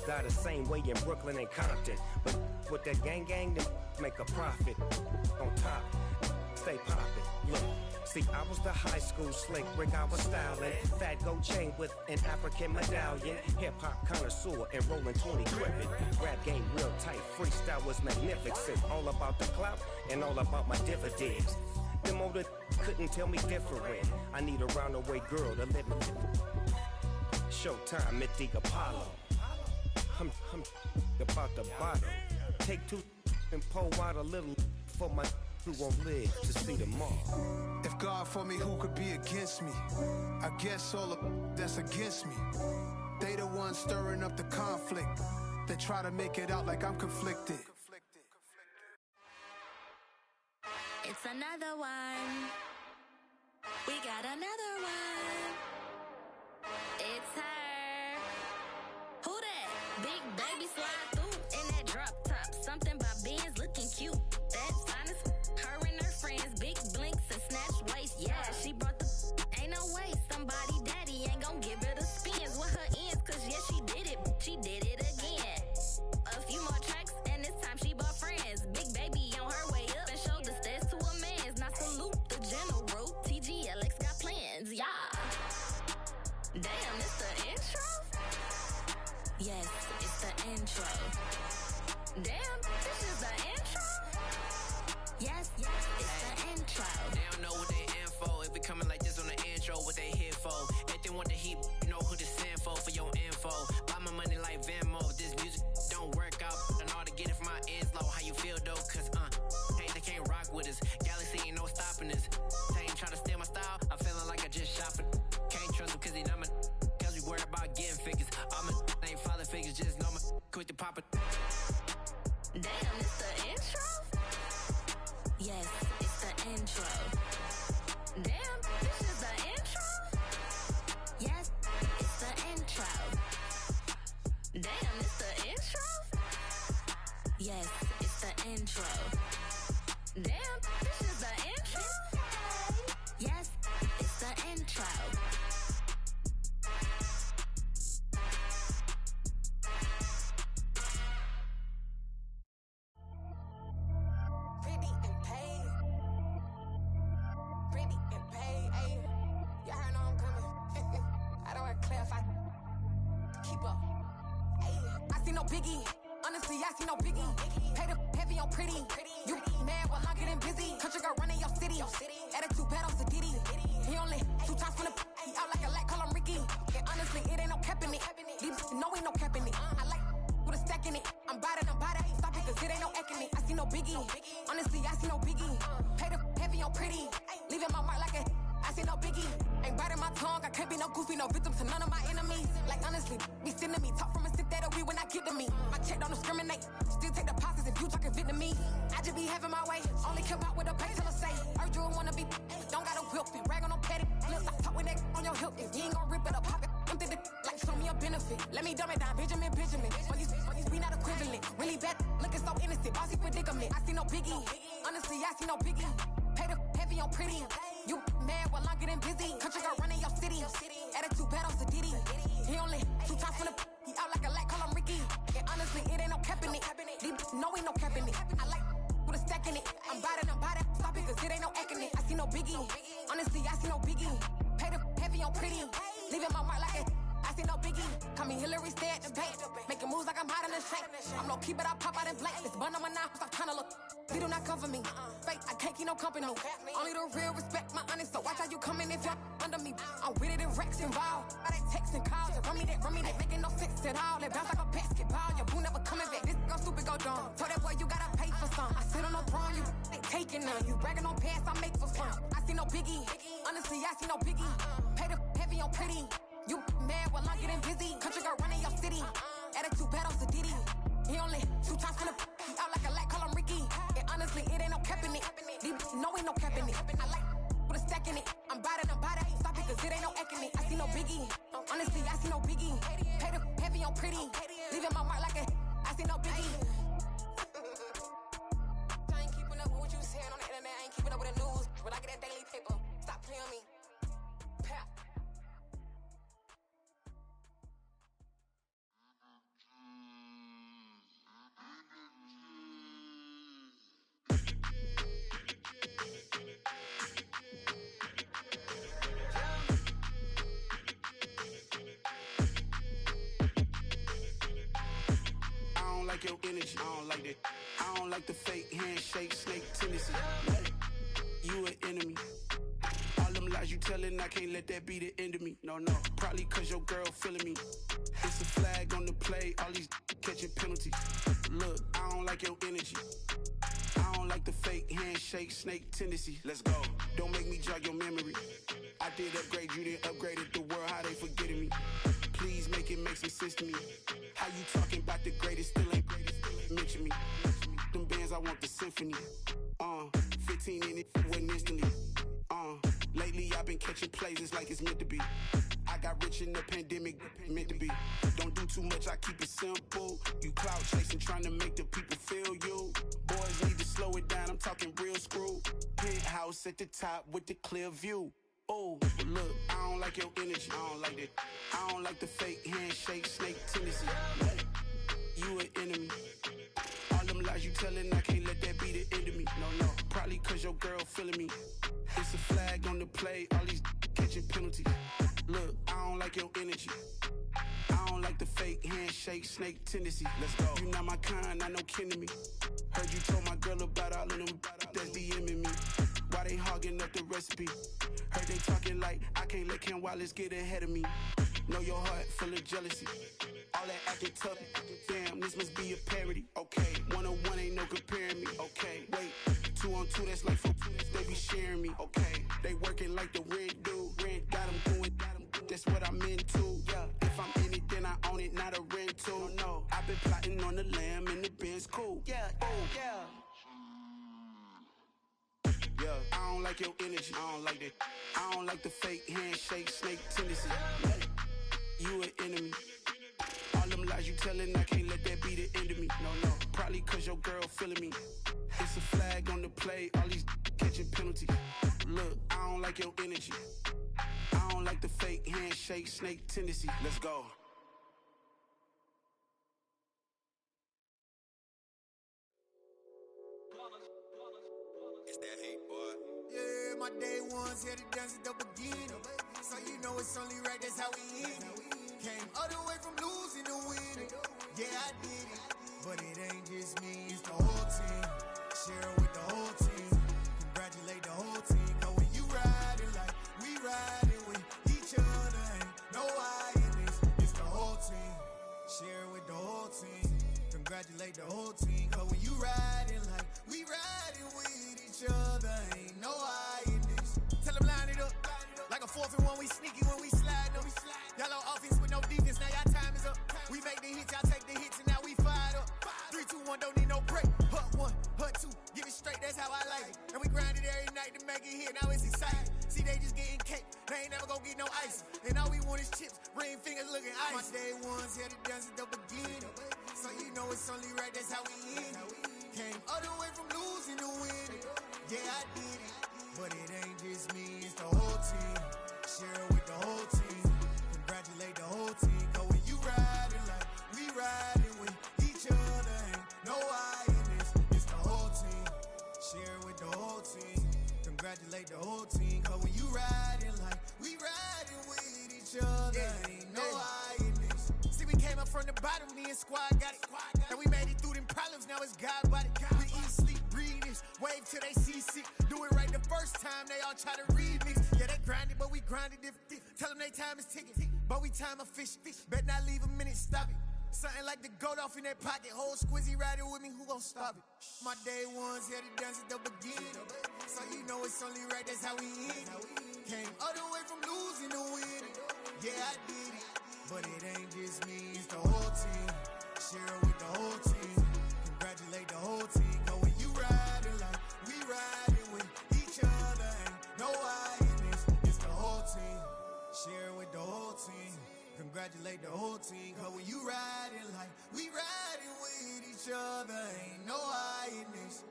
Got the same way in Brooklyn and Compton. But with that gang, then make a profit. On top, stay poppin'. Look. See, I was the high school slick Rick, I was styling. Fat gold chain with an African medallion. Hip-hop connoisseur and rolling 20 gripping. Rap game real tight, freestyle was magnificent. All about the clout and all about my dividends. Them older couldn't tell me different. I need a roundaway girl to live in. Showtime at the Apollo. I'm about the bottom. Take 2 and pull out a little for my who won't live to see tomorrow.
If God for me, who could be against me? I guess all of that's against me. They the ones stirring up the conflict. They try to make it out like I'm conflicted.
It's another one. We got another one. It's her. Who that? Big baby slide through in that drop top. Something by Benz looking cute. That's honest. Her and her friends, big blinks and snatch waist. Yeah, she brought the. Ain't no way somebody daddy ain't gon' give her the spins with her ends. Cause yeah, she did it. She did it again. A few more tracks and this time she bought friends. Big baby on her way up and showed the stairs to a man's. Now salute the general. TGLX got plans, yeah. Damn, it's the intro? Yes, it's the intro. Damn, this is the intro? Yes, it's the intro.
They don't know what they in for. If we coming like this on the intro, what they here for? If they want the heat, you know who to send for your info. Buy my money like Venmo. If this music don't work out, and all to get it from my ends low. How you feel though? Cause hey, they can't rock with us. Galaxy ain't no stopping this. They ain't trying to steal my style. I'm feeling like I just shot for. Can't trust them cause they not my. Cause we worried about getting figures. All my ain't father figures, just know my quick to pop it.
Damn, it's the intro? Yes, it's the intro. Damn, this is the intro? Yes, it's the intro. Damn, it's the intro? Yes, it's the intro. Damn, this is the intro? Yes, it's the intro.
Pretty and paid. Pretty and paid, ayy. Y'all heard I'm coming. I don't want to clarify. Keep up. Ayy. I see no biggie. Honestly, I see no biggie. Pay the heavy on pretty. You mad while I'm getting busy. Country girl running your city. Attitude bad on Sadiddy. He only 2 times from the he out like a light, call him Ricky. And honestly, it ain't no cap in it. These no ain't no cap in it. I like with a stack in it. I'm bad. Stop it, cause it ain't no eck in it. I see no biggie. Honestly, I see no biggie. Pay the heavy on pretty. Leaving my mark like a I see no biggie. Ain't biting my tongue. I can't be no goofy, no victim to none of my enemies. Like honestly, be sending me talk from a sit that we when I get to me. My check don't discriminate. Still take deposits if you talking Vietnamese. I just be having my way. Only come out with a pay till I say. Urge you wanna be. Don't gotta whip it. Rag on no petty. Look, I talk with that on your hip. If you ain't gon' rip it up, pop it. Empty the like show me a benefit. Let me dumb it down, Benjamin. All these we not equivalent. Really bad, looking so innocent. Bossy predicament. I see no biggie. Honestly, I see no biggie. Pay the heavy on pretty. You mad while I'm getting busy. Country girl running your city. Attitude bad on Sadiddy. He only 2 times from the he out like a light, call him Ricky. And honestly, it ain't no cap in it. These no ain't no cap in it. I like with a stack in it. I'm bad. Stop it, cause it ain't no eck in it. I see no biggie. Honestly, I see no biggie. Pay the heavy on pretty. Leaving my mark like a I see no biggie. Call me Hillary, stay at the bank. Making moves like I'm hot in the shank. I'm low key, but I pop out in blank. This bun on my knife, stop trying to look. They do not come for me. Fake, I can't keep no company. Only the real respect my honest. So watch how you coming if you're under me. I'm with it and Rex involved. I they text and calls. Run me that, making no sense at all. They bounce like a basketball. Your boo never coming back. This go stupid, go dumb. Told that boy you gotta pay for some. I sit on no throne, you ain't taking none. You bragging on past, I make for fun. I see no biggie. Honestly, I see no biggie. Pay the heavy on pretty. You mad while I'm getting busy. Country girl running your city. Attitude bad on Sadiddy. He only 2 times from the he out like a light, call him Ricky. And honestly, it ain't no cap in it. These no ain't no cap in it. I like with a stack in it. I'm bad. Stop it, cause it ain't no eck in it. I see no biggie. Honestly, I see no biggie. Pay the heavy on pretty. Leaving my mark like a I see no biggie. I ain't keeping up with what you saying on the internet. I ain't keeping up with the news. But I get that daily paper. Stop playing on me. Pap.
I don't like your energy. I don't like that. I don't like the fake handshake, snake tendency. You an enemy. All them lies you telling, I can't let that be the end of me. No, probably cause your girl feeling me. It's a flag on the play, all these catching penalties. Look, I don't like your energy. I don't like the fake handshake, snake tendency. Let's go. Don't make me jog your memory. I did upgrade you, then upgraded the world, how they forgetting me. Please make it make some sense to me. How you talking about the greatest, still ain't greatest, mention me. Them bands, I want the symphony. 15
18 and it went instantly. Lately I've been catching plays, it's like it's meant to be. I got rich in the pandemic, meant to be. Don't do too much, I keep it simple. You clout chasing, trying to make the people feel you. Boys need to slow it down, I'm talking real screw. Penthouse at the top with the clear view. Oh, look, I don't like your energy, I don't like that. I don't like the fake handshake, snake tendency. You an enemy. All them lies you telling, I can't let that be the end of me. No, probably cause your girl feeling me. It's a flag on the play, all these catching penalties. Look, I don't like your energy. I don't like the fake handshake, snake tendency. Let's go. You not my kind, I know kin to me. Heard you told my girl about all of them that's DMing me. Why they hogging up the recipe? Heard they talking like I can't let Ken Wallace get ahead of me. Know your heart full of jealousy. All that acting tough, damn, this must be a parody. Okay, 1-on-1 ain't no comparing me. Okay, wait, 2-on-2, that's like 4, they be sharing me. Okay, they working like the rent dude. Rent got them going, that's what I'm into. Yeah, if I'm in it, then I own it, not a rental. No, I've been plotting on the lamb and the Benz cool. Yeah, yeah, I don't like your energy, I don't like that. I don't like the fake handshake, snake tendency. You an enemy. All them lies you telling, I can't let that be the end of me. No, probably cause your girl feeling me. It's a flag on the play, all these catching penalties. Look, I don't like your energy. I don't like the fake handshake, snake tendency. Let's go.
It's that hate, boy.
Yeah, my day ones here to dance at the beginning. So you know it's only right, that's how we end it. Came all the way from losing to winning. Yeah, I did it. But it ain't just me, it's the whole team. Share it with the whole team. Congratulate the whole team. Cause when you riding like we riding with each other, ain't no I in this. It's the whole team. Share it with the whole team. Congratulate the whole team. Cause when you riding like we riding with each other, ain't no I in this. Tell them line it up. Like a 4th and 1, we sneaky when we slide them. Yellow offense with no defense, now y'all time is up. We make the hits, y'all take the hits, and now we fired up. 3, 2, 1, don't need no break. Hut 1, hut 2, give it straight, that's how I like it. And we grind it every night to make it hit, now it's exciting. See, they just getting cake, they ain't never gonna get no ice. And all we want is chips, ring fingers looking ice. My day ones here to dance at the beginning. So you know it's only right, that's how we end it. Came all the way from losing to winning. Yeah, I did it. But it ain't just me, it's the whole team. Share it with the whole team. Congratulate the whole team. Cause when you riding like we riding with each other, ain't no I in this. It's the whole team. Share it with the whole team. Congratulate the whole team. Cause when you riding like we riding with each other, ain't no I in this. See, we came up from the bottom, me and squad got it. And we made it through them problems, now it's God body. We eat, sleep, breathe this, wave till they see sick. Do it right the first time, they all try to remix. Yeah, they grinded, but we grinded different. Tell them they time is ticking, but we time a fish. Bet not leave a minute, stop it. Something like the goat off in their pocket. Whole squizzy riding with me, who gon' stop it? My day ones here to dance at the beginning. So you know it's only right, that's how we end it. Came all the way from losing to winning. Yeah, I did it. But it ain't just me, it's the whole team. Share it with the whole team. Congratulate the whole team. Cause when you riding like we riding with each other, ain't no I in this. It's the whole team. Share it with the whole team. Congratulate the whole team. Cause when you riding like we riding with each other, ain't no I in this.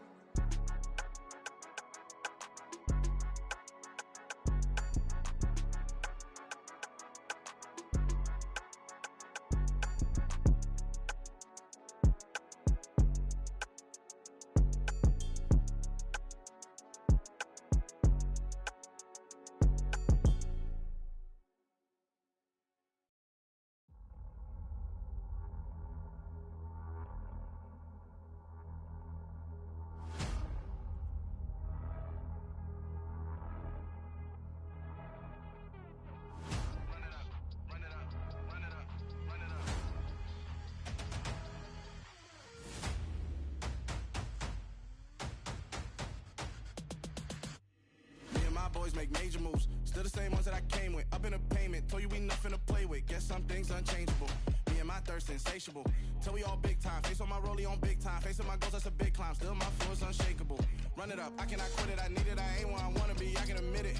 Boys make major moves, still the same ones that I came with. Up in a payment, told you we nothing to play with. Guess some things unchangeable. Me and my thirst insatiable. Till we all big time, face on my rollie on big time. Facing my goals, that's a big climb, still my flow is unshakable. Run it up, I cannot quit it, I need it, I ain't where I wanna be, I can admit it.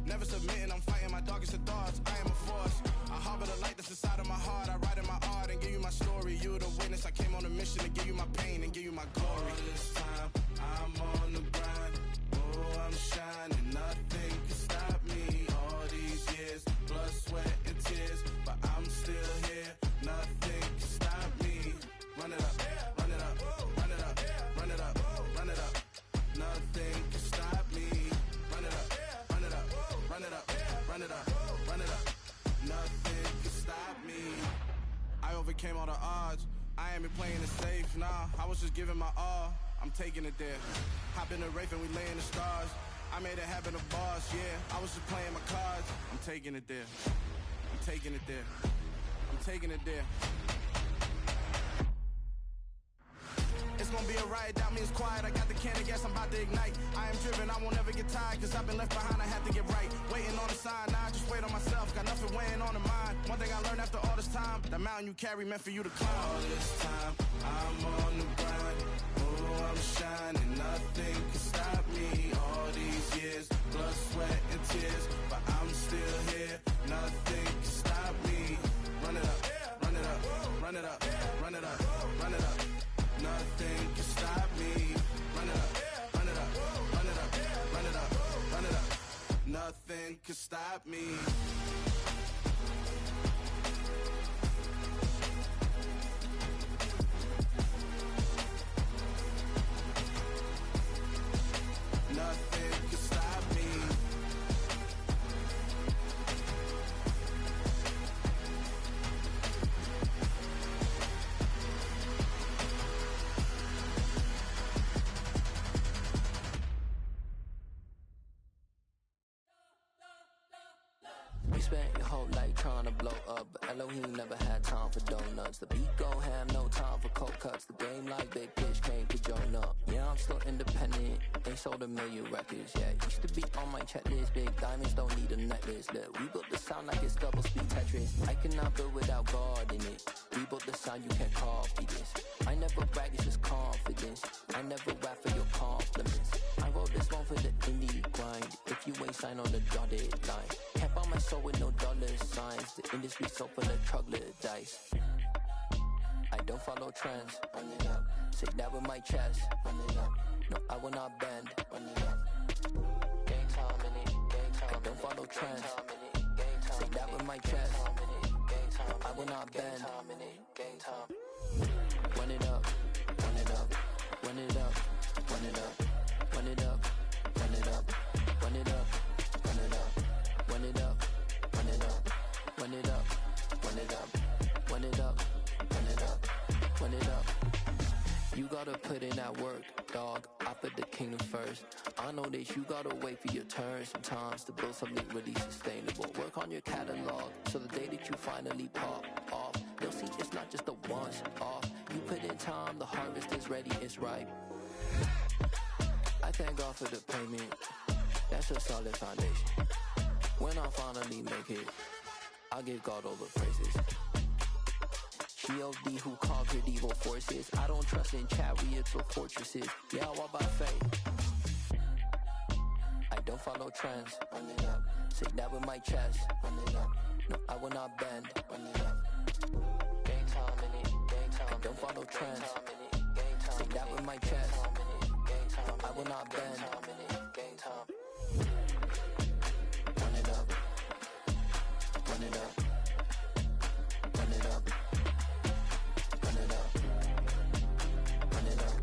Never submitting, I'm fighting my darkest of thoughts, I am a force. I harbor the light that's inside of my heart, I write in my art and give you my story. You the witness, I came on a mission to give you my pain and give you my glory. All this time, I'm on the grind, oh, I'm shining, nothing can stop me. All these years, blood, sweat, and tears, but I'm still here, nothing can stop me. Run it up, run it up, run it up, run it up, run it up. Nothing can stop me. Run it up, run it up, run it up, run it up, run it up. Nothing can stop me. I overcame all the odds. I ain't been playing it safe, nah. I was just giving my all. I'm taking it there. Hop in the Wraith and we lay in the stars. I made it happen, a boss, yeah. I was just playing my cards. I'm taking it there. I'm taking it there. I'm taking it there. It's gonna be a riot, that means quiet. I got the can of gas, I'm about to ignite. I am driven, I won't ever get tired, cause I've been left behind, I have to get right. Waiting on the sign, now I just wait on myself. Got nothing weighing on the mind. One thing I learned after all this time, the mountain you carry meant for you to climb. All this time, I'm on the grind. Oh, I'm shining, nothing can stop me. All these years, blood, sweat, and tears, but I'm still here, nothing can stop me. Run it up, run it up, run it up, run it up, run it up. Nothing can stop me. Run it up, run it up, run it up, run it up, run it up. Nothing can stop me. Nothing can stop me.
You spent your whole life trying to blow up, but Elohim never had time for donuts. The beat go ham, no time for cold cuts. The game like Big Fish came to join up. Yeah, I'm still independent, ain't sold a million records yet. Used to be on my checklist, big diamonds don't need a necklace. Look, we built the sound like it's double speed Tetris. I cannot build without God in it. We built the sound, you can't copy this. I never brag, it's just confidence. I never rap for your compliments. I wrote this one for the indie grind. If you ain't signed on the dotted line, can't buy my soul with no dollar signs. The industry so full of troglodytes. I don't follow trends. Run it up. Say that with my chest. Run it up. No, I will not bend. Run it up. Gang time in it. Gang time. I don't follow trends. Say that with my chest. No, I will not bend. Gang time. Run it up. Run it up. Run it up. Run it up. Run it up. Run it up. Run it up. Run it up. Run it up. Run it up. Run it up. Run it up. Run it up. Run it up. Run it up. You gotta put in that work, dog. I put the kingdom first. I know that you gotta wait for your turn sometimes to build something really sustainable. Work on your catalog so the day that you finally pop off, they'll see it's not just a once off. You put in time, the harvest is ready, it's ripe. I thank God for the payment. That's a solid foundation. When I finally make it, I'll give God all the praises. G.O.D. who conquered evil forces. I don't trust in chariots or fortresses. Yeah, I walk by faith. I don't follow trends. Run it up. Say that with my chest. Run it up. No, I will not bend. Run it up. Gang time in it. Gang time. I don't follow trends. Say that with my chest. No, I will not bend. Gang time. Run it up. Run it up. Run it up. Run it up. Run it up.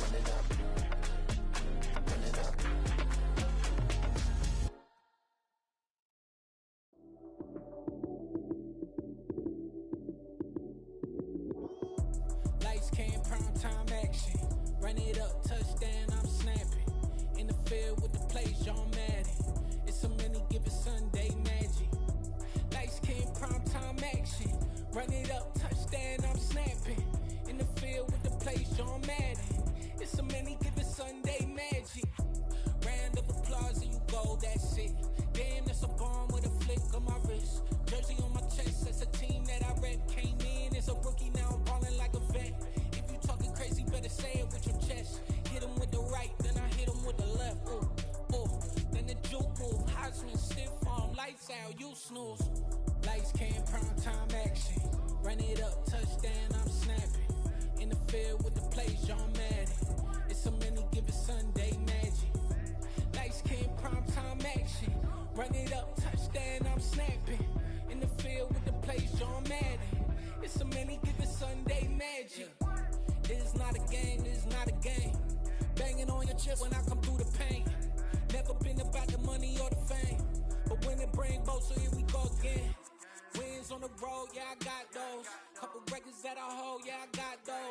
Run it up. Run it up.
Lights came, prime time action. Run it up, touchdown, I'm snapping. In the field with the plays, John Madden. It's a many given Sunday magic. Lights came, prime time action. Run it up, touchdown, I'm snapping. In the field with the plays, John Madden. It's a many given Sunday magic. Round of applause and you go, that's it. Damn, that's a bomb with a flick on my wrist. Jersey on my chest, that's a team that I rep. snooze. Lights came, prime time action. Run it up, touchdown, I'm snapping. In the field with the plays, John Madden. It's so many, give it Sunday magic. Lights came, prime time action. Run it up, touchdown, I'm snapping. In the field with the plays, John Madden. It's so many, give it Sunday magic. It's not a game, it's not a game. Banging on your chest when I come through the pain. Never been about the money or the fame. But when it bring both, so here we go again. Wins on the road, yeah, I got those. Couple records that I hold, yeah, I got those.